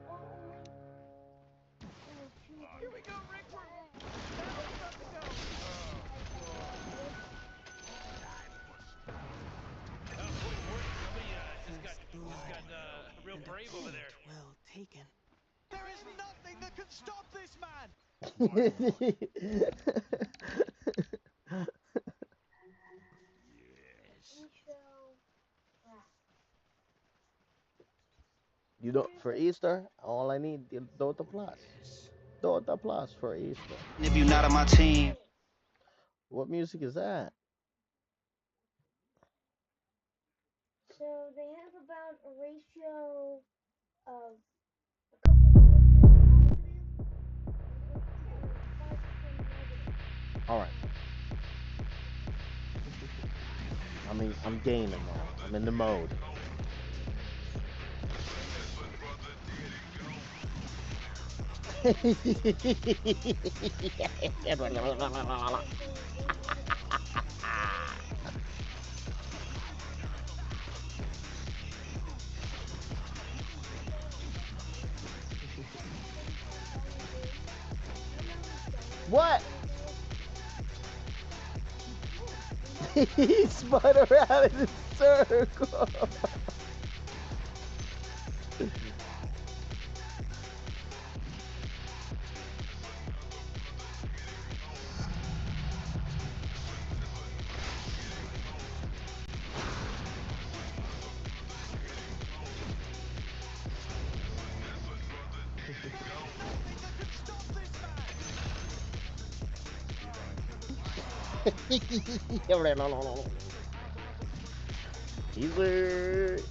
or only two of them. Here we go, Rick. We're about to go. Just got real brave over there. Well taken. There is nothing that can stop this man. You know, for Easter, all I need is Dota Plus. Dota Plus for Easter. If you're not on my team. What music is that? So they have about a ratio of a couple of positive. All right. I'm gaming now. I'm in the mode. What? He spun around in a circle. Easy.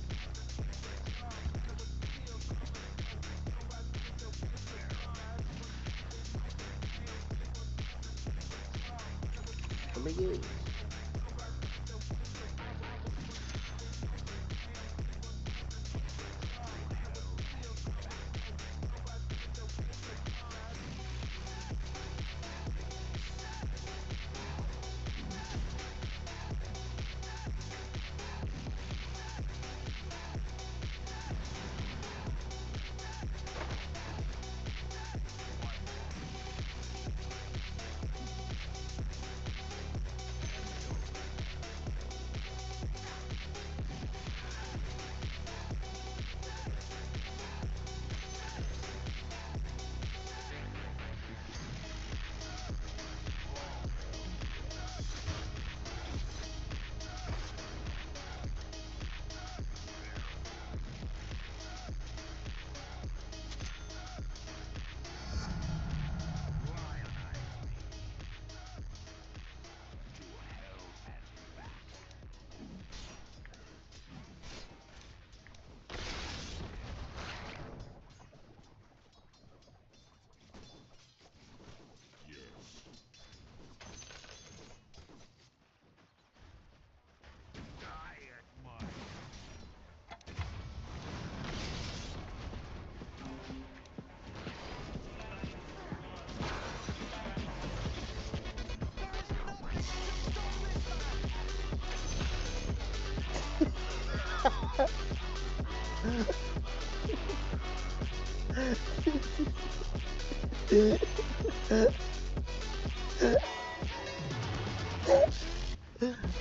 Let me get.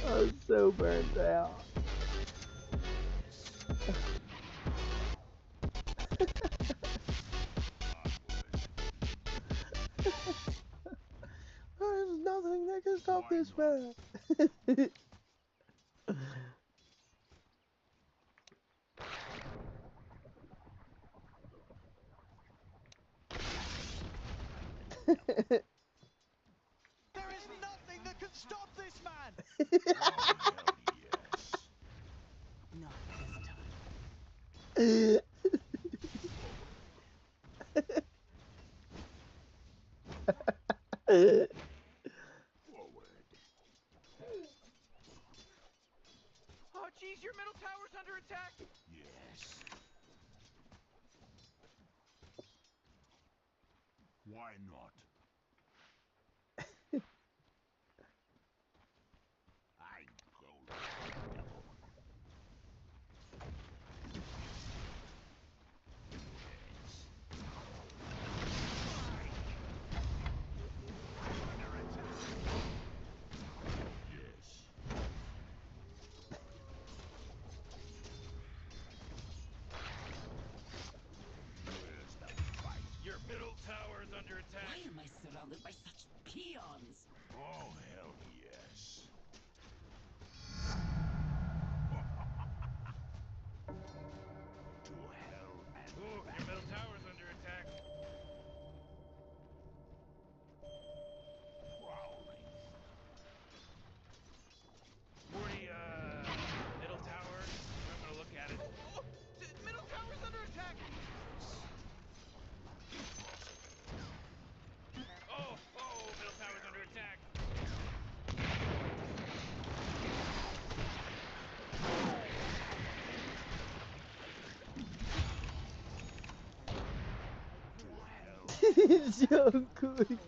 I'm so burnt out. There's nothing that can stop this man. There is nothing that can stop this man. Not this time. Jeez, your middle tower's under attack. Yes. Why not? I go like the devil. Your middle tower's under attack. Why am I surrounded by such peons? Oh, hell yes. To hell and Ooh, back. your middle tower's under attack. Prowling. 40, middle tower. I'm gonna look at it. Oh, middle tower's under attack. Oh, middle tower's under attack. It's so good.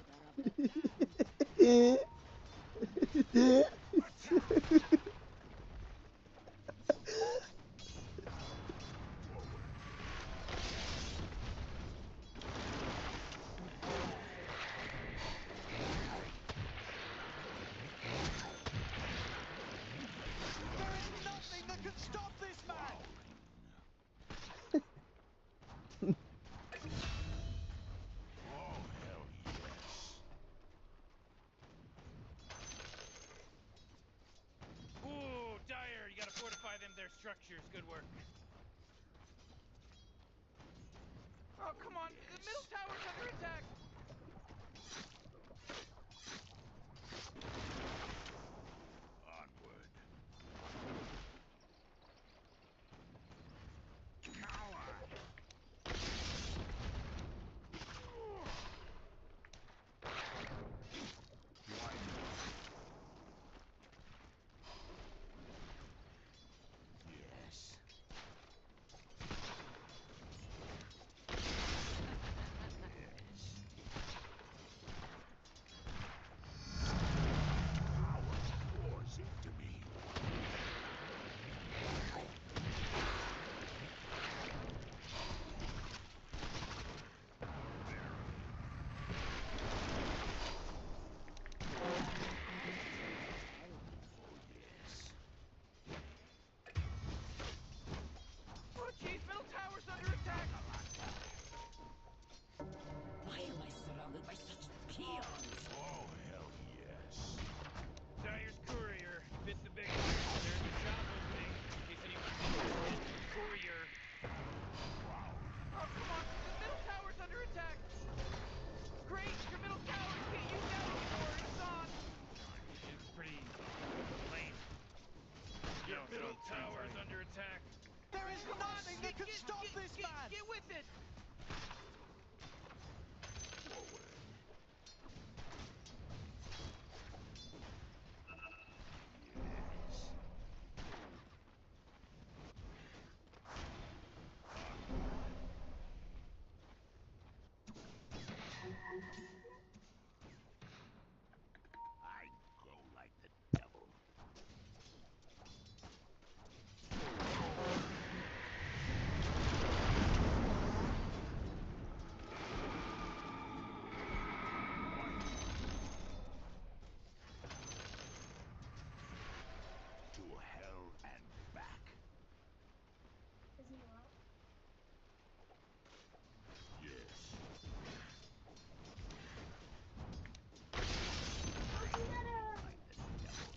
Nothing that can stop this man! Oh, hell yes. Ooh, Dyer, you gotta fortify them, their structures. Good work. Oh, come on. The middle tower's under attack. Onward. Coward. Why not? Yes. Power pours into me. Oh, jeez, middle tower's under attack. Why am I surrounded by such peons? Oh, hell yes. Dyer's courier bit the big one. There's a shop opening in case anyone's interested. Courier. Wow. Oh, come on. The middle tower's under attack. Great, your middle tower can't use that anymore. It's on. It's pretty lame. Your middle tower's under attack. There is nothing that can stop this man! Get with it. Forward. Yes. I go like the devil. To hell and back. Is he not? Yes. Like the devil.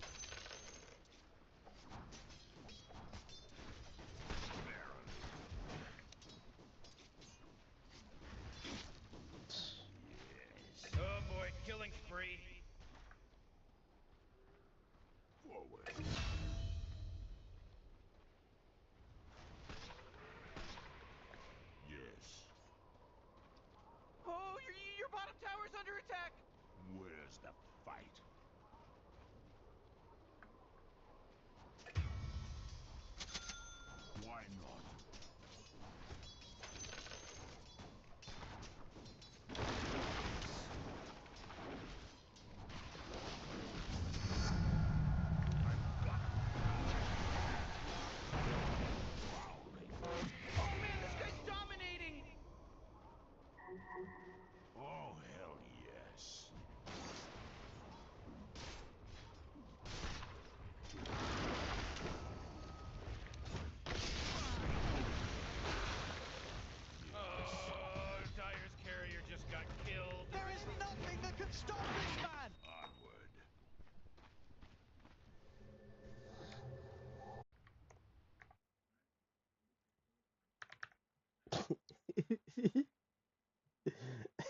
Verily. Yes. Oh boy, killing spree. Forward.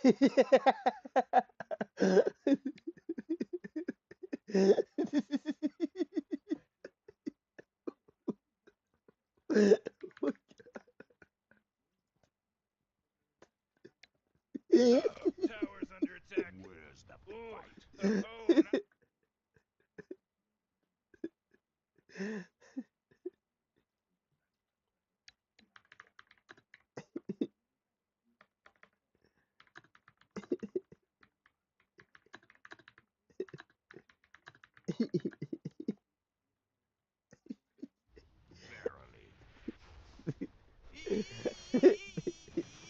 Tower's under attack. Where's the fight?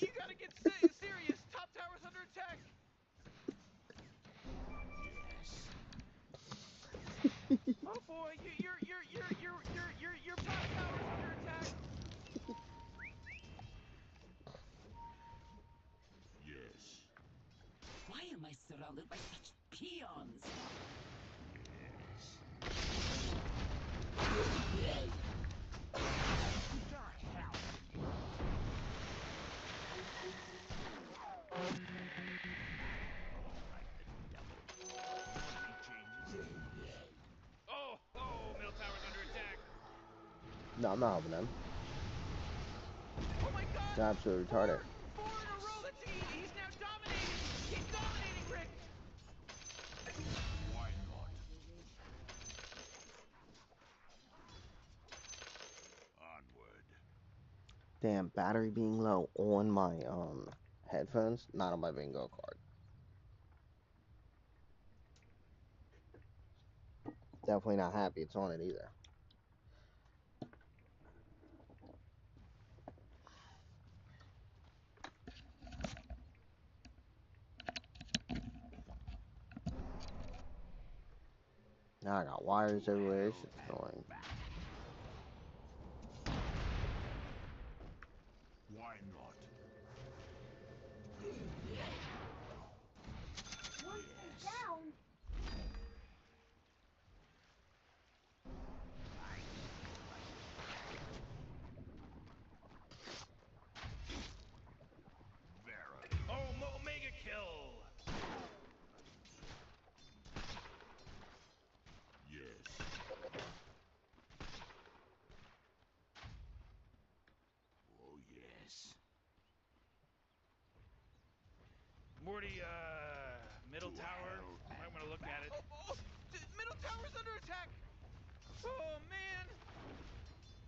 You gotta get serious. Top tower's under attack. Oh boy, your top tower's under attack. Yes. Why am I surrounded by such peons? Oh, middle tower's under attack. No, I'm not helping them. Oh my god! They're absolutely retarded. Four in a row. Let's see. He's now dominating. He's dominating, Rick. Why not? Onward. Damn, battery being low on my headphones, not on my bingo card. Definitely not happy it's on it either. Now I got wires everywhere. It's just annoying. Why not? Once it's down. Oh, mega kill. Yes. Oh, yes. Morty, middle tower. Might want to look at it. Middle tower's under attack. Oh man.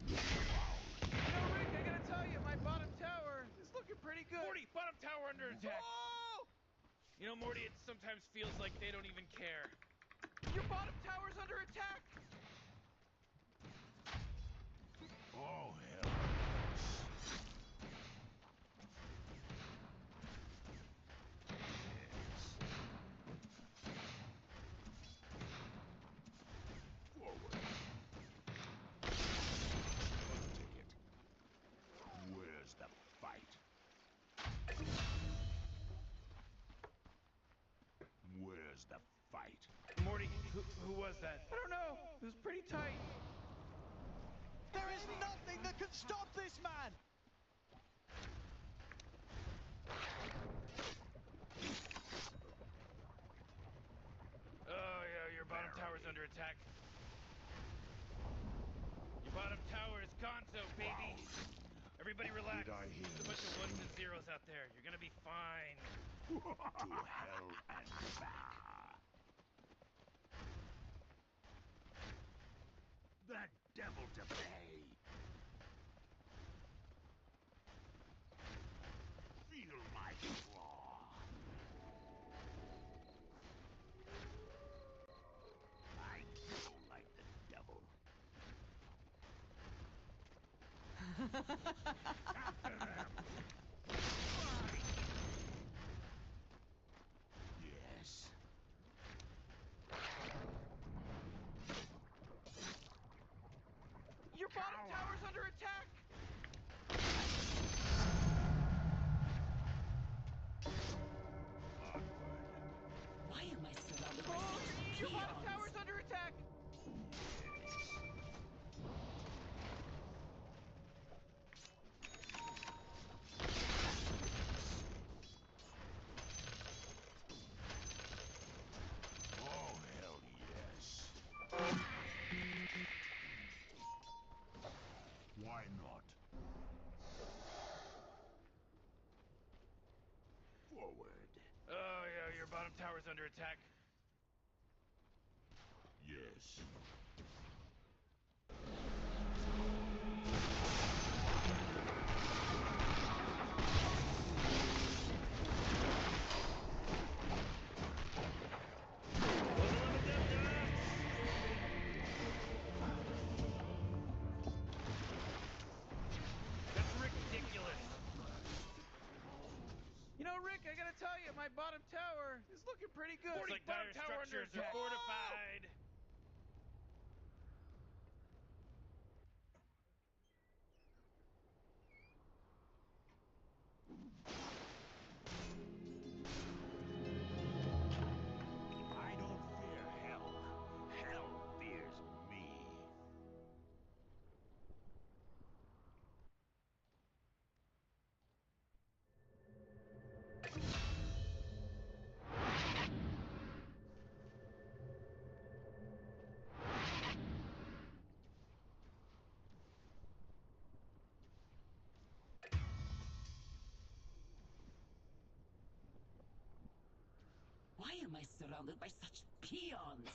You know, Rick, I gotta tell you, my bottom tower is looking pretty good. Morty, bottom tower under attack. Oh! You know, Morty, it sometimes feels like they don't even care. Your bottom tower's under attack. Oh, hell. Forward. Ticket. Where's the fight? Where's the fight? Morty, who was that? I don't know. It was pretty tight. There is nothing that can stop this man! Oh, yeah, your bottom tower's under attack. Your bottom tower is gonzo, baby. Everybody relax. There's a bunch of ones and zeros out there. You're gonna be fine. To hell and back. The devil to pay. Feel my claw. I feel like the devil. After them. Yes. Your bottom tower's under attack. Why am I surrounded by Oh, such your bottom peons? tower's under attack. Why not? Forward. Oh, yeah, your bottom tower's under attack. Yes. That's ridiculous. You know, Rick, I gotta tell you, my bottom tower is looking pretty good. Looks like dire structures are fortified. I don't fear hell. Hell fears me. Why am I surrounded by such peons?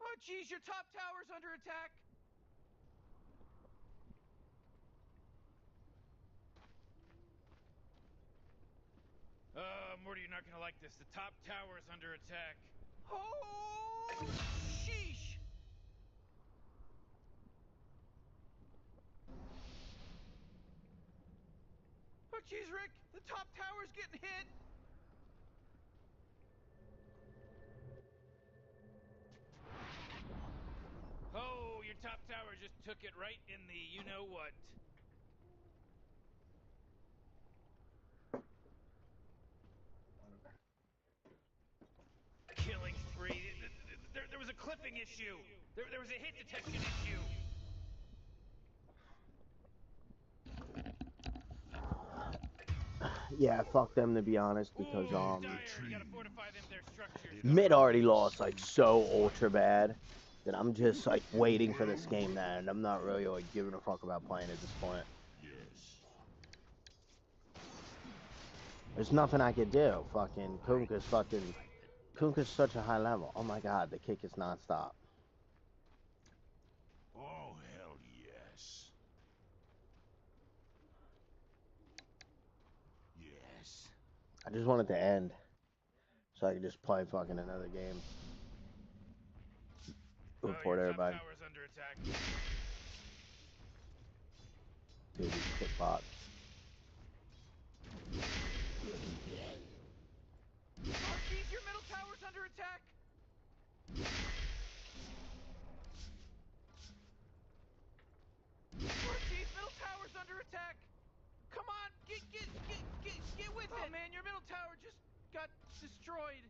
Oh, geez, your top tower's under attack. Morty, you're not gonna like this. The top tower's under attack. Oh, sheesh. Oh, geez, Rick, the top tower's getting hit. Oh, your top tower just took it right in the you-know-what. Killing spree. There was a clipping issue. There was a hit detection issue. Yeah, fuck them to be honest, because You gotta fortify them, their structures. mid already lost like so ultra bad that I'm just like waiting for this game to end. I'm not really like giving a fuck about playing at this point. Yes. There's nothing I could do. Kunkka's such a high level. Oh my god, the kick is non-stop. Oh, hell yes. Yes. I just want it to end so I can just play fucking another game. Report everybody. Tower's under attack. Dude, these kick bots. Oh, geez, your middle tower's under attack. Oh, geez, middle tower's under attack. Come on, get with it. Oh, man, your middle tower just got destroyed.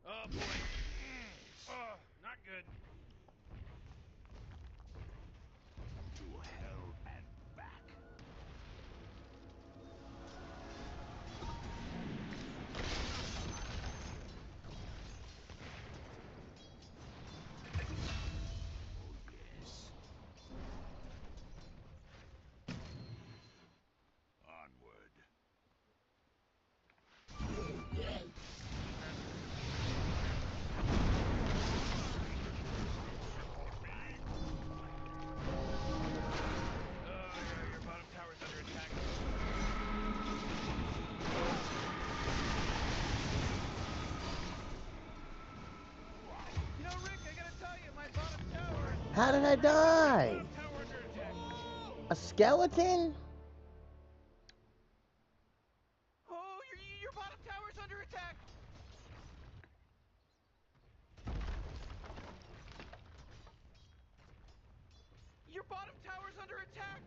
Oh, boy. Oh, not good. To hell and back. Oh, yes. Onward. Your bottom tower's under attack. You know, Rick, I gotta tell you, my bottom tower. How did I die? Bottom tower under attack. A skeleton? Oh, your bottom tower's under attack. tower's under attack.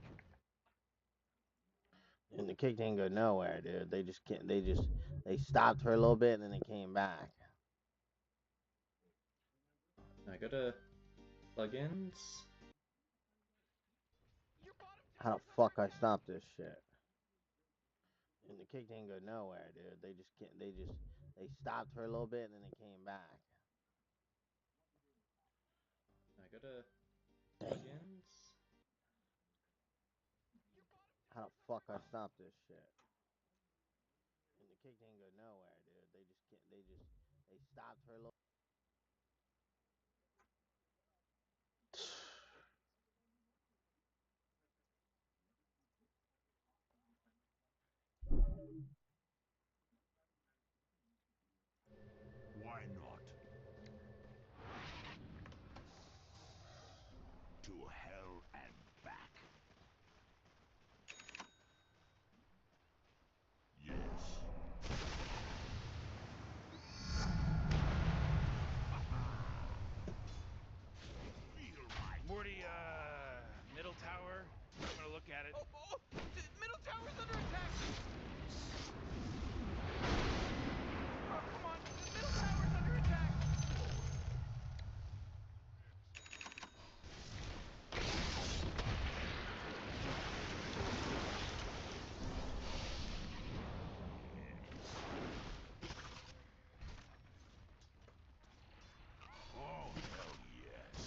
And the kick didn't go nowhere, dude. They just can't. They stopped for a little bit and then they came back. I go to plugins. How the fuck I stop this shit? And the kick didn't go nowhere, dude. They just can't. They stopped for a little bit and then they came back. I go to plugins. How the fuck I stop this shit? And the kick didn't go nowhere, dude. They just can't. They stopped for a little. Why not? To hell and back. Yes. Morty, middle tower. I'm gonna look at it. Oh, middle tower's under attack. Oh, come on. The middle tower's under attack. Oh, hell yes.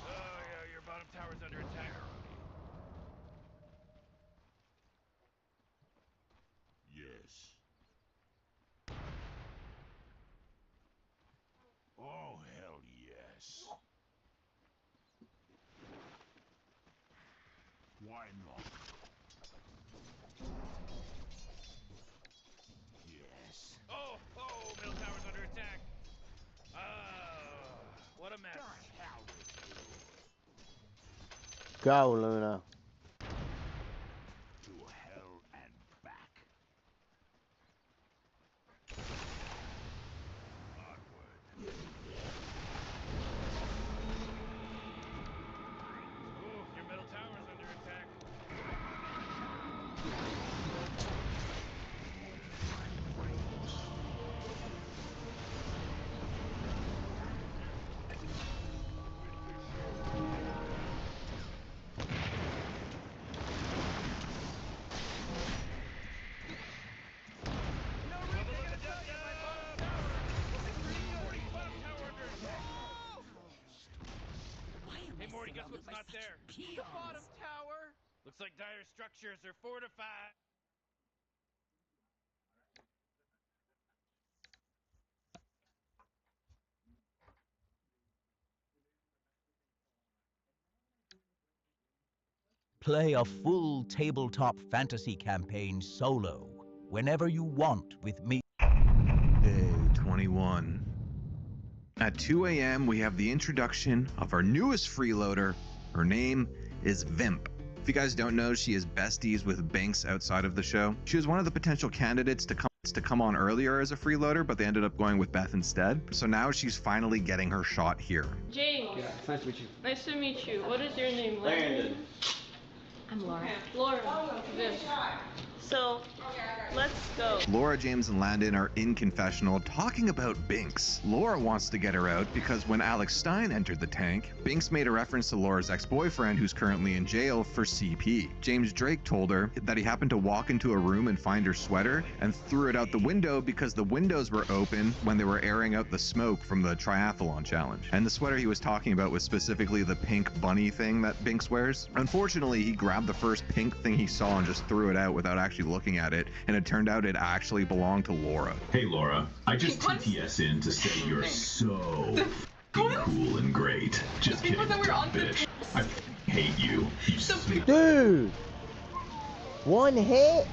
Oh, yeah, your bottom tower's under attack. Yes. Oh, hell yes. Why not? Yes. Oh, middle tower's under attack. What a mess. Go, Luna. To hell and back. Onward. Ooh, your middle tower's under attack. Hey, Morty, guess what's not there? The bottom tower. Looks like dire structures are fortified. Play a full tabletop fantasy campaign solo whenever you want with me. Day 21. At 2 a.m., we have the introduction of our newest freeloader. Her name is Vimp. If you guys don't know, she is besties with Banks outside of the show. She was one of the potential candidates to come on earlier as a freeloader, but they ended up going with Beth instead. So now she's finally getting her shot here. James. Yeah, nice to meet you. Nice to meet you. What is your name? Landon. I'm Laura. Okay. Laura. Good. So, let's go. Laura, James, and Landon are in confessional talking about Binks. Laura wants to get her out because when Alex Stein entered the tank, Binks made a reference to Laura's ex-boyfriend who's currently in jail for CP. James Drake told her that he happened to walk into a room and find her sweater and threw it out the window because the windows were open when they were airing out the smoke from the triathlon challenge. And the sweater he was talking about was specifically the pink bunny thing that Binks wears. Unfortunately, he grabbed the first pink thing he saw and just threw it out without actually looking at it, and it turned out it actually belonged to Laura. Hey Laura, I just TTS in to say you're so cool and great. Just kidding, bitch. I hate you. You Dude! One hit?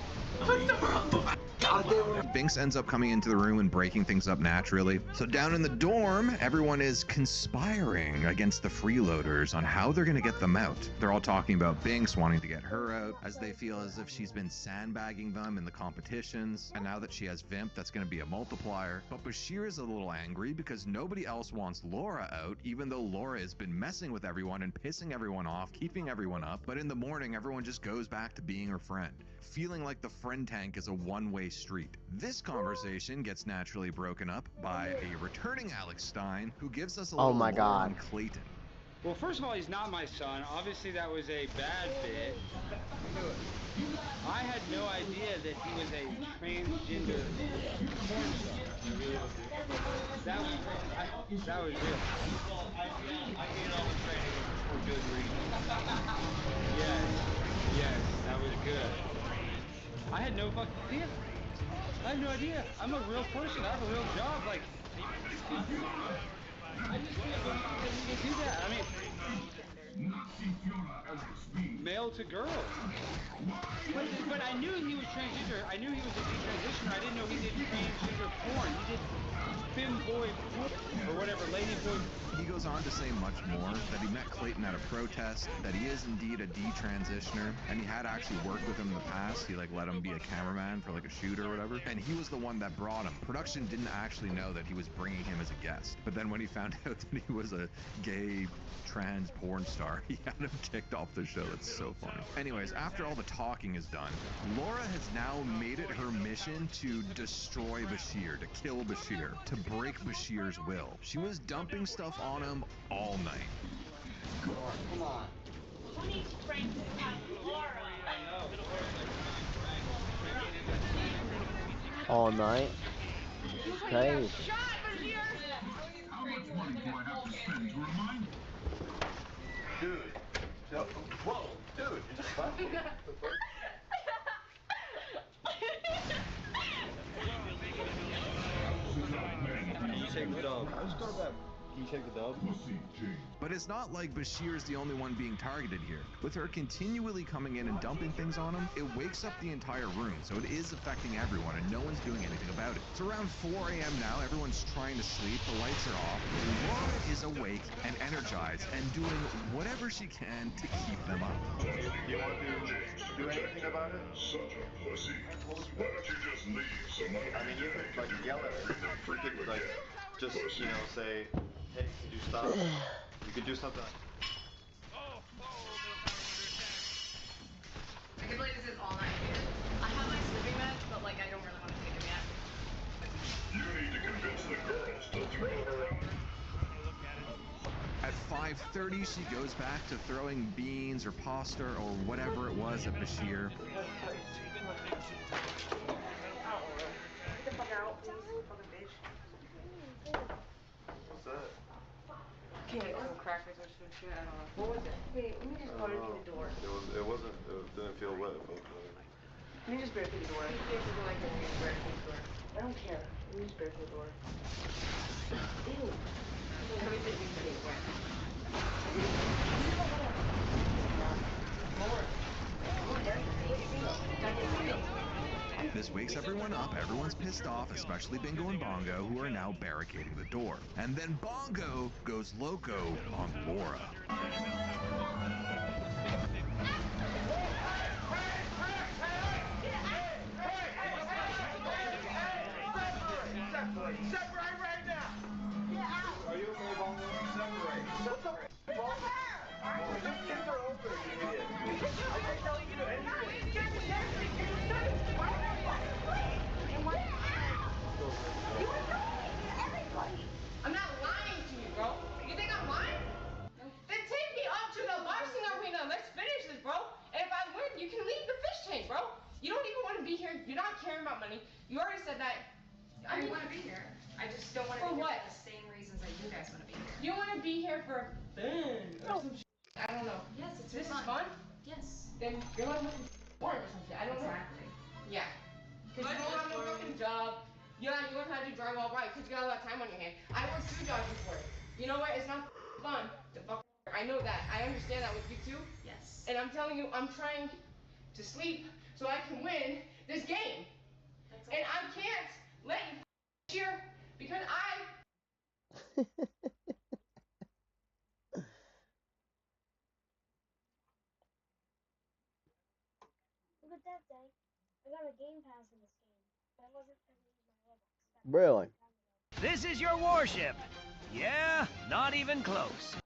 Binks ends up coming into the room and breaking things up naturally. So down in the dorm, everyone is conspiring against the freeloaders on how they're going to get them out. They're all talking about Binks wanting to get her out, as they feel as if she's been sandbagging them in the competitions. And now that she has Vimp, that's going to be a multiplier. But Bashir is a little angry because nobody else wants Laura out, even though Laura has been messing with everyone and pissing everyone off, keeping everyone up. But in the morning, everyone just goes back to being her friend, feeling like the friend tank is a one-way street. This conversation gets naturally broken up by a returning Alex Stein, who gives us a little my lore God. on Clayton. Well, first of all, he's not my son. Obviously, that was a bad bit. I had no idea that he was a transgender porn star. That was real. Well, I get all the training for good reason. Yes, that was good. I had no fucking idea. I had no idea. I'm a real person. I have a real job. Like, I just can't do that. I mean, male to girl. But I knew he was transgender. I knew he was a detransitioner. I didn't know he did transgender porn. He did femboy porn or whatever, lady boy. He goes on to say much more, that he met Clayton at a protest, that he is indeed a detransitioner, and he had actually worked with him in the past. He let him be a cameraman for a shoot or whatever, and he was the one that brought him. Production didn't actually know that he was bringing him as a guest, but then when he found out that he was a gay trans porn star, he had him kicked off the show. It's so funny. Anyways, after all the talking is done, Laura has now made it her mission to destroy Bashir, to kill Bashir, to break Bashir's will. She was dumping stuff on him all night. Come on. All night. Crazy. How much money do I have to spend to remind you? Dude. Whoa, dude, you just slapped me. Shake the dub. Let's go back. Can you shake the dub? But it's not like Bashir's the only one being targeted here. With her continually coming in and dumping things on him, it wakes up the entire room, so it is affecting everyone and no one's doing anything about it. It's around 4 a.m. now, everyone's trying to sleep, the lights are off. Laura is awake and energized and doing whatever she can to keep them up. Do you want to do anything about it? Such a pussy. Why don't you just leave so my you could yell at her. You could just, say, hey, could you stop? You could do something like I can believe this is all night. I have my sleeping bag, but I don't really want to take him yet. You need to convince the girls to throw her out. At 5:30, she goes back to throwing beans or pasta or whatever it was at Bashir. Get the fuck out, please, fucking bitch. What's that? Okay, some crackers or some shit, I don't know. What was it? Wait, let me just go through the door. It didn't feel wet. It felt good. Let me just break through the door. You think you're like this, you break through the door. I don't care. Let me just break through the door. Ew. Everything is getting wet. This wakes everyone up, everyone's pissed off, especially Bingo and Bongo, who are now barricading the door. And then Bongo goes loco on Laura. Separate right now! Get out! Are you okay, Bongo? Separate. What the f***, Bongo? Just kick her over, you idiot. I'm not telling you to do anything. I'm not lying to you, bro. You think I'm lying? Then take me up to the boxing arena. Let's finish this, bro. And if I win, you can leave the fish tank, bro. You don't even want to be here. You're not caring about money. You already said that. I want to be here. I just don't want to be here for the same reasons that you guys want to be here. You want to be here for fun or some shit. I don't know. Yes, it's This fun. is fun? Yes. Then you're like looking for work or something. I don't know. Exactly. Yeah. Because you don't have no fucking job. Yeah, you learn how to do drywall right because you got a lot of time on your hand. I worked 2 jobs before. You know what? It's not fun to fuck. I know that. I understand that with you too. Yes. And I'm telling you, I'm trying to sleep so I can win this game. And I can't let you here because Look at that, Day. I got a game pass in this game. But I wasn't able to use my Robux. Really? This is your warship. Yeah, not even close.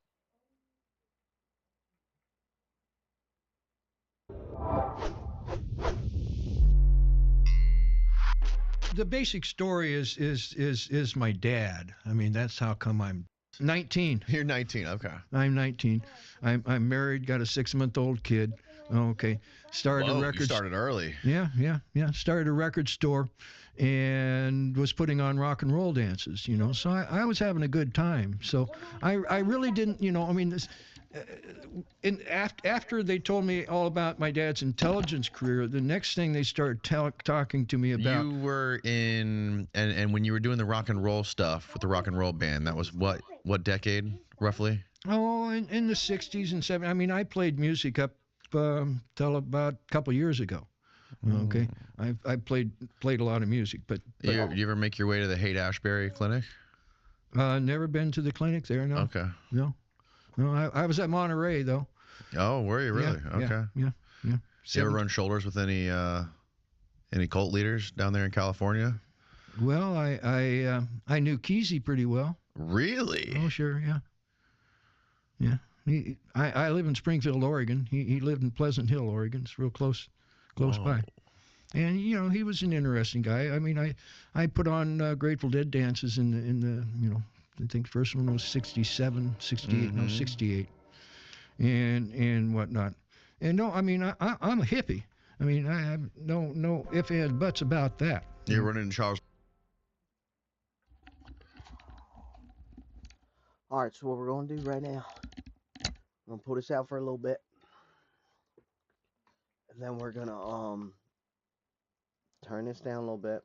The basic story is my dad. I mean, that's how come I'm 19. You're 19, okay. I'm 19. I'm married, got a 6-month-old kid. Okay. Started Whoa, a record. you started early. Yeah. Started a record store and was putting on rock and roll dances, you know. So I was having a good time. So I really didn't, you know, I mean, this. After they told me all about my dad's intelligence career, the next thing they started talking to me about. You were in, and when you were doing the rock and roll stuff with the rock and roll band, that was what decade, roughly? Oh, in the 60s and 70s. I mean, I played music up till about a couple years ago. Okay. I played a lot of music, but you ever make your way to the Haight-Ashbury Clinic? Never been to the clinic there, no. Okay. No, I was at Monterey, though. Oh, were you really? Yeah, okay. Yeah. You ever run shoulders with any cult leaders down there in California? Well, I knew Kesey pretty well. Really? Oh, sure, yeah. I live in Springfield, Oregon. He lived in Pleasant Hill, Oregon. It's real close by. And you know, he was an interesting guy. I mean, I put on Grateful Dead dances in the you know, I think the first one was 67, 68, no, 68, and whatnot. And no, I mean, I'm a hippie. I mean, I have no ifs, ands, buts about that. You're running in Charles. All right, so what we're going to do right now, I'm going to pull this out for a little bit. And then we're going to turn this down a little bit.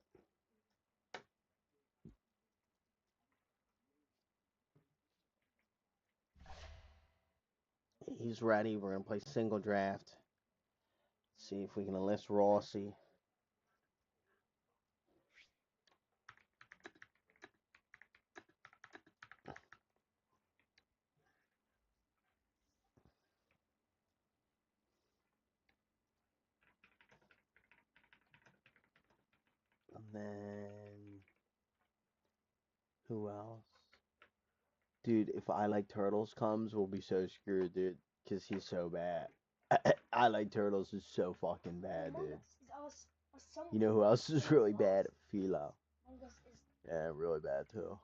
He's ready. We're going to play single draft. See if we can enlist Rossi. And then who else? Dude, if I Like Turtles comes, we'll be so screwed, dude. Because he's so bad. I Like Turtles is so fucking bad, dude. You know who else is really bad? Philo. Yeah, really bad, too.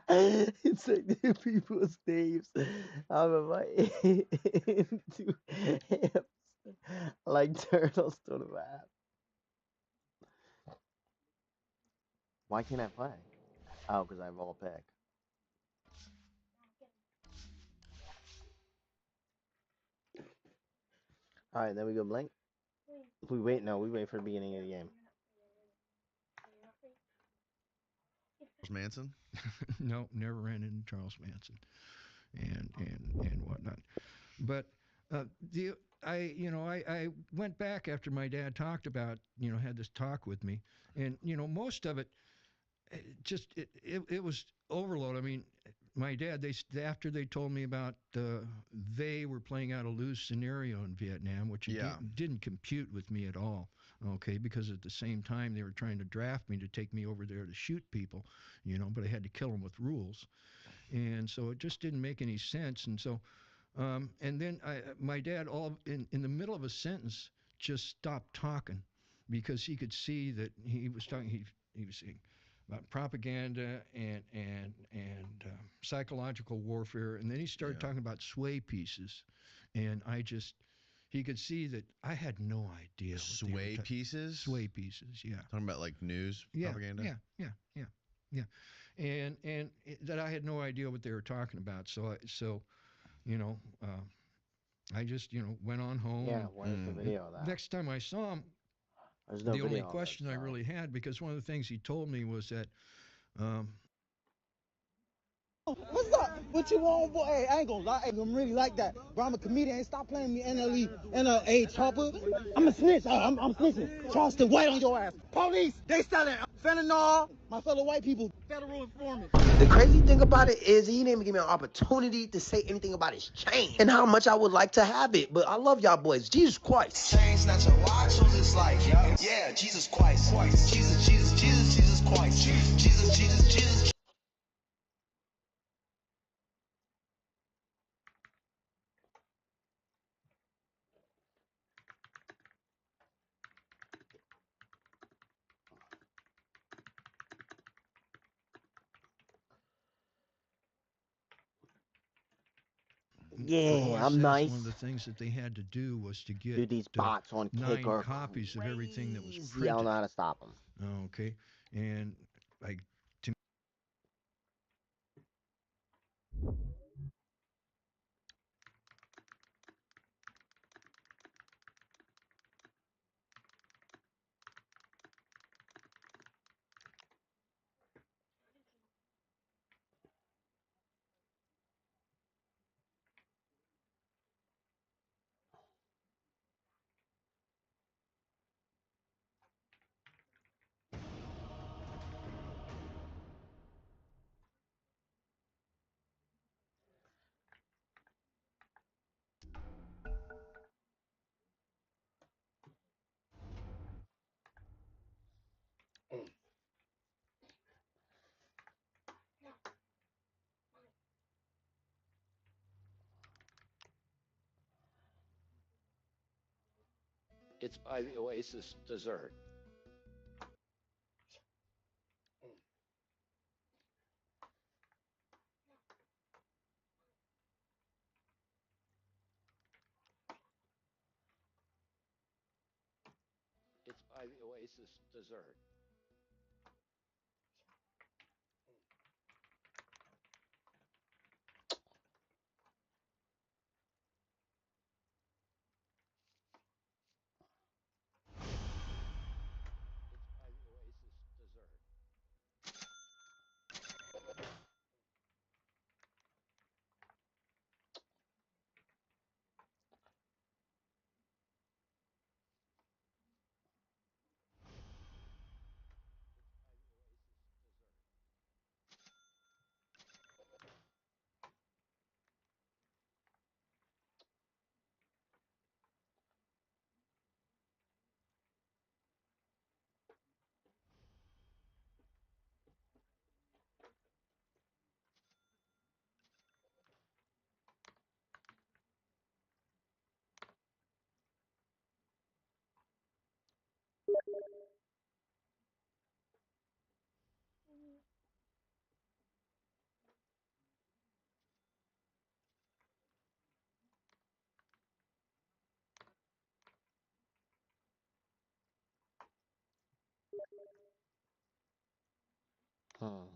It's like the people's names. I'm into like turtles to the map. Why can't I play? Oh, because I have all pick. Alright, then we go blank. We wait for the beginning of the game. Manson? No, never ran into Charles Manson and whatnot. But I went back after my dad talked about, you know, had this talk with me, and you know, most of it was overload. I mean, my dad, after they told me about they were playing out a lose scenario in Vietnam, which didn't compute with me at all. Okay, because at the same time they were trying to draft me to take me over there to shoot people, you know, but I had to kill them with rules, and so it just didn't make any sense. And so, and then my dad, all in the middle of a sentence, just stopped talking because he could see that he was talking. He was saying about propaganda and psychological warfare, and then he started talking about sway pieces, and he could see that I had no idea. Sway pieces? Sway pieces, yeah. Talking about like news propaganda? Yeah. And that I had no idea what they were talking about. So you know, I just, you know, went on home. Yeah, where's the video of that? Next time I saw him, There's no the only video on question I really had, because one of the things he told me was that What's up? What you want, boy? Hey, I ain't gonna lie. I'm really like that. Bro, I'm a comedian. Ain't stop playing me NLE, NLA Chopper. I'm a snitch. I'm snitching. Charleston White on your ass. Police, they selling fentanyl. My fellow white people, federal informant. The crazy thing about it is he didn't even give me an opportunity to say anything about his chain and how much I would like to have it. But I love y'all boys. Jesus Christ. Chains, not your watch, who's it's like? Yeah, Jesus Christ. Jesus, Jesus, Jesus, Jesus Christ. Jesus, Jesus, Jesus. Yeah, I'm nice. One of the things that they had to do was to get Dude, these bots on Kick 9 are copies of everything that was crazy. printed. I don't know how to stop them. Okay, and like to It's by the Oasis dessert. It's by the Oasis dessert. It's by the Oasis dessert.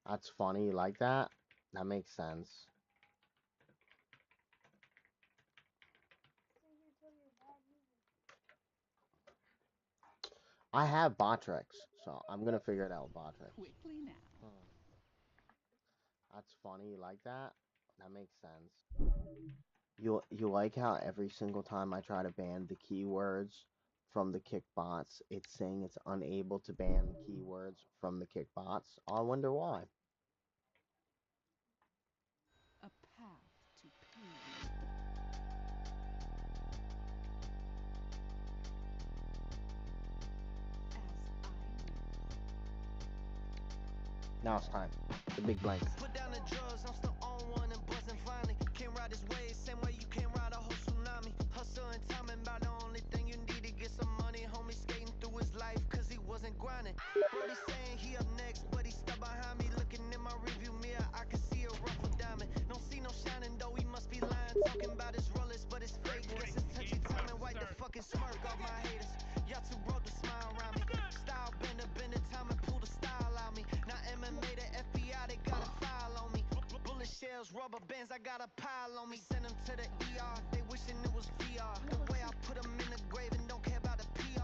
That's funny. You like that? That makes sense. I have Botrix, so I'm gonna figure it out with Botrix. Quickly now. That's funny. You like that? That makes sense. You like how every single time I try to ban the keywords from the kick bots, it's saying it's unable to ban keywords from the kick bots? I wonder why. A path to pain. Now it's time. The big blank. Put down the drugs, I'm still on one and buzzing finally. Can't ride this wave, same way you can't ride a whole tsunami. Hustle and timing about the only thing you need to get some money. Homie skating through his life cause he wasn't grinding. Brody saying he up next, but he stuck behind me. Looking in my review mirror, I can see a ruffled diamond. Don't see no shining though, he must be lying. Talking about his rollers, but it's fake. Guess it's touchy time and wipe the fucking smirk off my haters. Y'all too broke to smile around me. Style bender time and pull the style out me. Now MMA, the FBI, they got a file on me. Bullet shells, rubber bands, I got a pile on me. Send them to the ER, they wishing it was VR. The way I put them in the grave and don't care about the PR.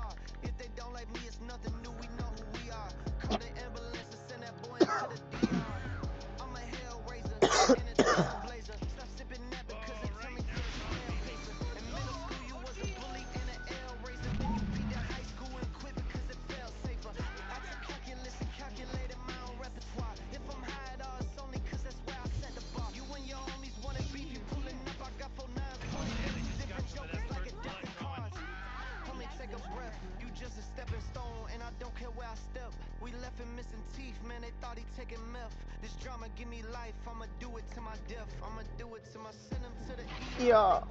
Yeah.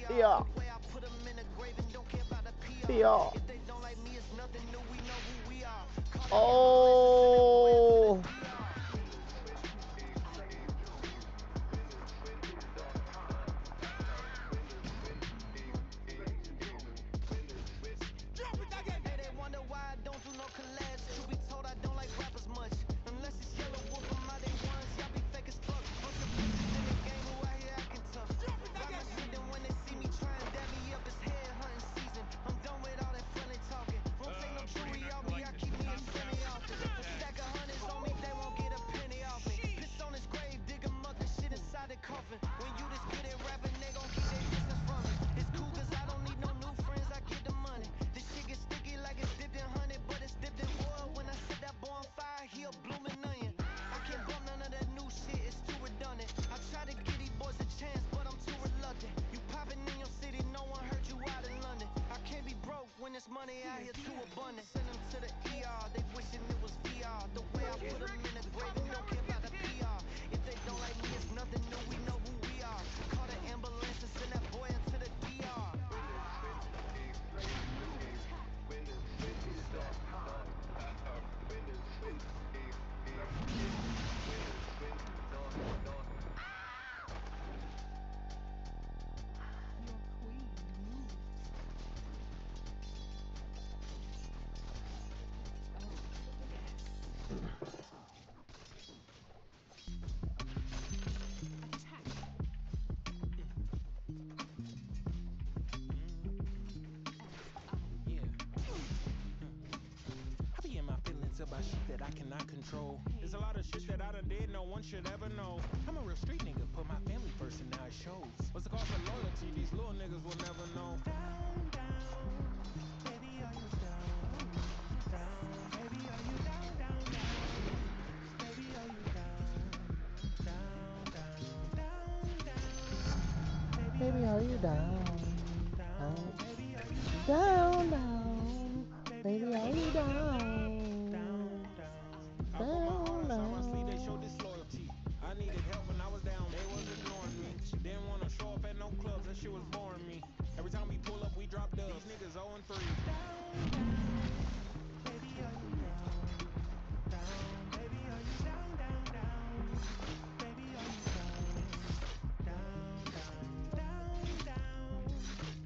Yeah. Yeah. Oh. About shit that I cannot control. There's a lot of shit that I done did no one should ever know. I'm a real street nigga, put my family first and now it shows. What's the cost of loyalty? These little niggas will never know. Down, down, baby, are you down? Down, baby, are you down, down, down? Baby, are you down? Down, down, down, down. Baby, are you down? Down, baby, are you down? Down, baby, are you down? I put my heart outside my sleeve, they showed disloyalty. I needed help when I was down, they was ignoring me. Didn't wanna show up at no clubs, that shit was boring me. Every time we pull up, we drop dubs. These niggas 0-3. Down, down, baby, are you down? Down, baby, are you down, down, down? Baby, are you down? Down, down, down, down.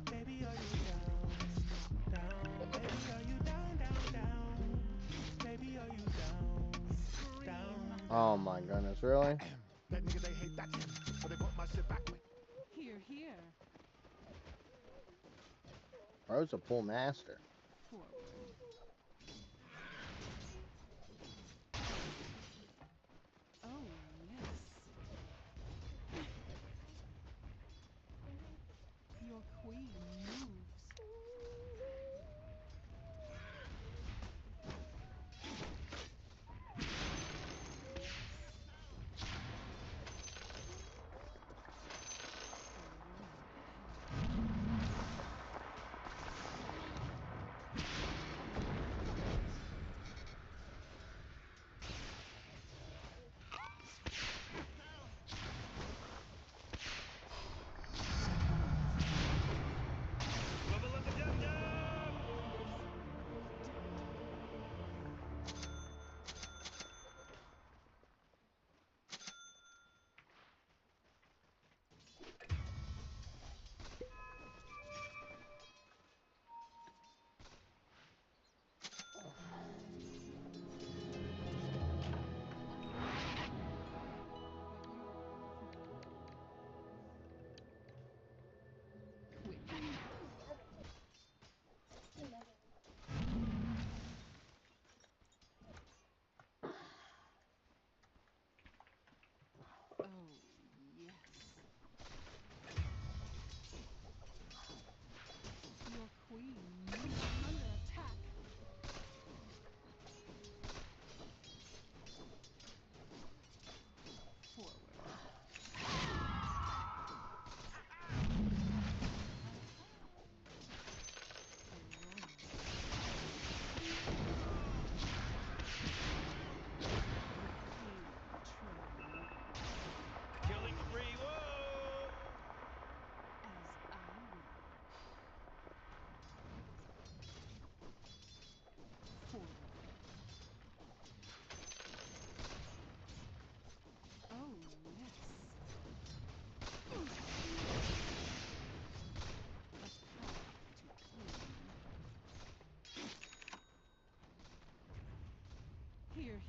Baby, are you down? Down, baby, are you down, down, down? Baby, are you down? Oh my goodness, really? That nigga, they hate that him, but they put my shit back with. Here, here. Bro's a full master. Forward. Oh, yes. Your queen moves.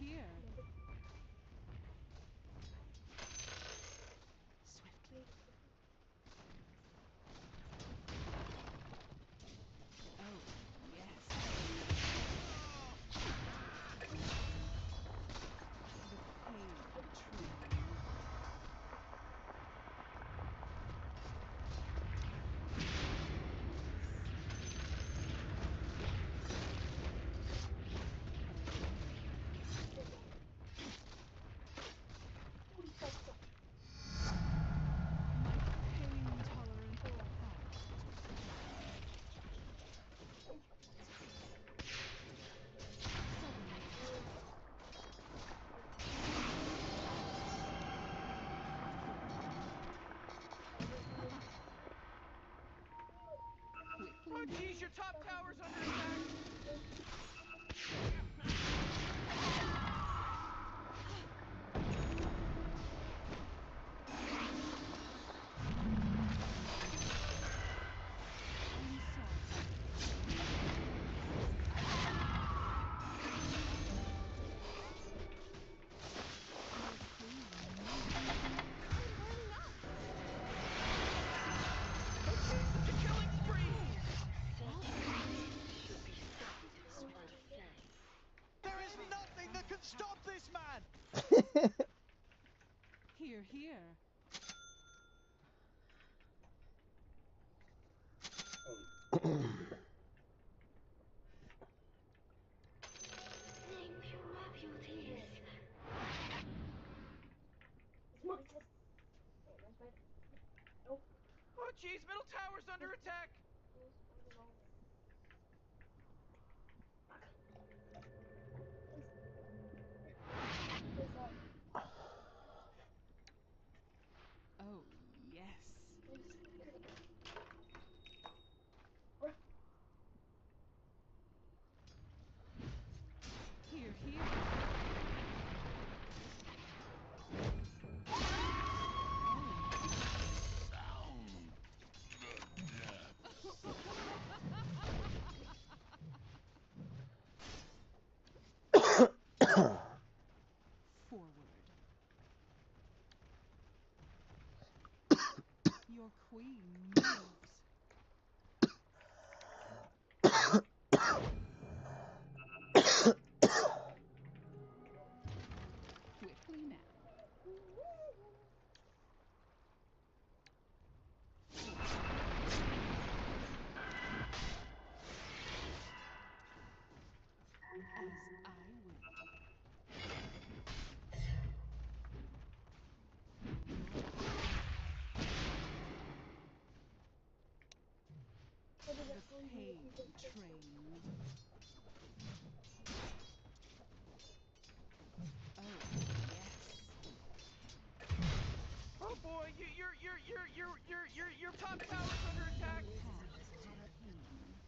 here. Swiftly. Oh, yes. The pain train. Oh, geez, your top tower's under attack. There is nothing that can stop this man! Here, here. Oh, geez, middle tower's under attack. Oh, yes. Here, here. Forward. Your queen moves. Quickly now. As I will. The pain train. Oh, yes. Oh boy, your top tower's under attack. Your queen moves.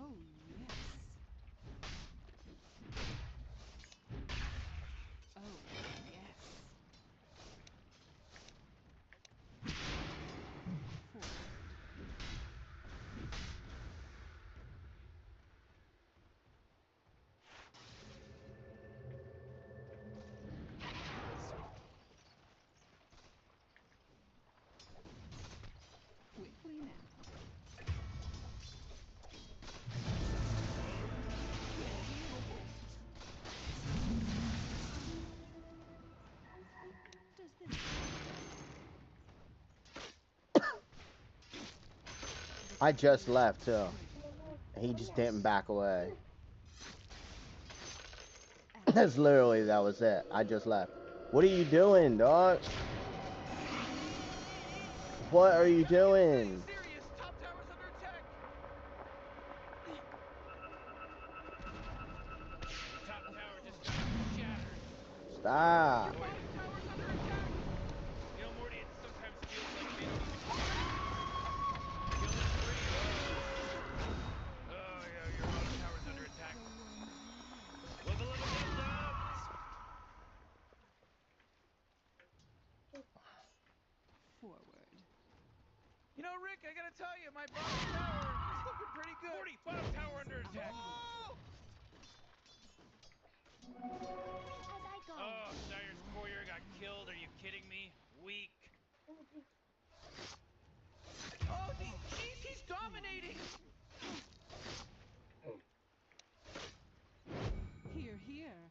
Oh, yes. Oh, yes. Quickly now. Does this I just left too, He just didn't back away. That's literally, that was it. I just left. What are you doing, dog? What are you doing? Stop. You know, Morty, it sometimes feels like they don't even care. Killing spree. Oh, yeah, your bottom tower's under attack. Wubba lubba dub dubs. Forward. You know, Rick, I gotta tell you, my bottom tower is looking pretty good. Morty, bottom tower under attack. Oh, Sire's courier got killed. Are you kidding me? Weak. Oh, he's dominating. Here, here.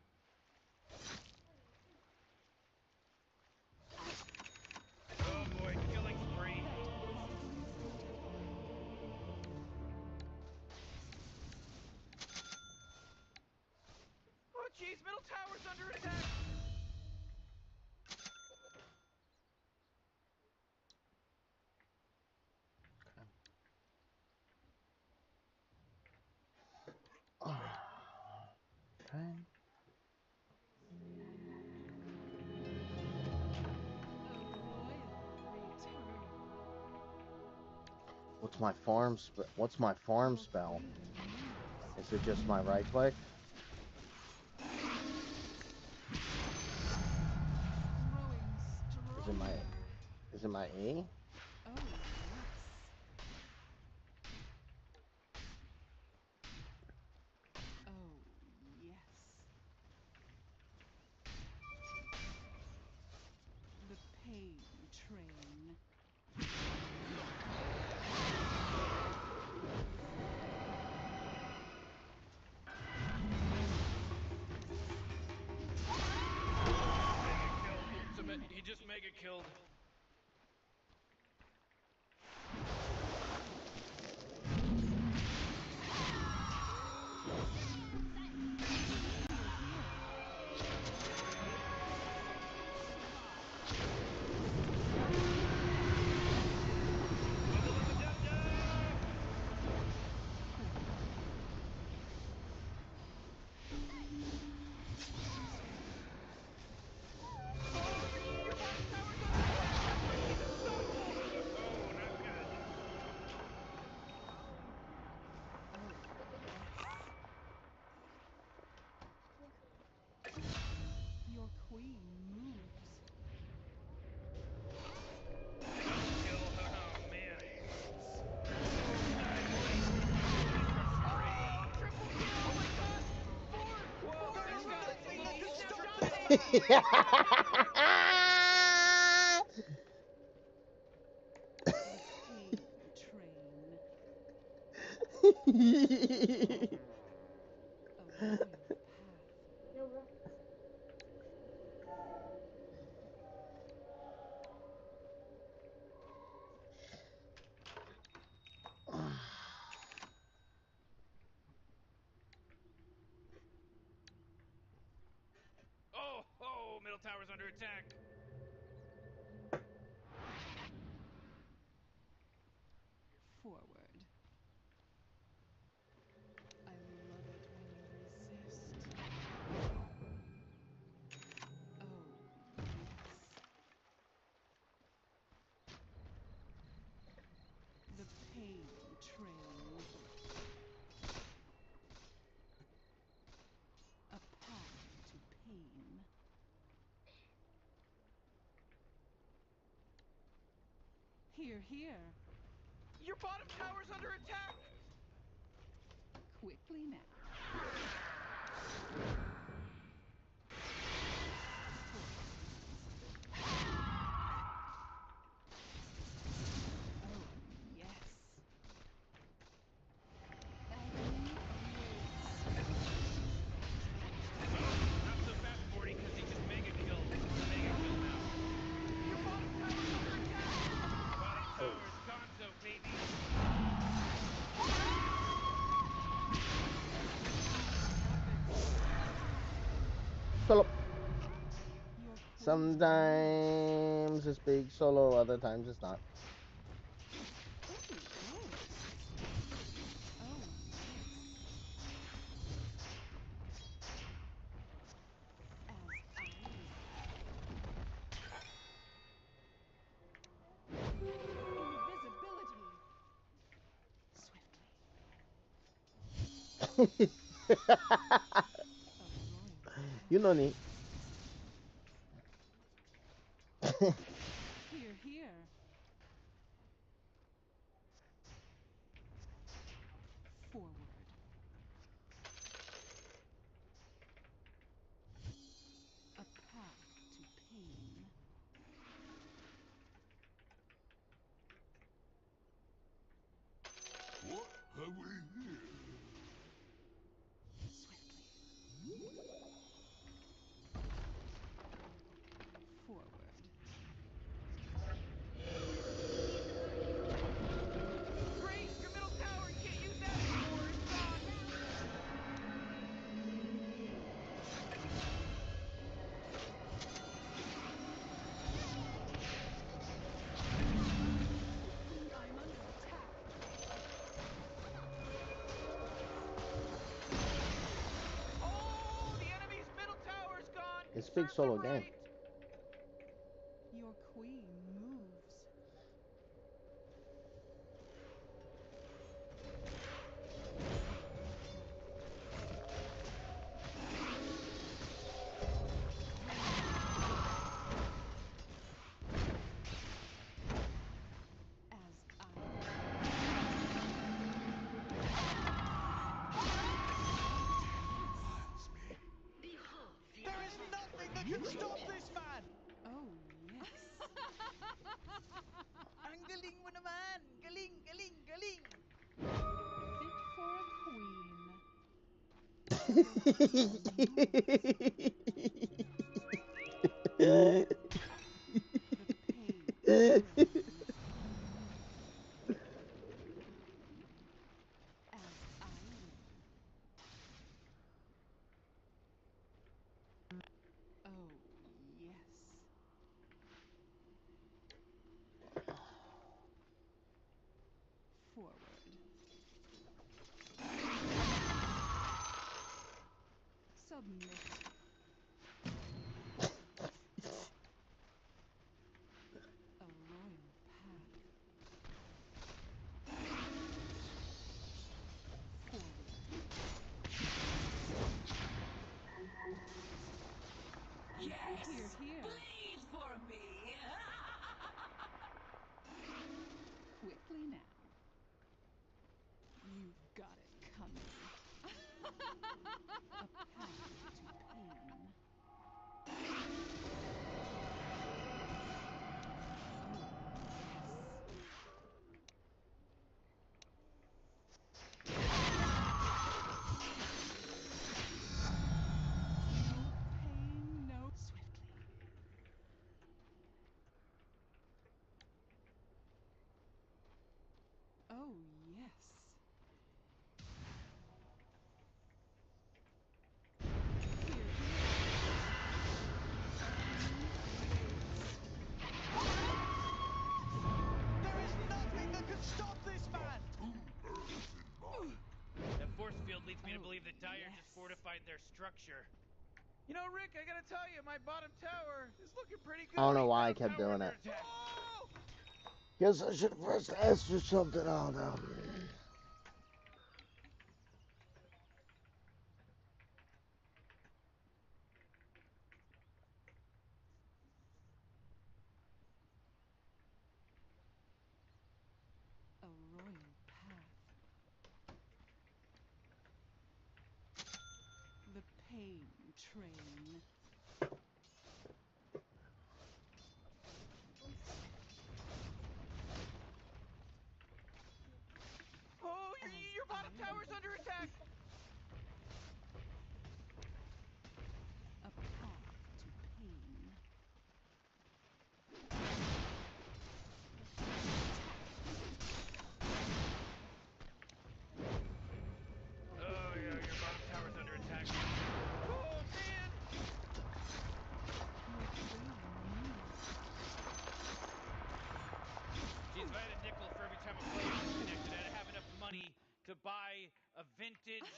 Oh boy, killing spree. Oh, jeez, middle tower's under attack. Okay. What's my farm spell? Is it just my right click? Is it my E? Oh, yes. Oh, yes. The pain train. He just mega killed. Your queen moves. Oh, middle tower's under attack. Forward. I love it when you resist. Oh, yes. The pain train. A path to pain. Here, here. Your bottom tower's under attack. Quickly now. Oh, yes. Agony Not so fast, Morty, because he just mega killed. Mega kill now. Your bottom tower's under attack. Bottom tower's gonzo, baby. Solo. Sometimes it's big solo, other times it's not. You know me. Here, here. Forward. A path to pain. What have we here? Forward. Great! Your middle tower! You can't use that anymore! It's gone! I'm under attack. Oh! The enemy's middle tower's gone! It's big Serves solo them again. right. Your queen moves. There is nothing that can stop this man! Oh, yes. Angling with a man! Galing, galing, galing! Fit for a queen. Oh, yes. Forward. Submit. A royal path. Forward. Yes! Here, here. Bleed for me! Quickly now. You've got it coming. A path to pain. Pain, no. Swiftly. Oh, yes. There is nothing that can stop this man! That force field leads me to believe that Dyer just fortified their structure. You know, Rick, I gotta tell you, my bottom tower is looking pretty good. I don't know why I kept doing it. Guess I should have pressed S or something. I don't know. A royal path. The pain train. Oh, your bottom tower's under attack! A path to pain. Oh, yeah, your bottom tower's under attack. Oh, man! vintage.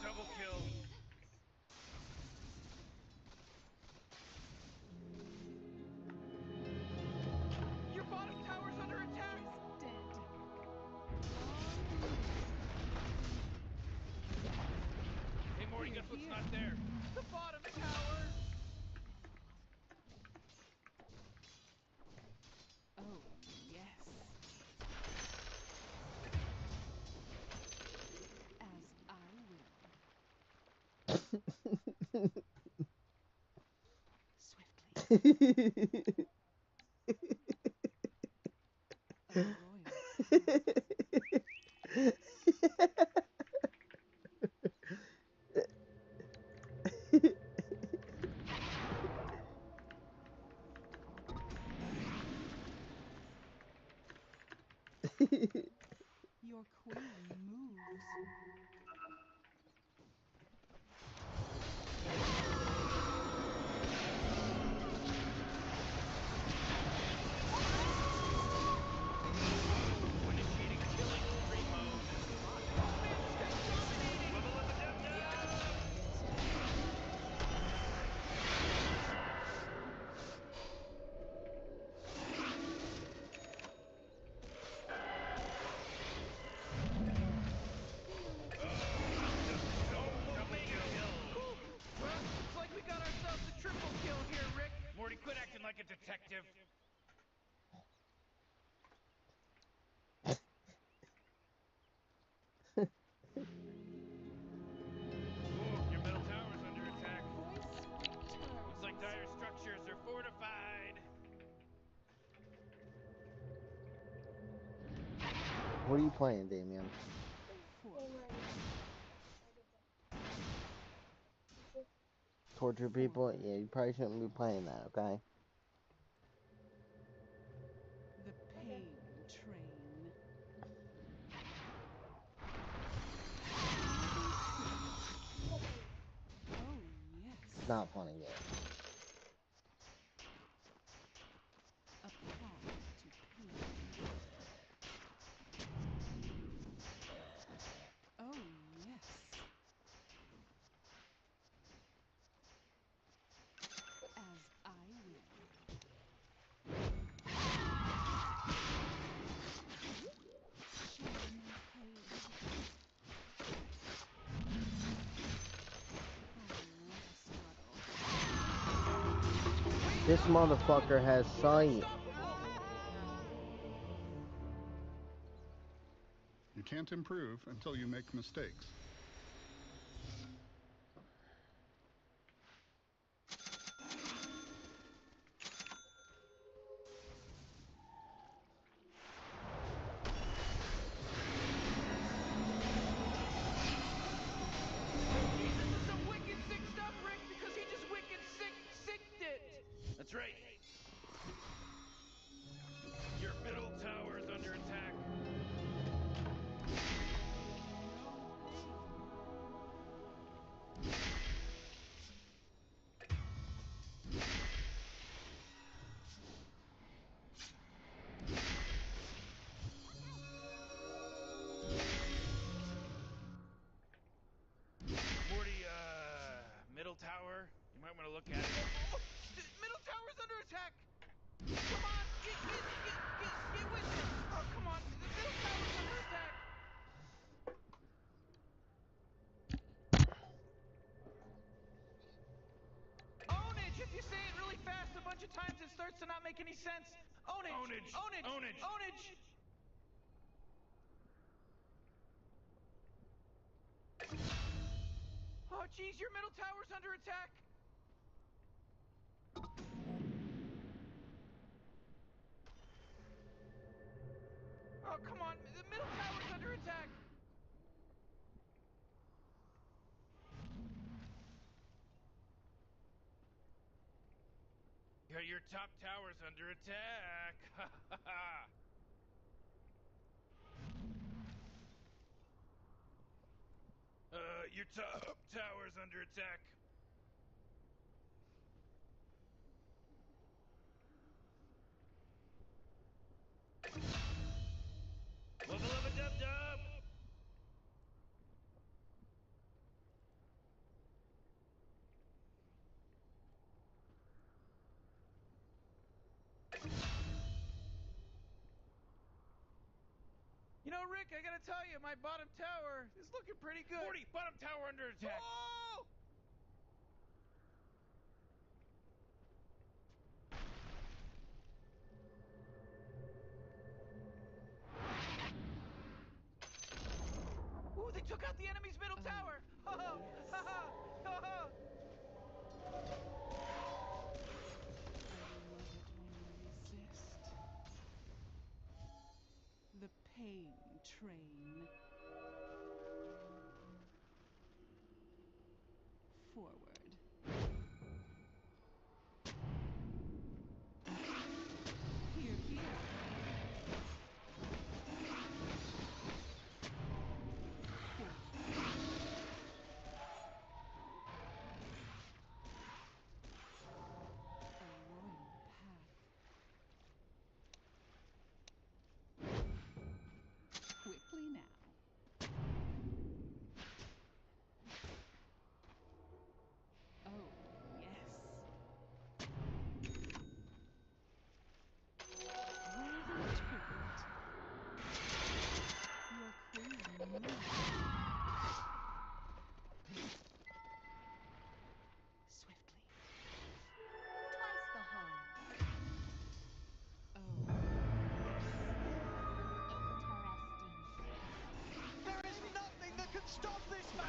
Double kill. Your bottom tower's under attack. Dead. Hey Morty, guess what's not there? The bottom tower. Oh, yes. As I will. Swiftly. A royal Your queen moves. Initiating killing spree mode. Level up Well, looks like we got ourselves a triple kill here, Rick. Morty, quit acting like a detective. Ooh, your middle tower's under attack. Looks like dire structures are fortified. What are you playing, Damien? Torture people? Yeah, you probably shouldn't be playing that, okay? The pain train. Oh, yes. It's not funny yet. A path to pain. Oh, yes. As I will. Share my pain. This motherfucker has sight. You can't improve until you make mistakes. This is some wicked sick stuff, Rick, because he just wicked sicked it. That's right. Your middle tower's under attack. Ownage! Ownage! Ownage! Ownage! Oh, jeez, your middle tower's under attack! Oh, come on, the middle tower's under attack! Your top tower's under attack. Ha ha ha. Your top tower's under attack. Wubba lubba dub dub. You know, Rick, I gotta tell you, my bottom tower is looking pretty good. 40, bottom tower under attack. Oh! Ooh, they took out the enemy's middle tower! Ha ha! Ha ha! Ha ha! Resist. The pain train. Forward. Here, here. A royal path. Quickly now. Oh, yes. Worthy tribute. Your queen moves. Swiftly. Twice the harm. Oh, yes. There is nothing that can stop this man!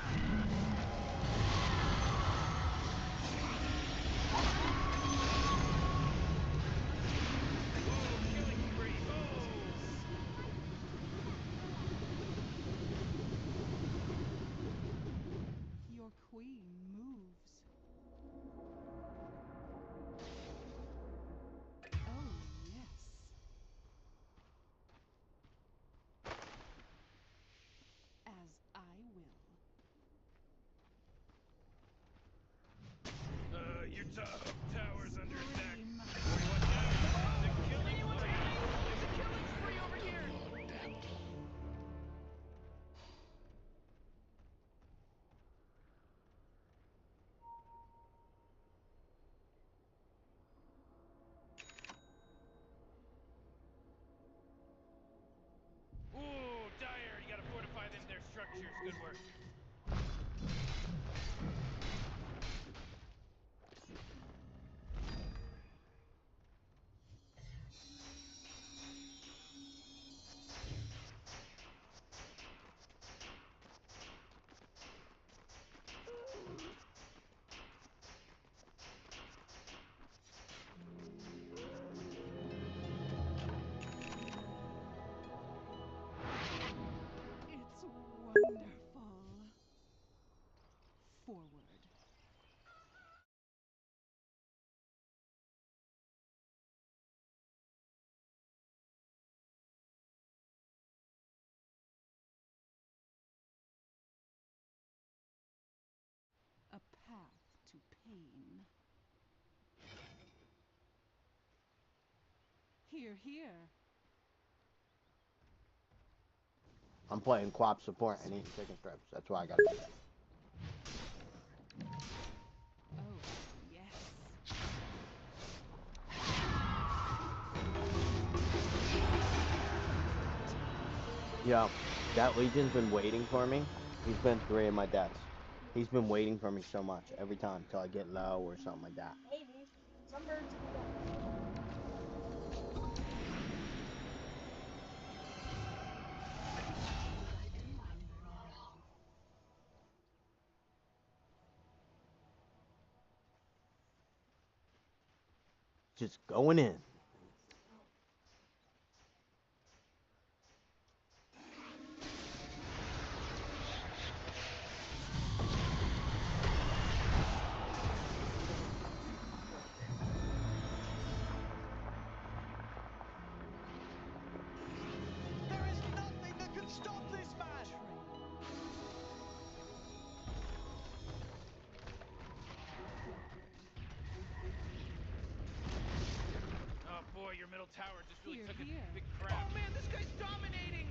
Your queen moves. Oh, yes. As I will. Your top tower's under attack. Scream. 41 down. It's a killing spree. It's a killing spree over here! Ooh, Dyer, you gotta fortify them their structures. Good work. It's wonderful. Forward. A path to pain. Here, here. I'm playing co-op support and eating chicken strips. That's why I got it. Oh, yes. Yo, that Legion's been waiting for me. He's been 3 of my deaths. He's been waiting for me so much every time till I get low or something like that. Maybe. Some birds do that. Just going in. There is nothing that can stop this man! Oh boy, your middle tower just really Here, took here. a big crap. Oh man, this guy's dominating!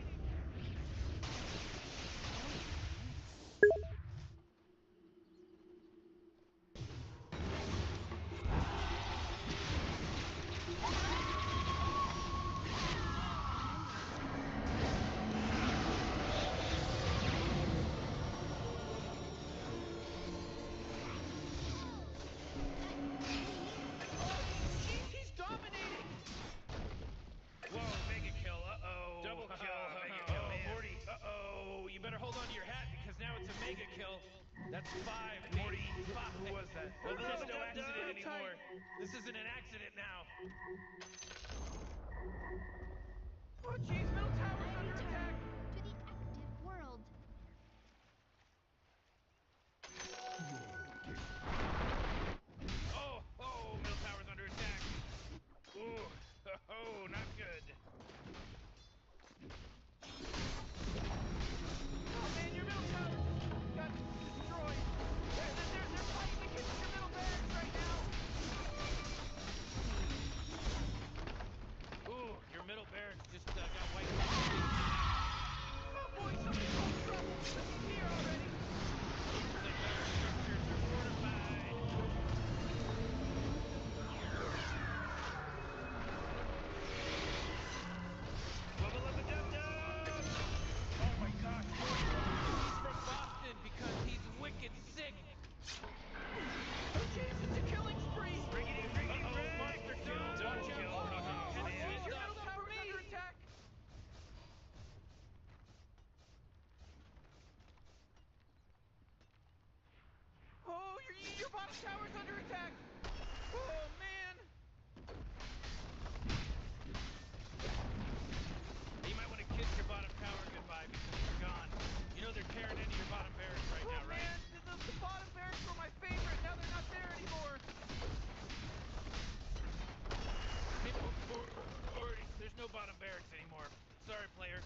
He's dominating! Whoa, mega kill. Uh-oh. Double kill. Mega kill. Morty. Uh-oh. You better hold on to your hat because now it's a mega kill. That's 5, Morty. 5. Who was that? Well, this is no accident anymore. This isn't an accident now. Oh jeez, middle tower's under attack! To the active world. Oh, middle tower's under attack. Ooh, oh, not good. Oh man, your middle tower just got destroyed. They're fighting against your middle barracks right now. Ooh, your middle barracks just got wiped out. Oh boy, somebody called trouble. He's here already. The tower structures are fortified. Bubble up a dum dum. Oh my gosh, Morty. He's from Boston because he's wicked sick. Oh jeez, it's a killing spree. Uh-oh, monster kill. Double kill. Oh jeez, your middle tower's under attack. Oh, your bottom tower's under attack. Oh man. You might want to kiss your bottom tower goodbye because they're gone. You know they're tearing into your bottom barracks right now, right? Man, the bottom barracks were my favorite. Now they're not there anymore. There's no bottom barracks anymore. Sorry, players.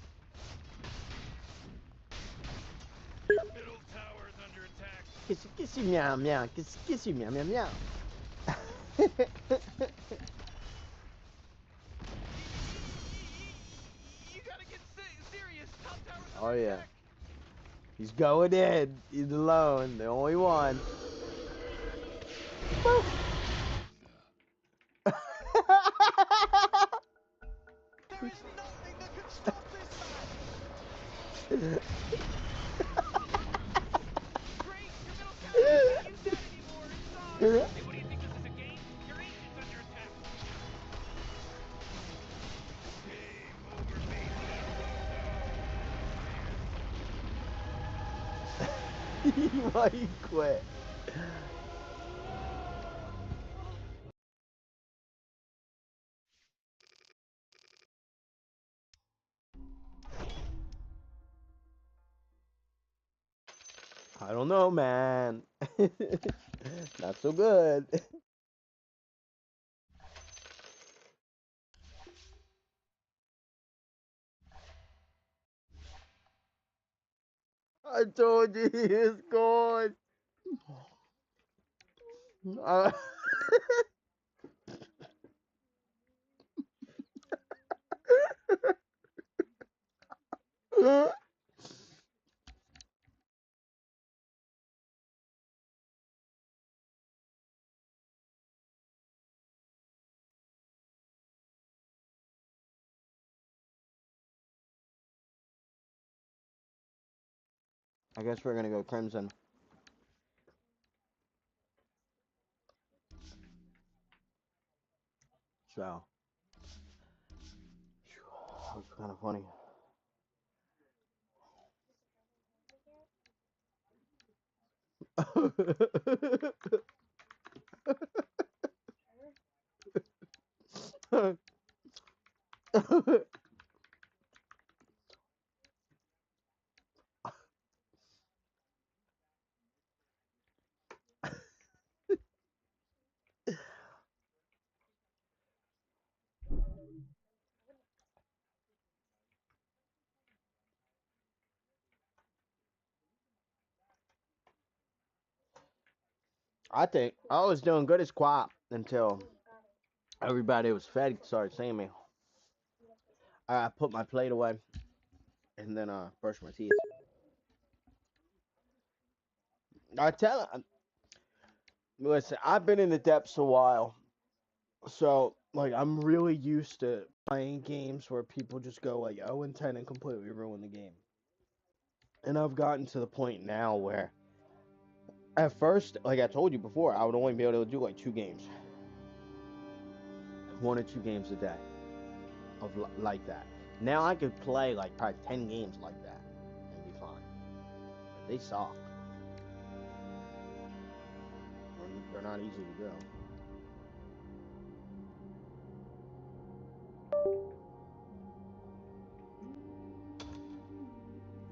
Your middle tower is under attack. Kissy, kissy, meow, meow. Kissy, kissy, meow, meow, meow. You gotta get serious. Top tower's Oh, under yeah. attack. He's going in. He's alone. The only one. Woo. There is nothing that can stop this man. Great, your middle tower can't use that anymore. It's Hey, what do you think? This is a game? Your ancient's under attack. Game over, baby. Why he quit? I don't know, man. Not so good. I told you he is gone. I guess we're gonna go Crimson. So, that was kind of funny. I think I was doing good as quiet until everybody was fed started seeing me. I put my plate away and then brushed my teeth. I tell listen, I've been in the depths a while, so like I'm really used to playing games where people just go like 0 and 10 and completely ruin the game. And I've gotten to the point now where at first, like I told you before, I would only be able to do like 2 games, 1 or 2 games a day of like that. Now I could play like probably 10 games like that and be fine. But they suck. They're not easy to do.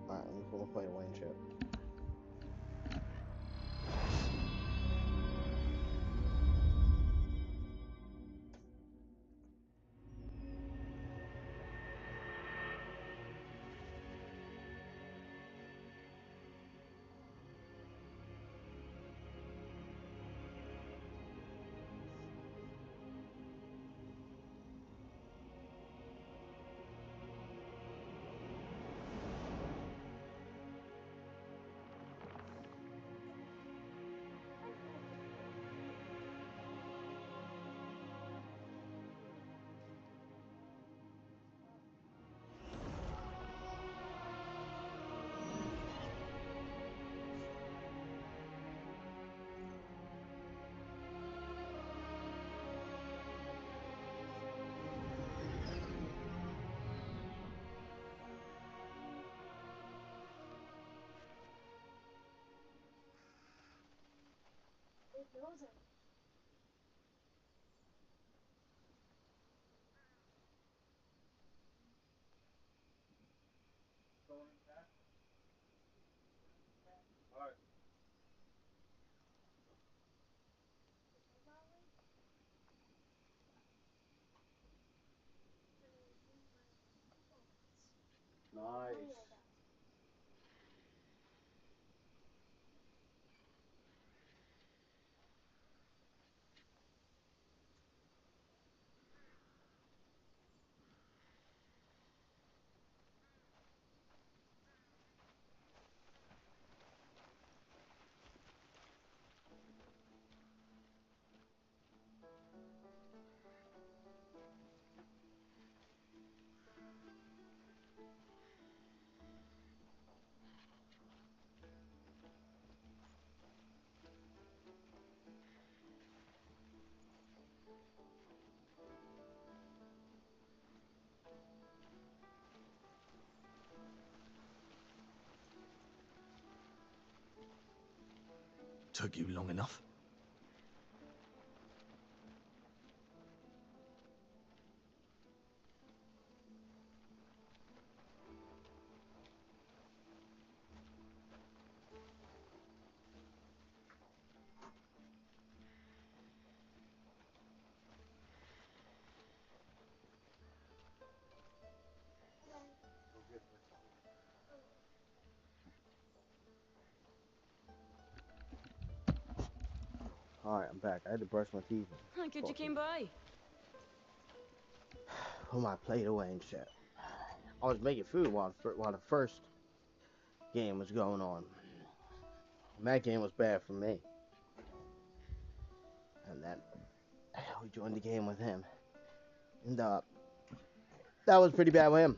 Alright, we'll play a lane chip. It knows it. Nice. Took you long enough. Alright, I'm back. I had to brush my teeth. Good you came by. Put my plate away and shit. I was making food while the first game was going on. And that game was bad for me. And then we joined the game with him. And that was pretty bad with him.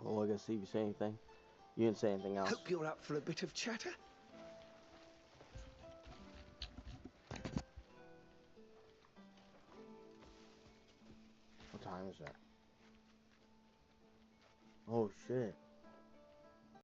Well, look and see if you say anything. You didn't say anything else. Hope you're up for a bit of chatter. What time is that? Oh shit.